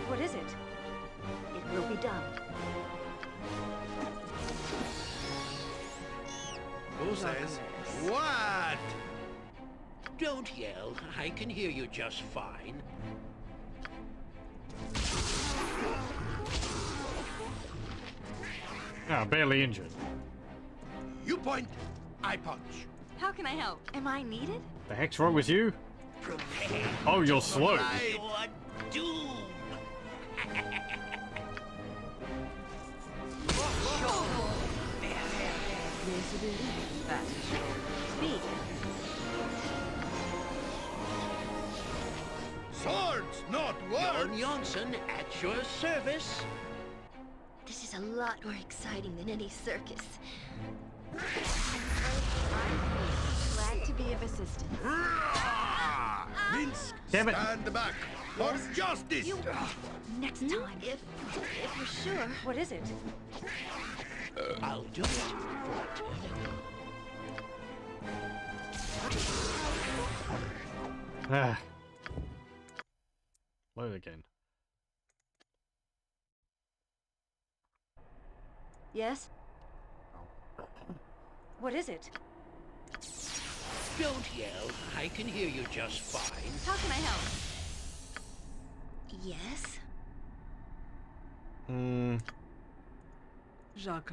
What is it? It will be done. Who says what? Don't yell. I can hear you just fine. Oh, barely injured. You point, I punch. How can I help? Am I needed? The heck's wrong with you? Oh, you're slow. Your doom. That is yours. Speak. Swords, not words! Jon Johnson at your service. This is a lot more exciting than any circus. Glad to be of assistance. Minsk, Damn it. stand back for justice! Next time. If we're sure. What is it? I'll do it for Turnip. Ah. Load again. Yes? What is it? Don't yell. I can hear you just fine. How can I help? Yes? Jacques.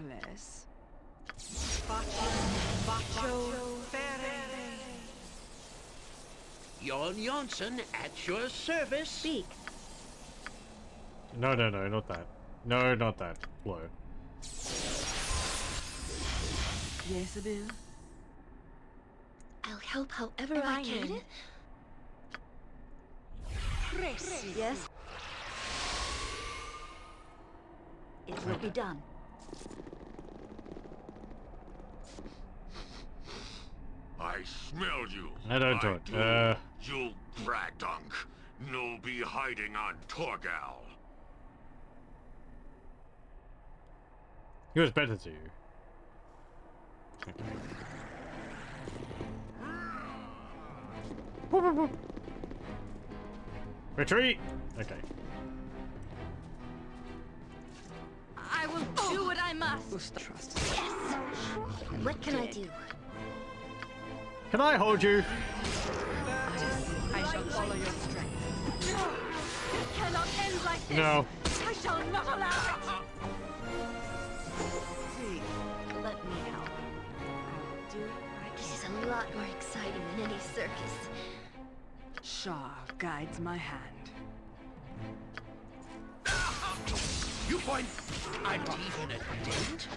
Jon Johnson at your service. Speak. No, no, no, not that. No, not that. Blow. Yes, Abil. I'll help however I can. Yes? It will be done. I smell you. I don't do it. You bradunk. No be hiding on Torgal. He was better to you. Okay. Retreat! Okay. I will do what I must. Trust. Yes! What can I do? Can I hold you? I shall follow your strength. It cannot end like this. No. I shall not allow it. Please, let me help. I will do what I This is can. a lot more exciting than any circus. Shah guides my hand. You point, I punch. Even a dent?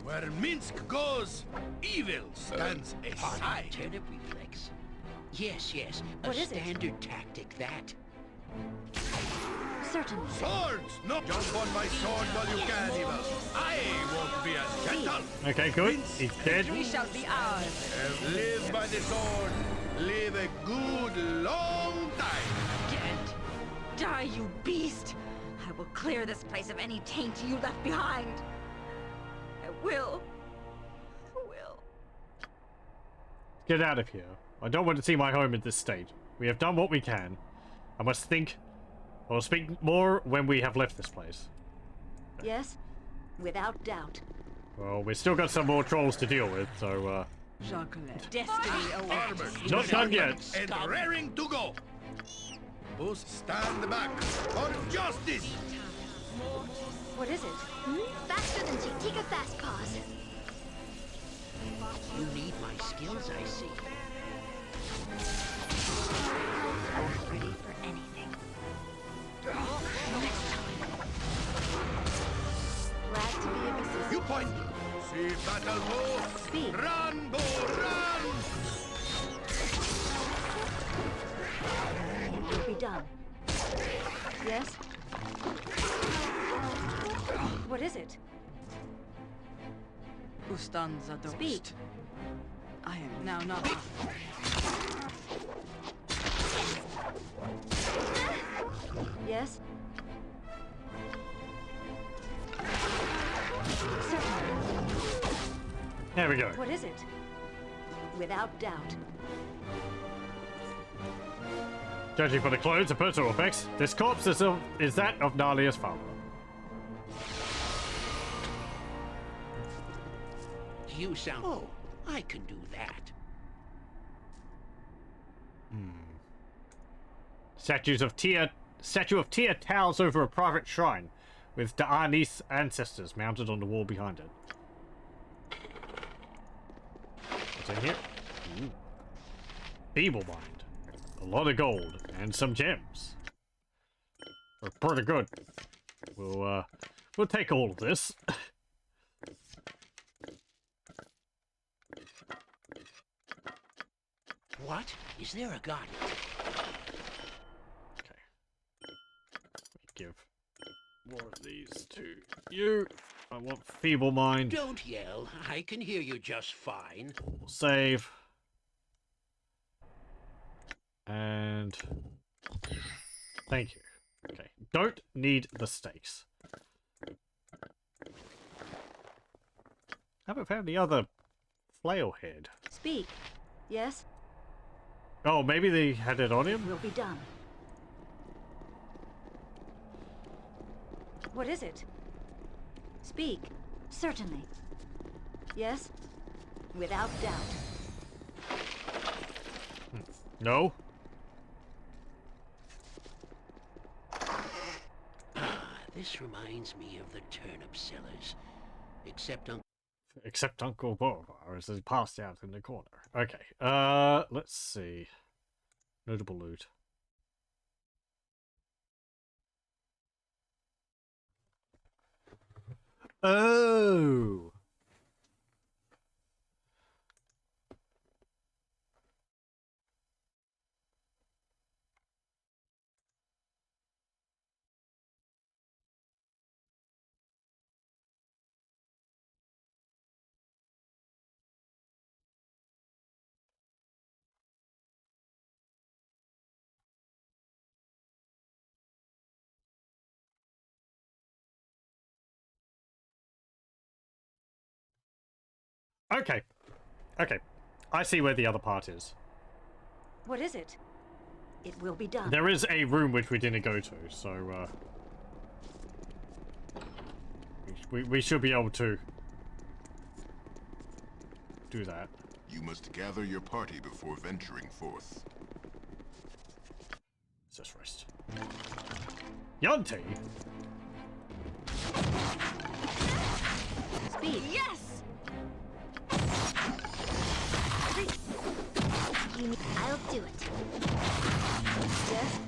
Where Minsk goes, evil stands aside. Turnip reflex. Yes, yes. What a is it? standard tactic, that. Certainly. Swords! No! Jump on my sword while you can, evil. I won't be as gentle. Okay, good. He's dead. Victory shall be ours. Live by the sword. Live a good long time. Dead. Die, you beast! I will clear this place of any taint you left behind. I will. I will. Get out of here. I don't want to see my home in this state. We have done what we can. I must think. I will speak more when we have left this place. Yes? Without doubt. Well, we've still got some more trolls to deal with, so, Jacques, destiny awaits. Not done yet. And raring to go. Both stand back for justice. What is it? Faster than she. Take a fast pause. You need my skills, I see. Ready for anything. Next time. Glad to be of assistance. You point. See battle move. Speak. Run, Bo, run. It will be done. Yes? What is it? Ustanza dost. Speak. I am now not. Yes? Certainly. there we go. What is it? Without doubt. Judging from the clothes and personal effects, this corpse is that of Nalia's father. You sound... Oh, I can do that. Statue of Tia towers over a private shrine. with Da'ani's ancestors mounted on the wall behind it. What's in here? Ooh. Feeble mind. A lot of gold and some gems. Are pretty good. We'll take all of this. What? Is there a guardian? Give more of these to you. I want feeble mind. Don't yell. I can hear you just fine. Save. And thank you. Okay. Don't need the stakes. Haven't found the other flail head. Speak. Yes? Oh, maybe they had it on him? Will be done. What is it? Speak. Certainly. Yes? Without doubt. No? This reminds me of the turnip sellers. Except Uncle Baldur is passed out in the corner. Okay. Let's see. Notable loot. Oh. Okay. Okay. I see where the other part is. What is it? It will be done. There is a room which we didn't go to, so we should be able to do that. You must gather your party before venturing forth. Just rest. Yanti! Speed. Yes! I'll do it. Yes?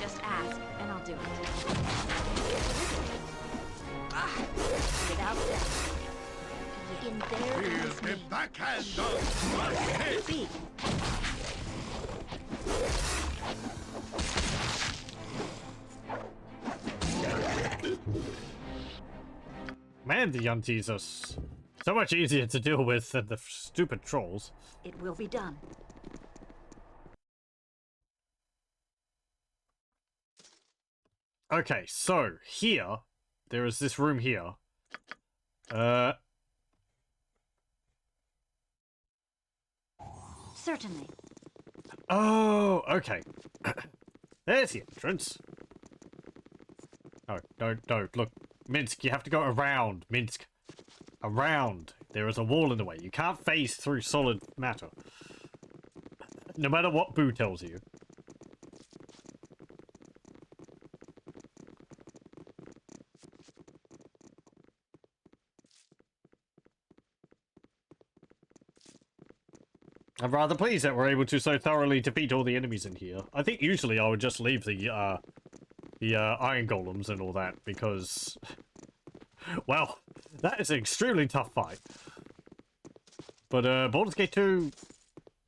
Just ask, and I'll do it. Without doubt. In there Feel lies the me. backhand of my head. Speak. Man, the Yantis are so much easier to deal with than the stupid trolls. It will be done. Okay, so here there is this room here. Certainly. Oh, okay. There's the entrance. No, look. Minsk, you have to go around. Minsk. Around. There is a wall in the way. You can't phase through solid matter. No matter what Boo tells you. I'm rather pleased that we're able to so thoroughly defeat all the enemies in here. I think usually I would just leave the iron golems and all that, because, well, that is an extremely tough fight. But Baldur's Gate 2,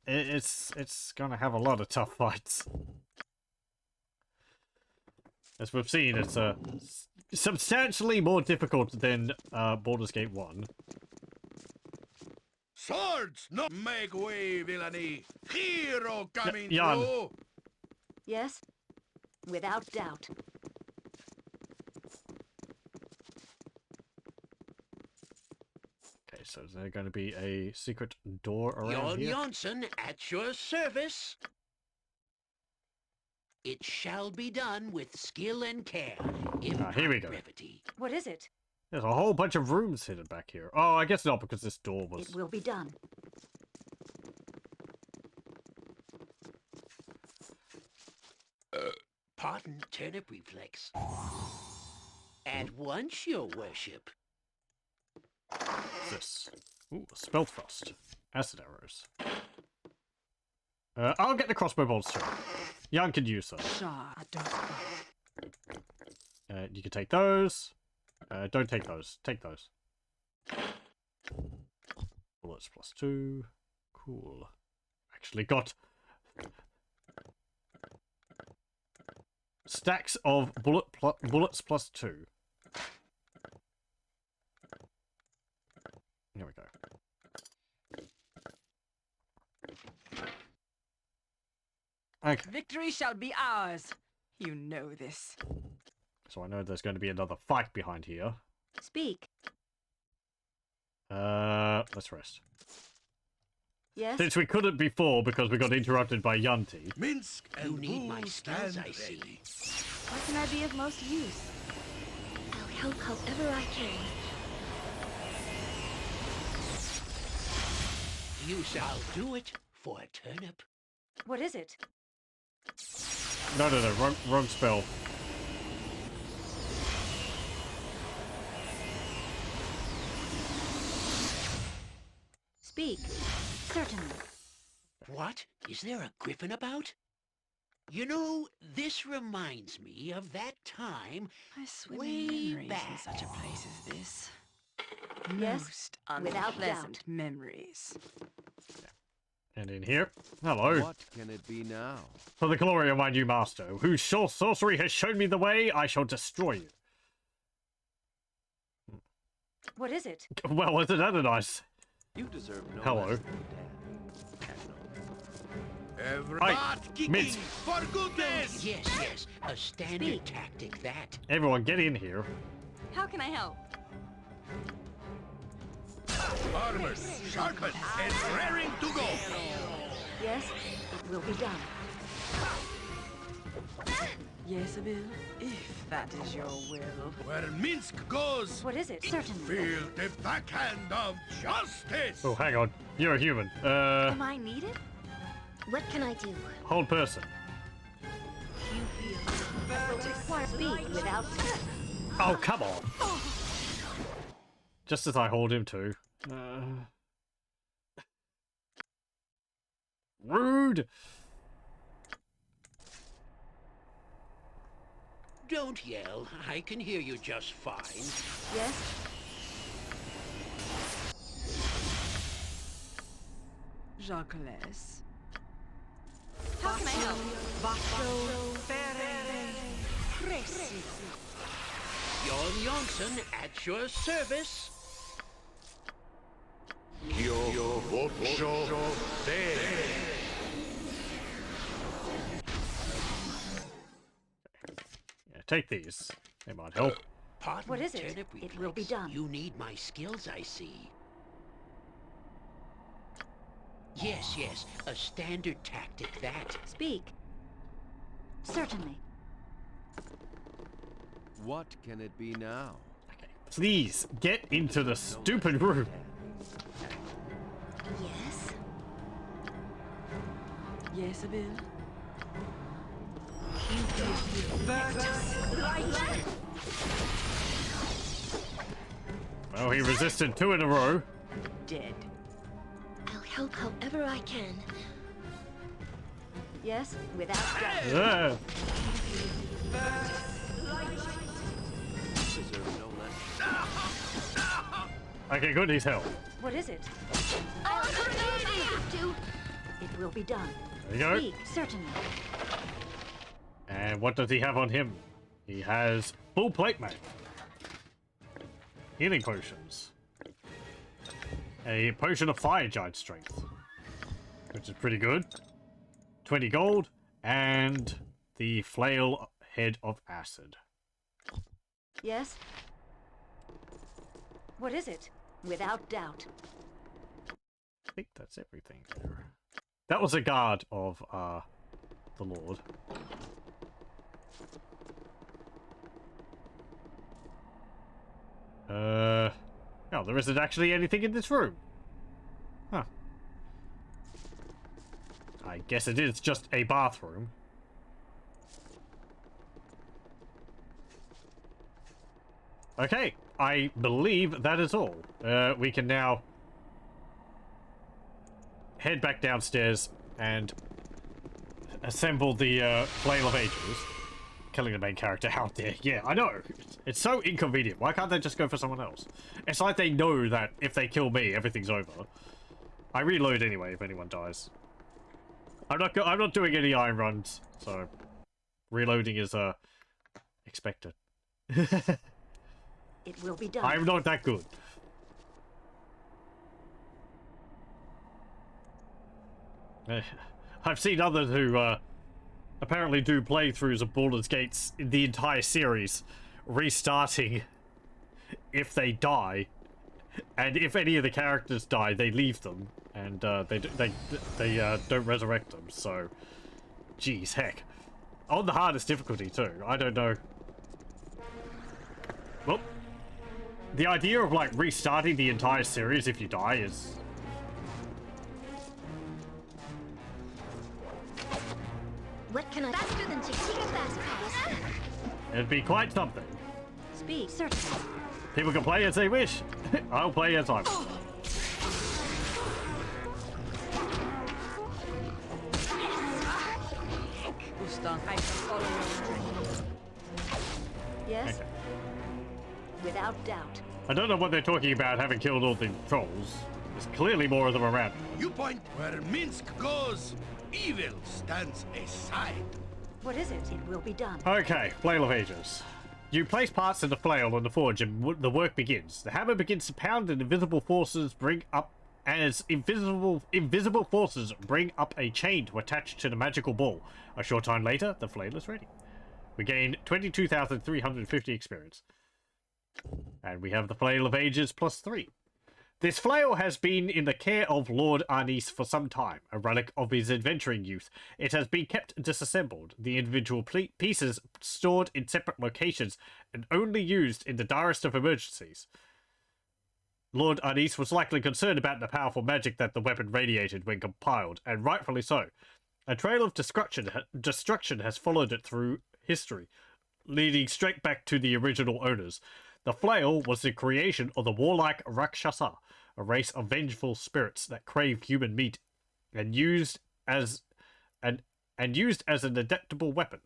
it's gonna have a lot of tough fights. As we've seen, it's substantially more difficult than Baldur's Gate 1. Swords, no make way, villainy. Hero coming Jan. through. Yes? Without doubt. Okay, so is there going to be a secret door around Jon here? Jonsson at your service. It shall be done with skill and care. If Here we not go. brevity. What is it? There's a whole bunch of rooms hidden back here. Oh, I guess not, because this door was... It will be done. Pardon, turnip reflex. At once, your worship. What's this? Ooh, spell thrust. Acid arrows. I'll get the crossbow bolts too. Jan can use those. You can take those. Don't take those. Take those. Bullets +2. Cool. Actually got stacks of bullets +2. Here we go. Okay. Victory shall be ours. You know this. So I know there's going to be another fight behind here. Speak. Let's rest. Yes? Since we couldn't before because we got interrupted by Yanti. Minsk and You need my Boo skills, stand I see. ready. What can I be of most use? I'll help however I can. You shall do it for a turnip. What is it? No, wrong spell. Speak. Certainly. What? Is there a griffin about? You know, this reminds me of that time I swim way in memories in back. such a place as this. Yes, Most without unpleasant doubt. memories. And in here. Hello. What can it be now? For the glory of my new master, whose sure sorcery has shown me the way, I shall destroy you. What is it? Well, isn't that a nice... You deserve no Hello. less than death. Everybody kicking Minsk. for goodness! Yes, yes, a standard tactic, that. Everyone get in here. How can I help? Armor sharpened and raring to go! Yes, it will be done. Yes, Abil, if that is your will. Where Minsk goes, What is it? Certainly. feel the backhand of justice! Oh, hang on. You're a human. Am I needed? What can I do? Hold person. Speak without... Oh, come on. Just as I hold him too. Rude! Don't yell. I can hear you just fine. Yes? Jacques. How can I help? Jon Johnson at your service. Yeah, take these. They might help. Pardon, What is it? turnip It will be reflex. done. You need my skills, I see. Yes, yes, a standard tactic, that. Speak. Certainly. What can it be now? Please, get into the stupid room. Yes? Yes, Abil. Well, he resisted 2 in a row. Dead. I'll help however I can. Yes, without doubt. Yeah. You deserve no less. Okay, good, he's help. What is it? I'll hurt you if I have to. It will be done. There you go. Speak. Certainly. And what does he have on him? He has full plate mate. Healing potions. A potion of fire giant strength. Which is pretty good. 20 gold. And the flail head of acid. Yes? What is it? Without doubt. I think that's everything there. That was a guard of the Lord. No, there isn't actually anything in this room. Huh. I guess it is just a bathroom. Okay, I believe that is all. We can now head back downstairs and assemble the Flail of Ages. Killing the main character out there. Yeah, I know. It's so inconvenient. Why can't they just go for someone else? It's like they know that if they kill me, everything's over. I reload anyway if anyone dies. I'm not doing any iron runs, so reloading is expected. It will be done. I'm not that good. I've seen others who apparently do playthroughs of Baldur's Gates in the entire series, restarting if they die, and if any of the characters die, they leave them, and they don't resurrect them. So, geez, heck, on the hardest difficulty too. I don't know. Well, the idea of like restarting the entire series if you die is. What can I faster than to take a fast pass? It'd be quite something. Speed, certainly. People can play as they wish. I'll play as I wish. Ustan, I shall follow your instructions. Yes? Okay. Without doubt. I don't know what they're talking about having killed all the trolls. There's clearly more of them around. You point where Minsk goes, evil stands aside. What is it? It will be done. Okay, Flail of Ages. You place parts of the flail on the forge and the work begins. The hammer begins to pound and invisible forces bring up forces bring up a chain to attach to the magical ball. A short time later, the flail is ready. We gain 22,350 experience. And we have the Flail of Ages +3. This flail has been in the care of Lord Arnis for some time, a relic of his adventuring youth. It has been kept disassembled, the individual pieces stored in separate locations and only used in the direst of emergencies. Lord Arnis was likely concerned about the powerful magic that the weapon radiated when compiled, and rightfully so. A trail of destruction has followed it through history, leading straight back to the original owners. The flail was the creation of the warlike Rakshasa, a race of vengeful spirits that crave human meat, and used as an adaptable weapon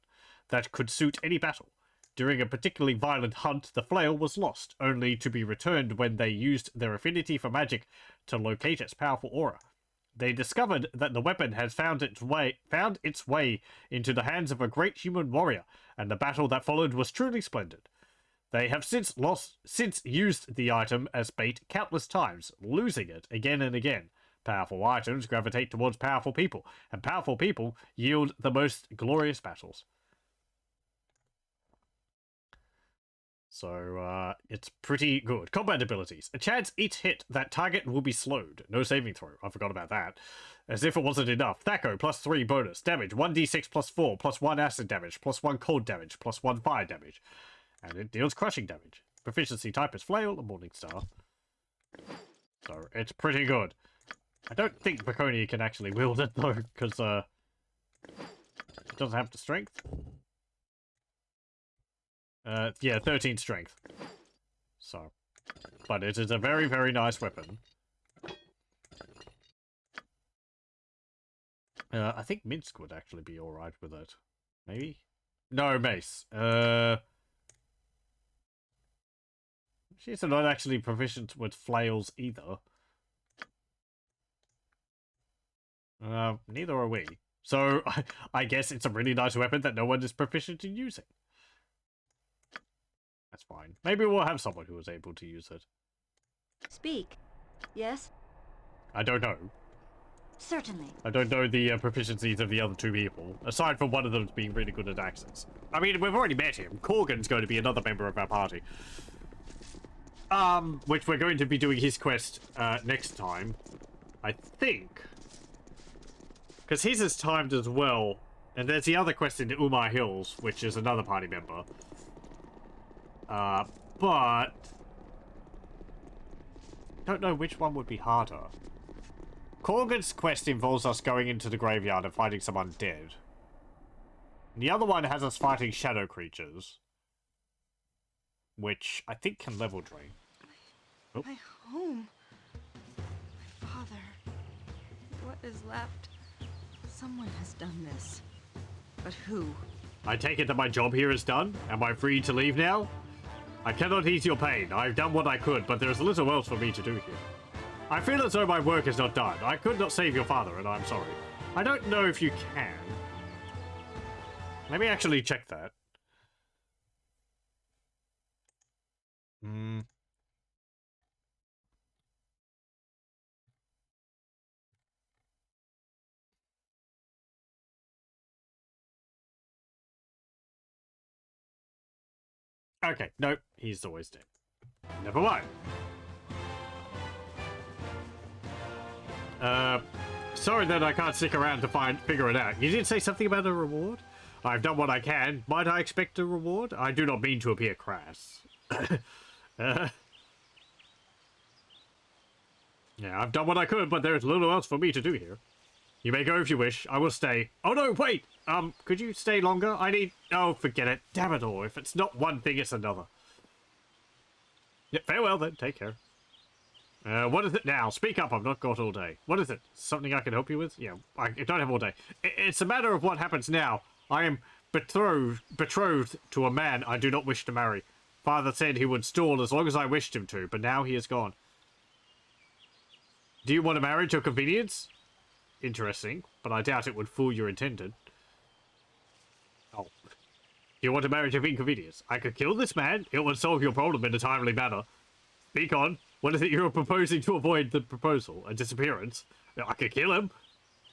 that could suit any battle. During a particularly violent hunt, the flail was lost, only to be returned when they used their affinity for magic to locate its powerful aura. They discovered that the weapon had found its way into the hands of a great human warrior, and the battle that followed was truly splendid. They have since used the item as bait countless times, losing it again and again. Powerful items gravitate towards powerful people, and powerful people yield the most glorious battles. So, it's pretty good. Combat abilities. A chance each hit that target will be slowed. No saving throw. I forgot about that. As if it wasn't enough. Thaco, +3 bonus. Damage, 1d6 +4, +1 acid damage, +1 cold damage, +1 fire damage. And it deals crushing damage. Proficiency type is Flail, a Morningstar. So, it's pretty good. I don't think Baconia can actually wield it, though, because, it doesn't have the strength. Yeah, 13 strength. So, but it is a very, very nice weapon. I think Minsk would actually be alright with it. Maybe? No, Mace. She's not actually proficient with flails either. Neither are we. So, I guess it's a really nice weapon that no one is proficient in using. That's fine. Maybe we'll have someone who is able to use it. Speak. Yes? I don't know. Certainly. I don't know the proficiencies of the other two people, aside from one of them being really good at accents. I mean, we've already met him. Corgan's going to be another member of our party. Which we're going to be doing his quest next time, I think. Because his is timed as well. And there's the other quest in the Umar Hills, which is another party member. But Don't know which one would be harder. Corgan's quest involves us going into the graveyard and finding someone dead. The other one has us fighting shadow creatures, which I think can level drain. Oh. My home. My father. What is left? Someone has done this. But who? I take it that my job here is done? Am I free to leave now? I cannot ease your pain. I've done what I could, but there is little else for me to do here. I feel as though my work is not done. I could not save your father, and I'm sorry. I don't know if you can. Let me actually check that. Okay, nope, he's always dead. Never mind. Sorry that I can't stick around to figure it out. You did say something about a reward? I've done what I can. Might I expect a reward? I do not mean to appear crass. Yeah, I've done what I could, but there's little else for me to do here. You may go if you wish. I will stay. Oh no, wait! Could you stay longer? I need... Oh, forget it. Damn it all. If it's not one thing, it's another. Yeah, farewell then. Take care. What is it now? Speak up, I've not got all day. What is it? Something I can help you with? Yeah, I don't have all day. It's a matter of what happens now. I am betrothed to a man I do not wish to marry. Father said he would stall as long as I wished him to, but now he is gone. Do you want a marriage or convenience? Interesting, but I doubt it would fool your intended. Oh. Do you want a marriage of inconvenience? I could kill this man. It would solve your problem in a timely manner. Speak on. What is it you're proposing to avoid the proposal? A disappearance? I could kill him.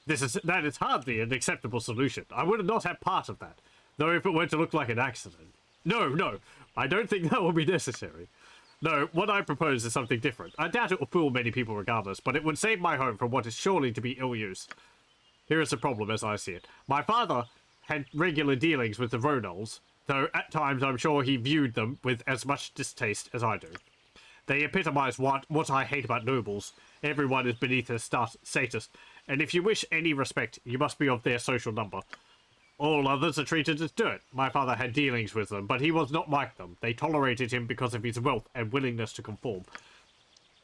That is hardly an acceptable solution. I would not have part of that. Though if it were to look like an accident. No. I don't think that will be necessary. No, what I propose is something different. I doubt it will fool many people regardless, but it would save my home from what is surely to be ill use. Here is the problem as I see it. My father had regular dealings with the Ronals, though at times I'm sure he viewed them with as much distaste as I do. They epitomize what I hate about nobles. Everyone is beneath their status, and if you wish any respect, you must be of their social number. All others are treated as dirt. My father had dealings with them, but he was not like them. They tolerated him because of his wealth and willingness to conform.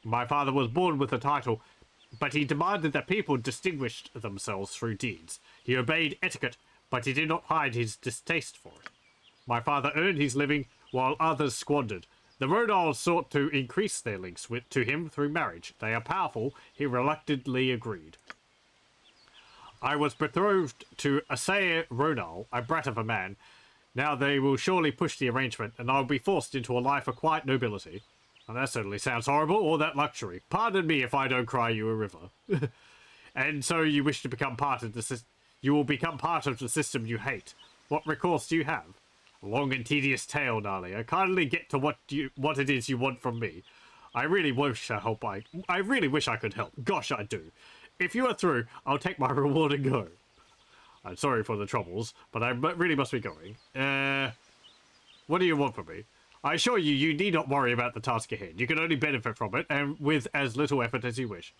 My father was born with a title, but he demanded that people distinguished themselves through deeds. He obeyed etiquette, but he did not hide his distaste for it. My father earned his living, while others squandered. The Ronals sought to increase their links to him through marriage. They are powerful. He reluctantly agreed. I was betrothed to Asair Ronal, a brat of a man. Now they will surely push the arrangement, and I will be forced into a life of quiet nobility. And that certainly sounds horrible, or that luxury. Pardon me if I don't cry you a river. And so you wish to become part of the system. You will become part of the system you hate. What recourse do you have? A long and tedious tale, Nalia. Kindly get to what it is you want from me. I really wish I could help. Gosh, I do. If you are through, I'll take my reward and go. I'm sorry for the troubles, but I really must be going. What do you want from me? I assure you, you need not worry about the task ahead. You can only benefit from it, and with as little effort as you wish.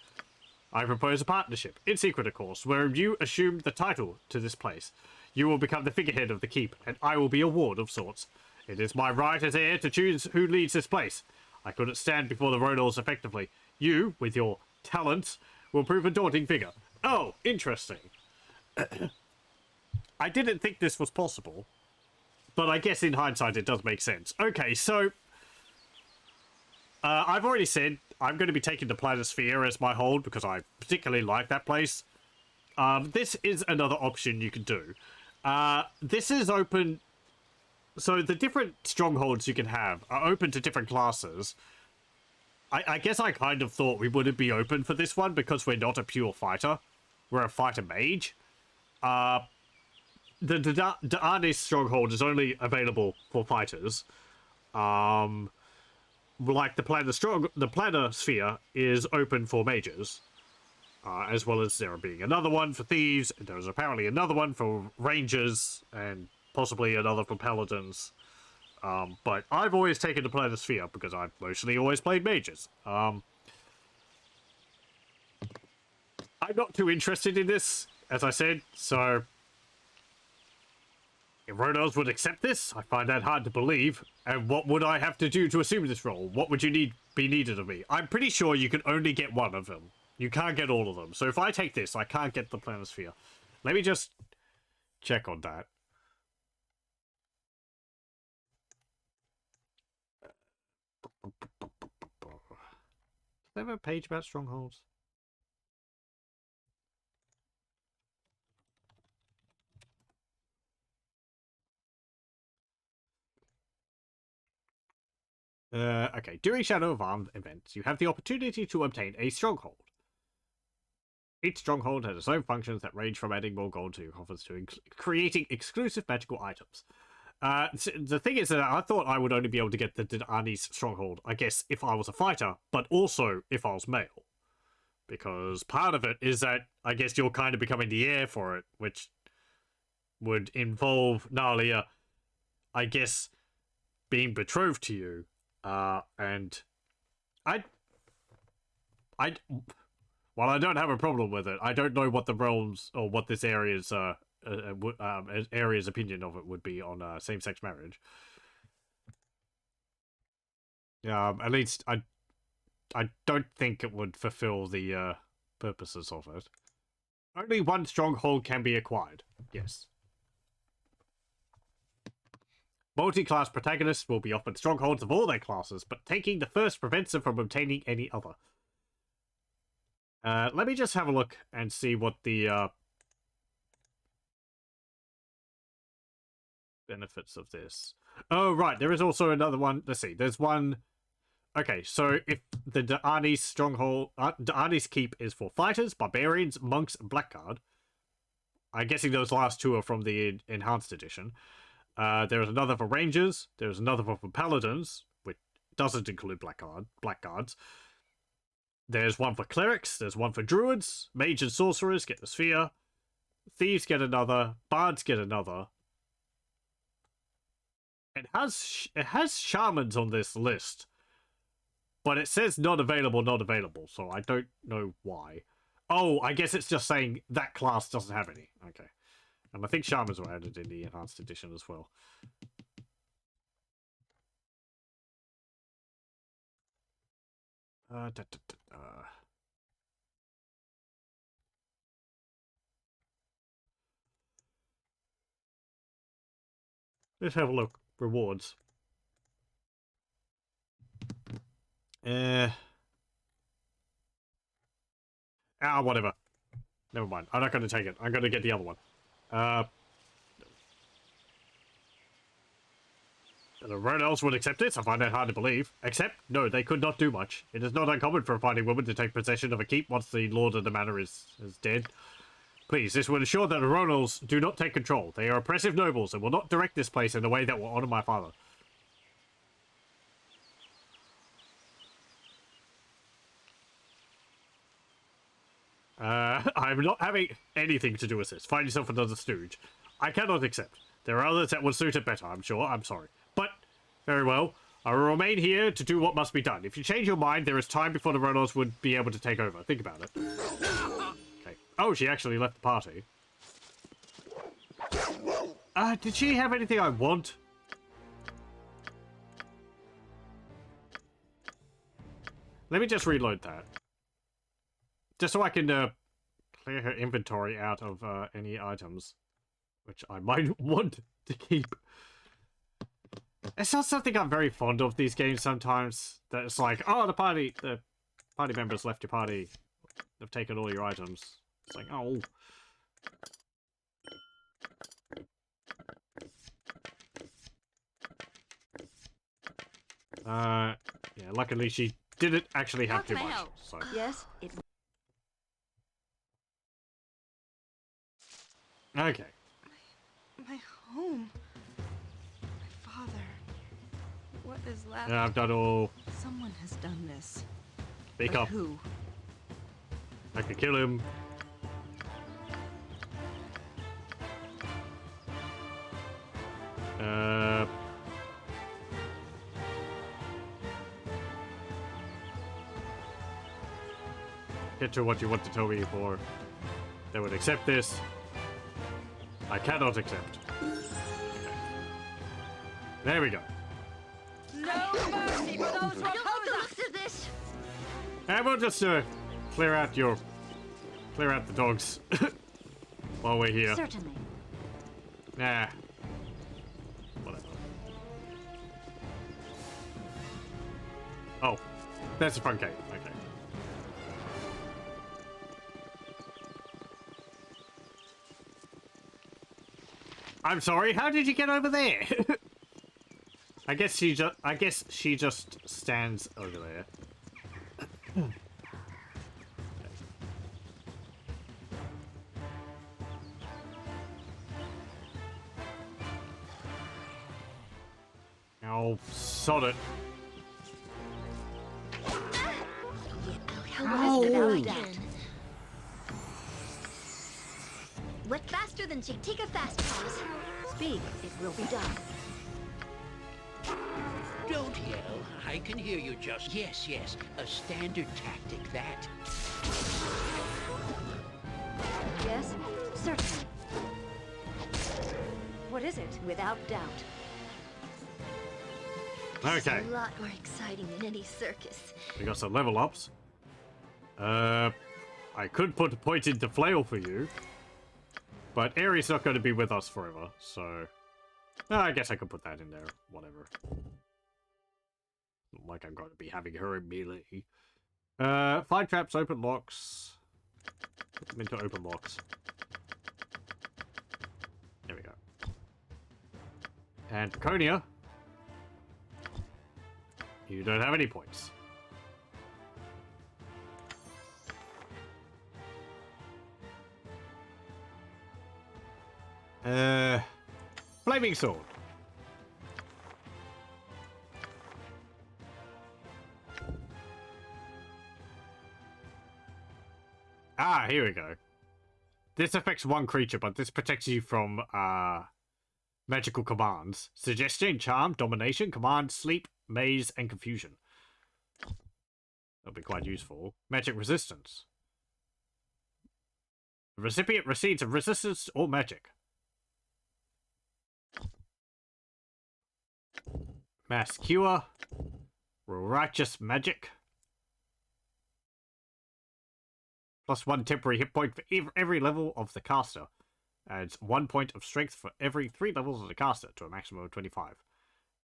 I propose a partnership, in secret of course, where you assume the title to this place. You will become the figurehead of the keep, and I will be a ward of sorts. It is my right as heir to choose who leads this place. I couldn't stand before the Ronals effectively. You, with your talents, will prove a daunting figure. Oh, interesting. I didn't think this was possible, but I guess in hindsight it does make sense. Okay, so I've already said I'm going to be taking the Planisphere as my hold because I particularly like that place. This is another option you can do. This is open. So the different strongholds you can have are open to different classes. I guess I kind of thought we wouldn't be open for this one because we're not a pure fighter. We're a fighter mage. The Da'anis stronghold is only available for fighters. Like the Planisphere is open for mages. As well as there being another one for thieves. And there's apparently another one for rangers. And possibly another for paladins. But I've always taken the Planisphere because I've mostly always played mages. I'm not too interested in this, as I said, so... If Ronos would accept this, I find that hard to believe. And what would I have to do to assume this role? What would you be needed of me? I'm pretty sure you can only get one of them. You can't get all of them. So if I take this, I can't get the planisphere. Let me just check on that. Does they have a page about strongholds? Okay. During Shadow of Armed events, you have the opportunity to obtain a stronghold. Each stronghold has its own functions that range from adding more gold to your coffers to creating exclusive magical items. The thing is that I thought I would only be able to get the Da'ani's stronghold, I guess, if I was a fighter, but also if I was male. Because part of it is that I guess you're kind of becoming the heir for it, which would involve Nalia, I guess, being betrothed to you. And while I don't have a problem with it, I don't know what the realms or what this area's opinion of it would be on same-sex marriage. At least I don't think it would fulfill the purposes of it. Only one stronghold can be acquired. Yes. Multi-class protagonists will be offered strongholds of all their classes, but taking the first prevents them from obtaining any other. Let me just have a look and see what the benefits of this. Oh, right, there is also another one. Let's see, there's one... Okay, so if the Da'ani's stronghold... Da'ani's keep is for fighters, barbarians, monks, and blackguard. I'm guessing those last two are from the enhanced edition. There is another for rangers. There's another for paladins, which doesn't include blackguards. There's one for clerics. There's one for druids. Mage and sorcerers get the sphere. Thieves get another. Bards get another. It has shamans on this list, but it says not available, so I don't know why. Oh, I guess it's just saying that class doesn't have any. Okay. And I think shamans were added in the enhanced edition as well. Let's have a look. Rewards. Whatever. Never mind. I'm not going to take it. I'm going to get the other one. No one else would accept it. I find that hard to believe. Except, no, they could not do much. It is not uncommon for a fighting woman to take possession of a keep once the lord of the manor is dead. Please, this will ensure that the Ronals do not take control. They are oppressive nobles and will not direct this place in a way that will honor my father. I'm not having anything to do with this. Find yourself another stooge. I cannot accept. There are others that would suit it better, I'm sure. I'm sorry. But, very well. I will remain here to do what must be done. If you change your mind, there is time before the Ronals would be able to take over. Think about it. Okay. Oh, she actually left the party. Did she have anything I want? Let me just reload that. Just so I can clear her inventory out of any items, which I might want to keep. It's not something I'm very fond of these games sometimes. That it's like, oh, the party members left your party. They've taken all your items. It's like, oh. Yeah, luckily she didn't actually have too much. So. Yes, it... Okay. My home. My father. What is left? Yeah, I've done all. Someone has done this. Speak But up. who? I could kill him. Get to what you want to tell me for. They would accept this. I cannot accept. Okay. There we go. No mercy for those who oppose us! This. And we'll just clear out the dogs while we're here. Certainly. Nah. Whatever. Oh, that's the front gate. Okay. I'm sorry. How did you get over there? I guess she just stands over there. Oh, sod it. What faster than take a fast pause? Speak, it will be done. Don't yell. I can hear you just... Yes, yes. A standard tactic, that. Yes, certainly. What is it? Without doubt. Okay. It's a lot more exciting than any circus. We got some level ups. I could put a point into flail for you. But Aerie's not going to be with us forever, so... I guess I could put that in there. Whatever. Not like I'm going to be having her in melee. Find traps, open locks. Put them into open locks. There we go. And Draconia. You don't have any points. Flaming sword. Ah, here we go. This affects one creature, but this protects you from magical commands. Suggestion, charm, domination, command, sleep, maze, and confusion. That'll be quite useful. Magic resistance. The recipient receives a resistance or magic. Mass cure. Righteous magic. +1 temporary hit point for every level of the caster. Adds 1 point of strength for every 3 levels of the caster to a maximum of 25.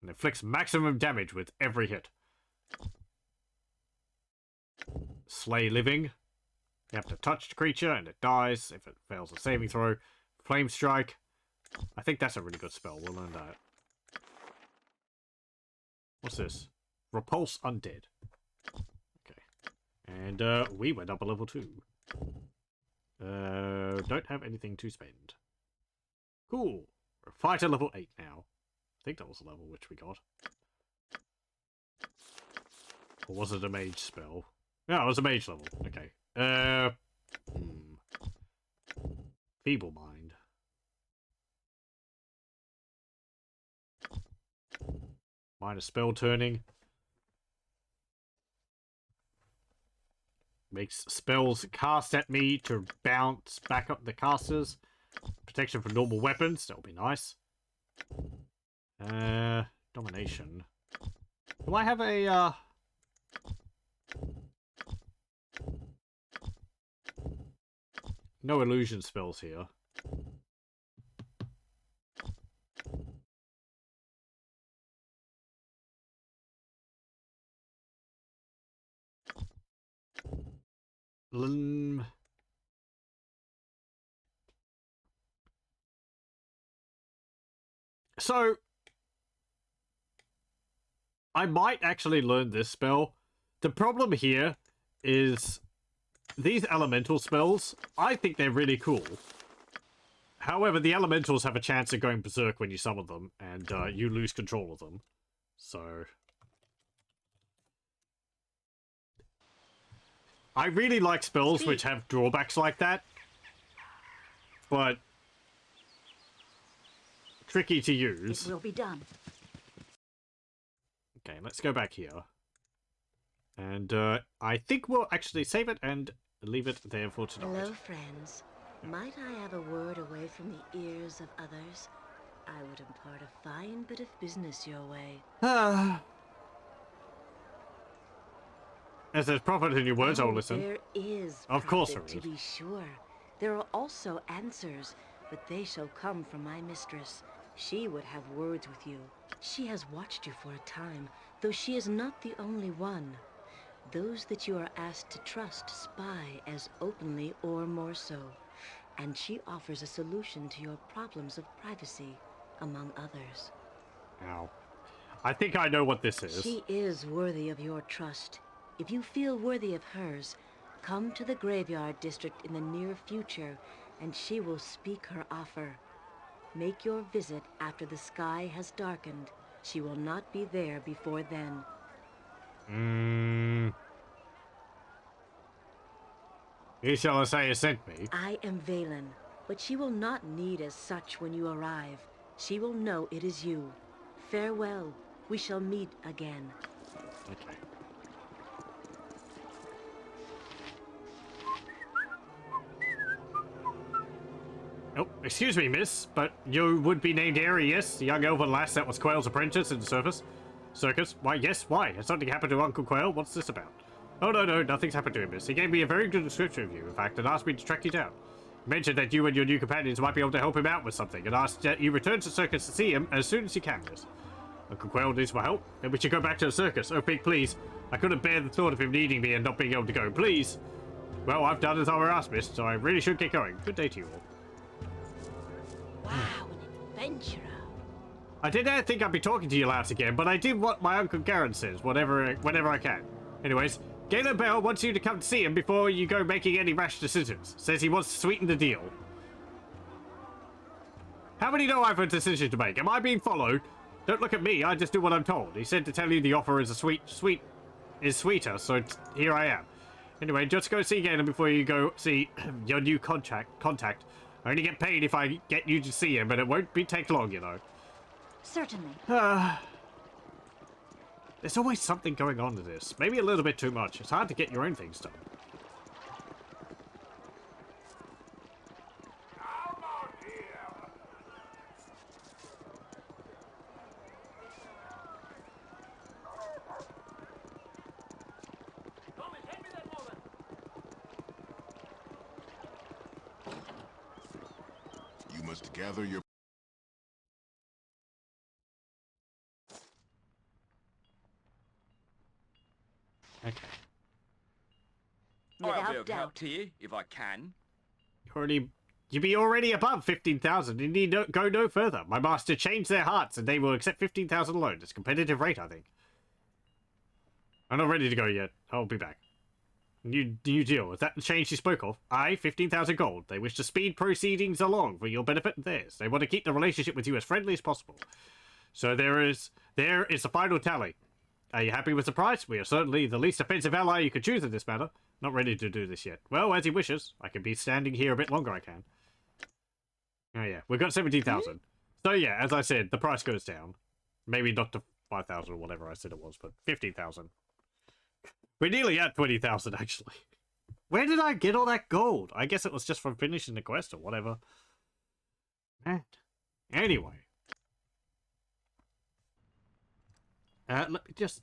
And inflicts maximum damage with every hit. Slay living. You have to touch the creature and it dies if it fails a saving throw. Flame strike. I think that's a really good spell. We'll learn that. What's this? Repulse undead. Okay. And we went up a level 2. Don't have anything to spend. Cool. We're fighter level 8 now. I think that was the level which we got. Or was it a mage spell? No, it was a mage level. Okay. Feeble mind. Minus spell turning. Makes spells cast at me to bounce back up the casters. Protection from normal weapons. That'll be nice. Domination. Do I have a, no illusion spells here. So, I might actually learn this spell. The problem here is these elemental spells, I think they're really cool. However, the elementals have a chance of going berserk when you summon them, and you lose control of them. So... I really like spells which have drawbacks like that, but tricky to use. It will be done. Okay, let's go back here. And I think we'll actually save it and leave it there for tonight. Hello, friends. Might I have a word away from the ears of others? I would impart a fine bit of business your way. As there's profit in your words, I'll listen. There is of course profit, there is. to be sure. There are also answers, but they shall come from my mistress. She would have words with you. She has watched you for a time, though she is not the only one. Those that you are asked to trust spy as openly or more so. And she offers a solution to your problems of privacy, among others. Now, I think I know what this is. She is worthy of your trust. If you feel worthy of hers, come to the graveyard district in the near future, and she will speak her offer. Make your visit after the sky has darkened. She will not be there before then. Who shall I say has sent me? I am Valen, but she will not need as such when you arrive. She will know it is you. Farewell. We shall meet again. Okay. Oh, excuse me, miss, but you would be named Airy, yes? The young elven lass that was Quail's apprentice in the circus? Why, yes, why? Has something happened to Uncle Quail? What's this about? Oh, no, nothing's happened to him, miss. He gave me a very good description of you, in fact, and asked me to track you down. He mentioned that you and your new companions might be able to help him out with something, and asked that you return to the circus to see him as soon as you can, miss. Uncle Quail needs my help, and we should go back to the circus. Oh, Pig, please. I couldn't bear the thought of him needing me and not being able to go. Please. Well, I've done as I were asked, miss, so I really should get going. Good day to you all. Wow, an adventurer. I didn't think I'd be talking to you lads again, but I did what my Uncle Garen says, whenever I can. Anyways, Galen Bell wants you to come to see him before you go making any rash decisions. Says he wants to sweeten the deal. How many know I have a decision to make? Am I being followed? Don't look at me, I just do what I'm told. He said to tell you the offer is sweeter, so here I am. Anyway, just go see Galen before you go see your new contact. I only get paid if I get you to see him, but it won't take long, you know. Certainly. There's always something going on to this. Maybe a little bit too much. It's hard to get your own things done. You must gather your... Okay. I'll be Without of help doubt. to you, if I can. You be already above 15,000. You need go no further. My master changed their hearts, and they will accept 15,000 alone. It's a competitive rate, I think. I'm not ready to go yet. I'll be back. New deal. Is that the change you spoke of? Aye, 15,000 gold. They wish to speed proceedings along for your benefit and theirs. They want to keep the relationship with you as friendly as possible. So there is the final tally. Are you happy with the price? We are certainly the least offensive ally you could choose in this matter. Not ready to do this yet. Well, as he wishes. I can be standing here a bit longer, I can. Oh yeah, we've got 17,000. So yeah, as I said, the price goes down. Maybe not to 5,000 or whatever I said it was, but 15,000. We're nearly at 20,000, actually. Where did I get all that gold? I guess it was just from finishing the quest or whatever. Man. Anyway. Let me just...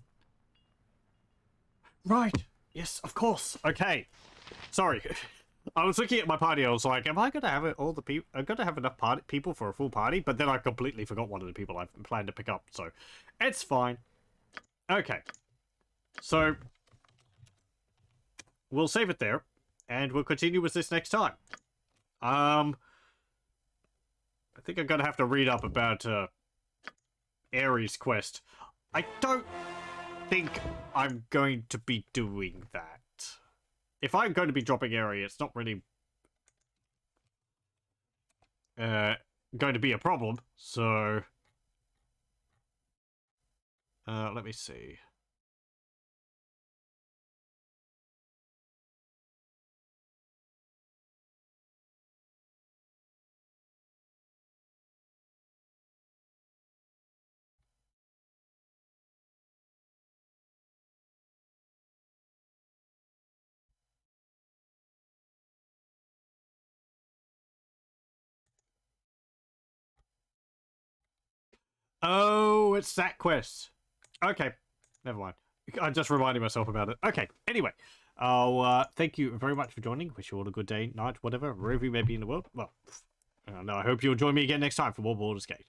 Right. Yes, of course. Okay. Sorry. I was looking at my party. I was like, am I going to have all the people? I'm going to have enough people for a full party? But then I completely forgot one of the people I planned to pick up. So, it's fine. Okay. So, we'll save it there. And we'll continue with this next time. I think I'm going to have to read up about Ares' quest. I don't think I'm going to be doing that. If I'm going to be dropping Ares, it's not really going to be a problem. So, let me see. Oh, it's that quest. Okay, never mind. I'm just reminding myself about it. Okay, anyway. I'll thank you very much for joining. Wish you all a good day, night, whatever, wherever you may be in the world. Well, I hope you'll join me again next time for more Baldur's Gate.